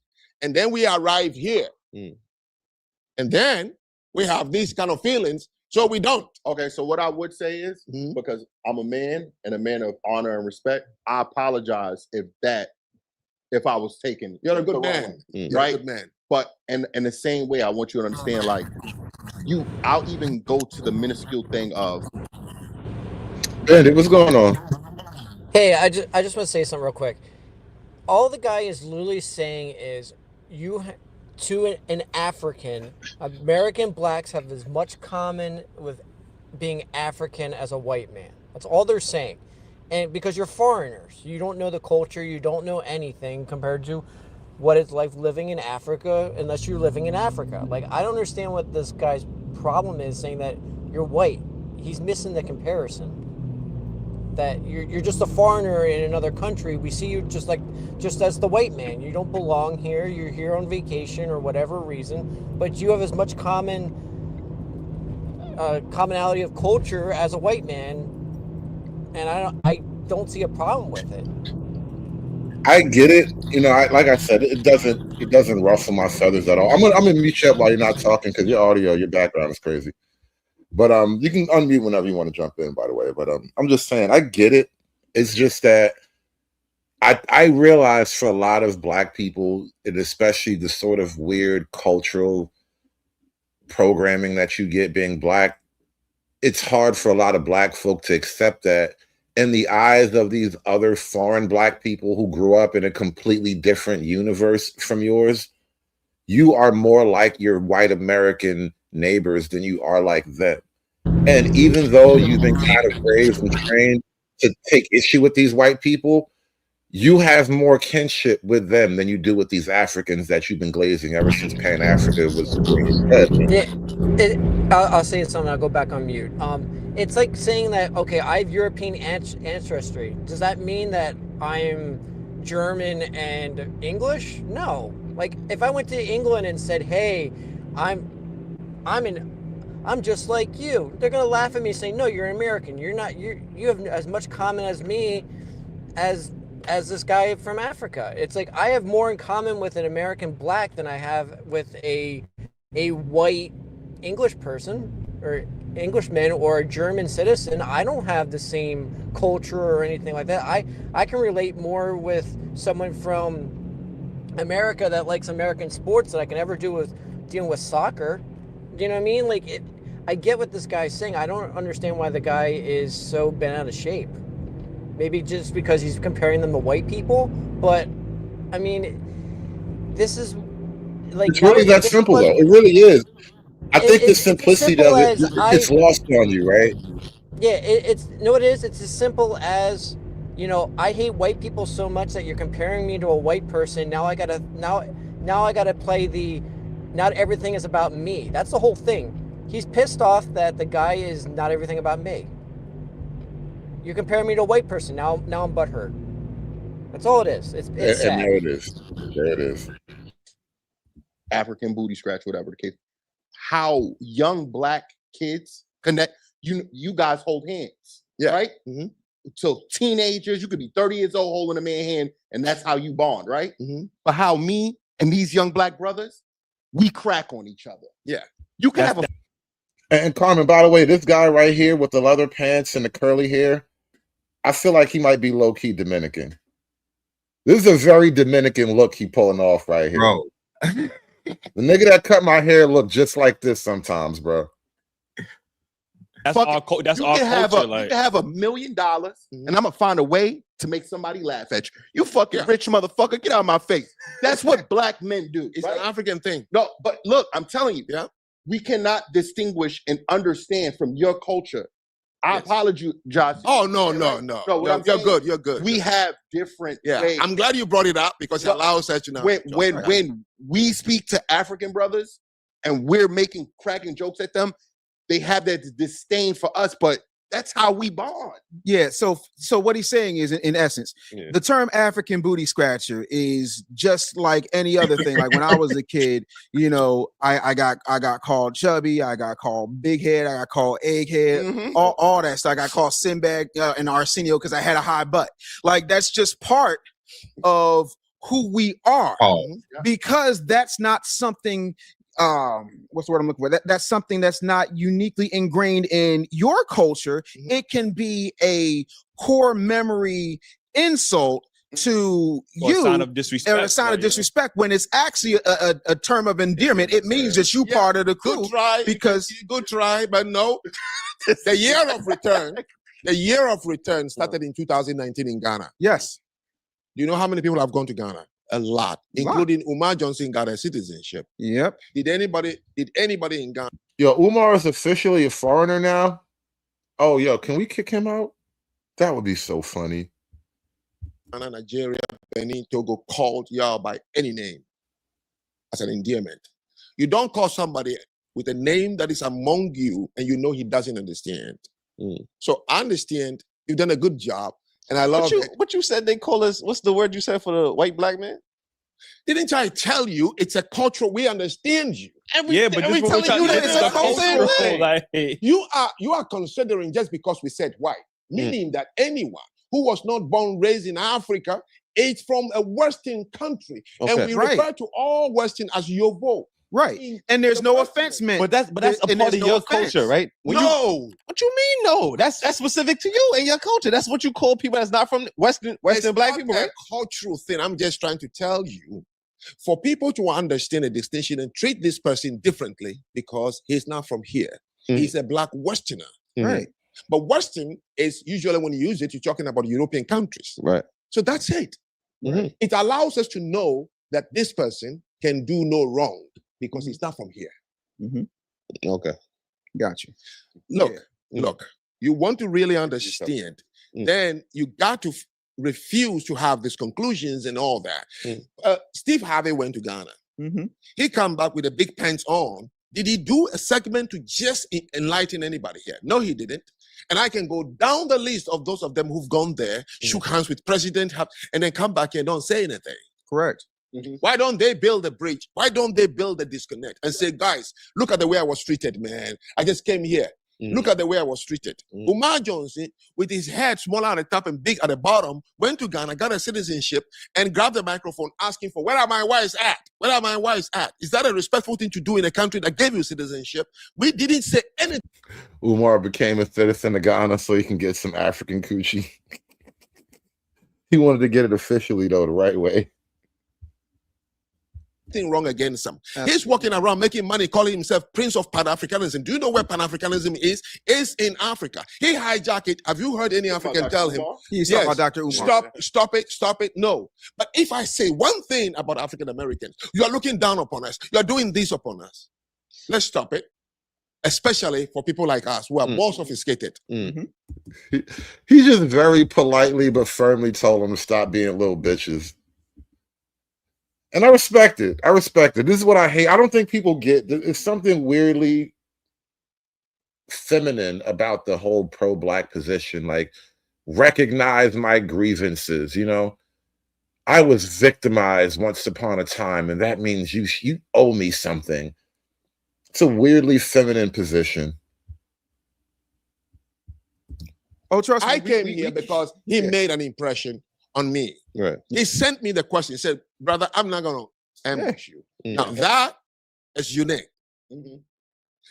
Speaker 6: And then we arrive here. And then we have these kind of feelings, so we don't.
Speaker 5: Okay, so what I would say is, because I'm a man and a man of honor and respect, I apologize if I was taken.
Speaker 6: You're a good man.
Speaker 5: Right?
Speaker 6: You're a good man.
Speaker 5: But in the same way, I want you to understand, like, I'll even go to the minuscule thing of,
Speaker 3: Andy, what's going on?
Speaker 14: Hey, I just want to say something real quick. All the guy is literally saying is, to an African, American blacks have as much common with being African as a white man. That's all they're saying. And because you're foreigners, you don't know the culture, you don't know anything compared to what it's like living in Africa, unless you're living in Africa. Like, I don't understand what this guy's problem is saying that you're white. He's missing the comparison. That you're just a foreigner in another country. We see you just as the white man. You don't belong here. You're here on vacation or whatever reason, but you have as much commonality of culture as a white man, and I don't see a problem with it.
Speaker 3: I get it. You know, like I said, it doesn't ruffle my feathers at all. I'm gonna mute you up while you're not talking because your audio, your background is crazy. But you can unmute whenever you want to jump in, by the way. But I'm just saying, I get it. It's just that I realize for a lot of Black people, and especially the sort of weird cultural programming that you get being Black, it's hard for a lot of Black folk to accept that in the eyes of these other foreign Black people who grew up in a completely different universe from yours. You are more like your white American neighbors than you are like them. And even though you've been kind of raised and trained to take issue with these white people, you have more kinship with them than you do with these Africans that you've been glazing ever since Pan-Africa was
Speaker 14: I'll say something. I'll go back on mute. It's like saying that, okay, I have European ancestry. Does that mean that I'm German and English? No. Like, if I went to England and said, hey, I'm just like you, they're gonna laugh at me saying, no, you're American. You're not. You have as much common as me as this guy from Africa. It's like I have more in common with an American Black than I have with a white English person or Englishman or a German citizen. I don't have the same culture or anything like that. I can relate more with someone from America that likes American sports than I can ever do with dealing with soccer. Do you know what I mean? Like, I get what this guy's saying. I don't understand why the guy is so bent out of shape. Maybe just because he's comparing them to white people, but I mean, this is like,
Speaker 3: it's really that simple, though. It really is. I think the simplicity of it, it's lost on you, right?
Speaker 14: Yeah, it's no, it is. It's as simple as, you know, I hate white people so much that you're comparing me to a white person. Now I gotta play the, not everything is about me. That's the whole thing. He's pissed off that the guy is not everything about me. You're comparing me to a white person. Now I'm butthurt. That's all it is. It's sad.
Speaker 3: And there it is. There it is.
Speaker 5: African booty scratch, whatever the case. How young Black kids connect. You guys hold hands, right? Mm-hmm. So teenagers, you could be 30 years old holding a man's hand, and that's how you bond, right? Mm-hmm. But how me and these young Black brothers, we crack on each other. Yeah, you can have a.
Speaker 3: And Carmen, by the way, this guy right here with the leather pants and the curly hair, I feel like he might be low-key Dominican. This is a very Dominican look he pulling off right here.
Speaker 12: Bro.
Speaker 3: The nigga that cut my hair look just like this sometimes, bro.
Speaker 13: That's our culture.
Speaker 5: You can have $1 million, and I'm gonna find a way to make somebody laugh at you. You fucking rich motherfucker, get out of my face. That's what Black men do. It's an African thing. No, but look, I'm telling you, we cannot distinguish and understand from your culture. I apologize.
Speaker 6: Oh, no. You're good. You're good.
Speaker 5: We have different ways.
Speaker 6: I'm glad you brought it up because it allows us to know.
Speaker 5: When we speak to African brothers and we're cracking jokes at them, they have that disdain for us, but that's how we bond.
Speaker 4: Yeah. So what he's saying is, in essence, the term African booty scratcher is just like any other thing. Like when I was a kid, you know, I got called chubby, I got called big head, I got called egghead, all that stuff. I got called Sinbad and Arsenio because I had a high butt. Like that's just part of who we are, because that's not something. What's the word I'm looking for? That's something that's not uniquely ingrained in your culture. It can be a core memory insult to you,
Speaker 13: a sign of disrespect,
Speaker 4: or a sign of disrespect, when it's actually a term of endearment. It means that you part of the crew.
Speaker 6: Good try,
Speaker 4: because
Speaker 6: good try, but no. The year of return started in 2019 in Ghana.
Speaker 4: Yes.
Speaker 6: Do you know how many people have gone to Ghana? A lot, including Umar Johnson got a citizenship.
Speaker 4: Yep.
Speaker 6: Did anybody in Ghana?
Speaker 3: Yo, Umar is officially a foreigner now. Oh, yo, can we kick him out? That would be so funny.
Speaker 6: Ghana, Nigeria, Benin, Togo called y'all by any name as an endearment. You don't call somebody with a name that is among you and you know he doesn't understand. So I understand you've done a good job. And I love
Speaker 8: what you said they call us. What's the word you said for the white Black man?
Speaker 6: Didn't I tell you it's a cultural? We understand you.
Speaker 13: But this telling you that it's a cultural thing.
Speaker 6: You are considering just because we said white, meaning that anyone who was not born raised in Africa It's from a Western country, and
Speaker 4: Okay.
Speaker 6: we
Speaker 4: Right.
Speaker 6: refer to all Western as Yovo.
Speaker 4: Right. And there's no offense meant.
Speaker 8: But that's a
Speaker 4: And
Speaker 8: part
Speaker 4: there's
Speaker 8: of
Speaker 4: no
Speaker 8: your
Speaker 4: offense.
Speaker 8: culture, right?
Speaker 6: No.
Speaker 8: What you mean no? That's specific to you and your culture. That's what you call people that's not from Western
Speaker 6: It's
Speaker 8: black
Speaker 6: not
Speaker 8: people,
Speaker 6: a
Speaker 8: right?
Speaker 6: cultural thing. I'm just trying to tell you, for people to understand the distinction and treat this person differently because he's not from here. He's a black Westerner.
Speaker 8: Right.
Speaker 6: But Western is usually when you use it, you're talking about European countries.
Speaker 8: Right.
Speaker 6: So that's it. It allows us to know that this person can do no wrong because he's not from here.
Speaker 8: Okay.
Speaker 4: Got you.
Speaker 6: Look, you want to really understand, then you got to refuse to have these conclusions and all that. Steve Harvey went to Ghana. He come back with a big pants on. Did he do a segment to just enlighten anybody here? No, he didn't. And I can go down the list of those of them who've gone there, shook hands with president, and then come back here and don't say anything.
Speaker 4: Correct.
Speaker 6: Why don't they build a bridge? Why don't they build a disconnect and say, guys, look at the way I was treated, man. I just came here. Look at the way I was treated. Umar Johnson, with his head smaller at the top and big at the bottom, went to Ghana, got a citizenship, and grabbed the microphone asking for, where are my wives at? Where are my wives at? Is that a respectful thing to do in a country that gave you citizenship? We didn't say anything.
Speaker 3: Umar became a citizen of Ghana so he can get some African coochie. He wanted to get it officially, though, the right way.
Speaker 6: Wrong against him. He's walking around making money, calling himself Prince of Pan-Africanism. Do you know where Pan-Africanism is? It's in Africa. He hijacked it. Have you heard any African tell him?
Speaker 4: He's talking about Dr. Umar.
Speaker 6: Stop it. No. But if I say one thing about African Americans, you are looking down upon us. You are doing this upon us. Let's stop it. Especially for people like us who are more sophisticated.
Speaker 3: He just very politely but firmly told them to stop being little bitches. And I respect it. This is what I hate. I don't think people get. It's something weirdly feminine about the whole pro-black position. Like, recognize my grievances. You know, I was victimized once upon a time, and that means you owe me something. It's a weirdly feminine position.
Speaker 4: Oh, trust me.
Speaker 6: I came here because he made an impression on me.
Speaker 8: Right.
Speaker 6: He sent me the question. He said, brother, I'm not going to ambush you. Now, that is unique.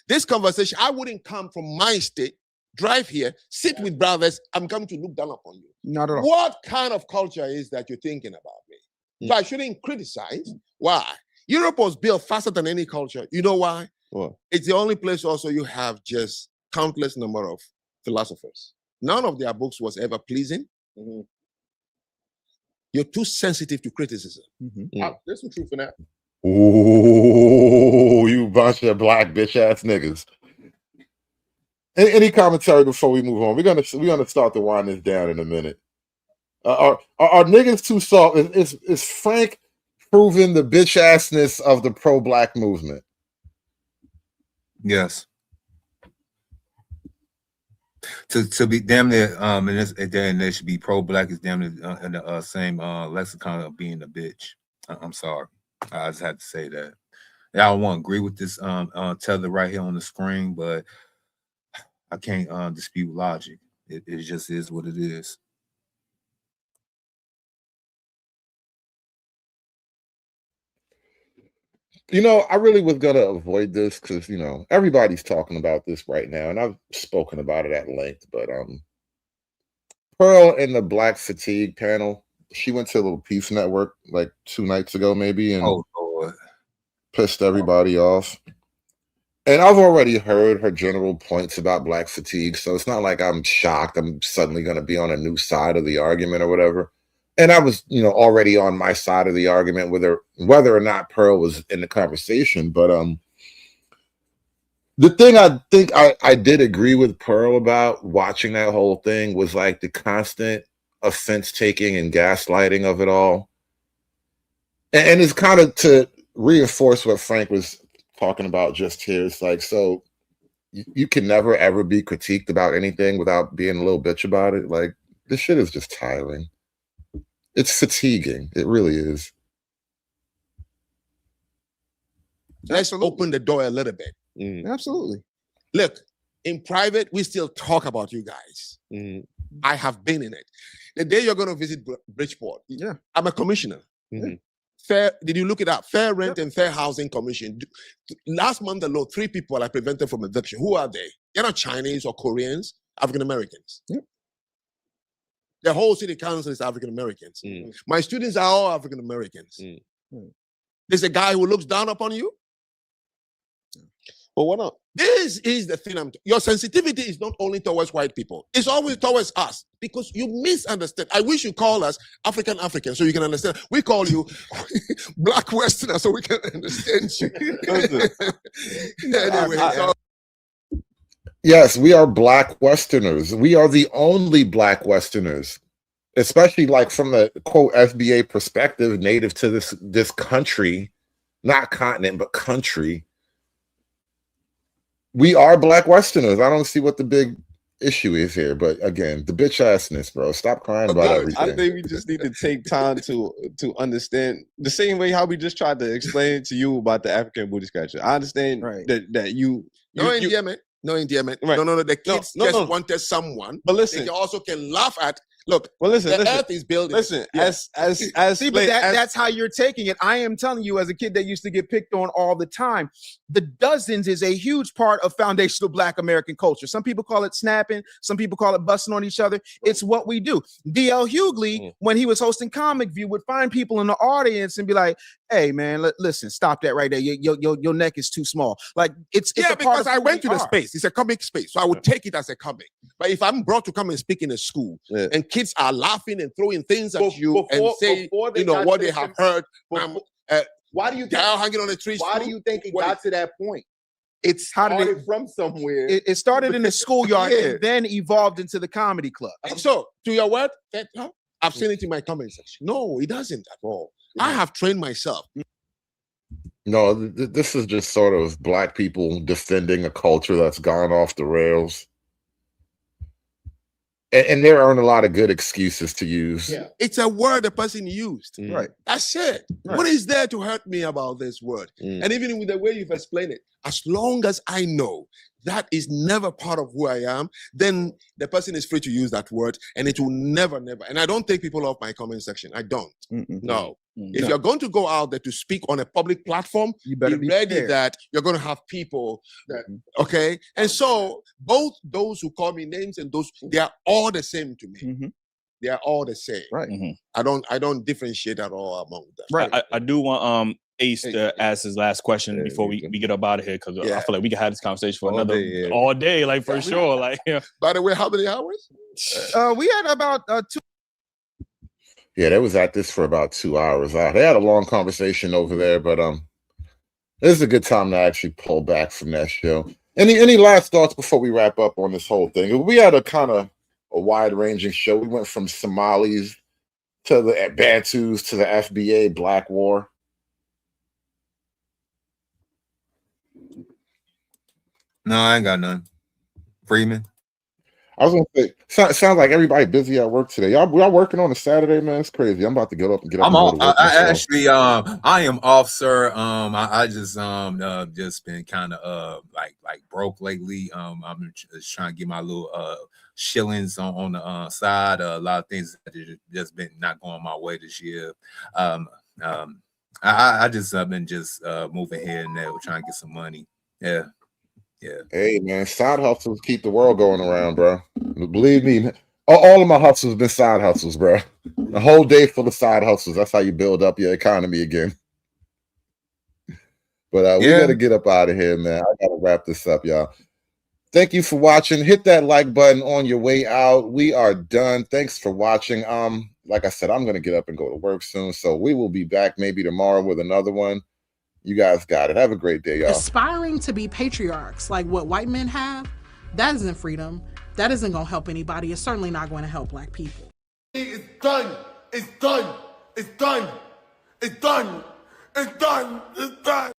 Speaker 6: This conversation, I wouldn't come from my state, drive here, sit with brothers. I'm coming to look down upon you.
Speaker 4: Not at all.
Speaker 6: What kind of culture is that you're thinking about me? So I shouldn't criticize. Why? Europe was built faster than any culture. You know why?
Speaker 8: What?
Speaker 6: It's the only place also you have just countless number of philosophers. None of their books was ever pleasing. You're too sensitive to criticism. There's some truth in that.
Speaker 3: Ooh, you bunch of black bitch ass niggas. Any commentary before we move on? We're gonna start to wind this down in a minute. Are niggas too soft? Is Frank proving the bitch assness of the pro-black movement?
Speaker 12: Yes. To be damn near in this day and age, should be pro-black is damn near in the same lexicon of being a bitch. I'm sorry, I just had to say that. I don't want to agree with this tether right here on the screen, but I can't dispute logic. It just is what it is.
Speaker 3: You know, I really was gonna avoid this because everybody's talking about this right now, and I've spoken about it at length. But Pearl in the Black Fatigue panel, she went to a little Peace Network like 2 nights ago, maybe, and
Speaker 12: Lord,
Speaker 3: pissed everybody off. And I've already heard her general points about Black fatigue, so it's not like I'm shocked. I'm suddenly going to be on a new side of the argument or whatever. And I was, already on my side of the argument, whether or not Pearl was in the conversation. But the thing I think I did agree with Pearl about watching that whole thing was like the constant offense taking and gaslighting of it all. And it's kind of to reinforce what Frank was talking about just here. It's like, so you can never ever be critiqued about anything without being a little bitch about it. Like, this shit is just tiring. It's fatiguing. It really is.
Speaker 6: Let's open the door a little bit.
Speaker 4: Absolutely.
Speaker 6: Look, in private, we still talk about you guys. I have been in it. The day you're going to visit Bridgeport, I'm a commissioner. Fair, did you look it up? Fair Rent and Fair Housing Commission. Last month alone, 3 people are prevented from eviction. Who are they? They're not Chinese or Koreans, African Americans. The whole city council is African Americans. My students are all African Americans. There's a guy who looks down upon you.
Speaker 8: Well, what not?
Speaker 6: This is the thing. Your sensitivity is not only towards white people; it's always towards us because you misunderstand. I wish you call us African so you can understand. We call you Black Westerner so we can understand you. Anyway,
Speaker 3: yes, we are Black Westerners. We are the only Black Westerners, especially like from the quote FBA perspective, native to this country, not continent but country. We are Black Westerners. I don't see what the big issue is here. But again, the bitch assness, bro. Stop crying about everything.
Speaker 8: I think we just need to take time to understand the same way how we just tried to explain to you about the African booty scratcher. I understand that you
Speaker 6: no endearment. Right. No. The kids just wanted someone.
Speaker 8: But listen,
Speaker 6: they also can laugh at. Look,
Speaker 8: listen,
Speaker 6: the earth is building.
Speaker 8: Listen,
Speaker 4: see, but that's how you're taking it. I am telling you, as a kid that used to get picked on all the time, the dozens is a huge part of foundational Black American culture. Some people call it snapping, some people call it busting on each other. It's what we do. D.L. Hughley, when he was hosting Comic View, would find people in the audience and be like, "Hey, man, listen, stop that right there. Your neck is too small." Like it's a part of
Speaker 6: I went to the space. It's a comic space, so I would take it as a comic. But if I'm brought to come and speak in a school and kids are laughing and throwing things at you and say, what they have heard.
Speaker 5: Why do you think
Speaker 6: hanging on a tree?
Speaker 5: Why do you think it got to that point? It started from somewhere.
Speaker 4: It started in the schoolyard and then evolved into the comedy club.
Speaker 6: So, to your word, I've seen it in my comment section. No, it doesn't at all. I have trained myself.
Speaker 3: No, this is just sort of Black people defending a culture that's gone off the rails. And there aren't a lot of good excuses to use.
Speaker 6: Yeah. It's a word the person used.
Speaker 4: Right.
Speaker 6: That's it.
Speaker 4: Right.
Speaker 6: What is there to hurt me about this word? And even with the way you've explained it, as long as I know that is never part of who I am, then the person is free to use that word and it will never. And I don't take people off my comment section. I don't. No. If you're going to go out there to speak on a public platform, you better be ready that you're going to have people that, okay? And so both those who call me names and those, they are all the same to me. They are all the same.
Speaker 4: Right.
Speaker 6: I don't differentiate at all among them.
Speaker 13: Right. I do want Ace to ask his last question before we get up out of here, because I feel like we can have this conversation for all day, like for sure. Like,
Speaker 6: by the way, how many hours?
Speaker 4: We had about 2.
Speaker 3: Yeah, they was at this for about 2 hours. They had a long conversation over there, but this is a good time to actually pull back from that show. Any last thoughts before we wrap up on this whole thing? We had a kind of a wide-ranging show. We went from Somalis to the Bantus to the FBA Black War.
Speaker 12: No, I ain't got none. Freeman.
Speaker 3: I was gonna say, sounds like everybody busy at work today. Y'all working on a Saturday, man. It's crazy. I'm about to get up and
Speaker 12: I'm
Speaker 3: on.
Speaker 12: I am off, sir. I just been kind of like broke lately. I'm just trying to get my little shillings on the side. A lot of things that just been not going my way this year. I just been moving here and there, trying to get some money. Yeah.
Speaker 3: Hey, man, side hustles keep the world going around, bro. Believe me, all of my hustles have been side hustles, bro. The whole day full of side hustles. That's how you build up your economy again. But we got to get up out of here, man. I got to wrap this up, y'all. Thank you for watching. Hit that like button on your way out. We are done. Thanks for watching. Like I said, I'm going to get up and go to work soon. So we will be back maybe tomorrow with another one. You guys got it. Have a great day, y'all.
Speaker 9: Aspiring to be patriarchs like what white men have, that isn't freedom. That isn't going to help anybody. It's certainly not going to help Black people.
Speaker 15: It's done. It's done. It's done. It's done. It's done. It's done.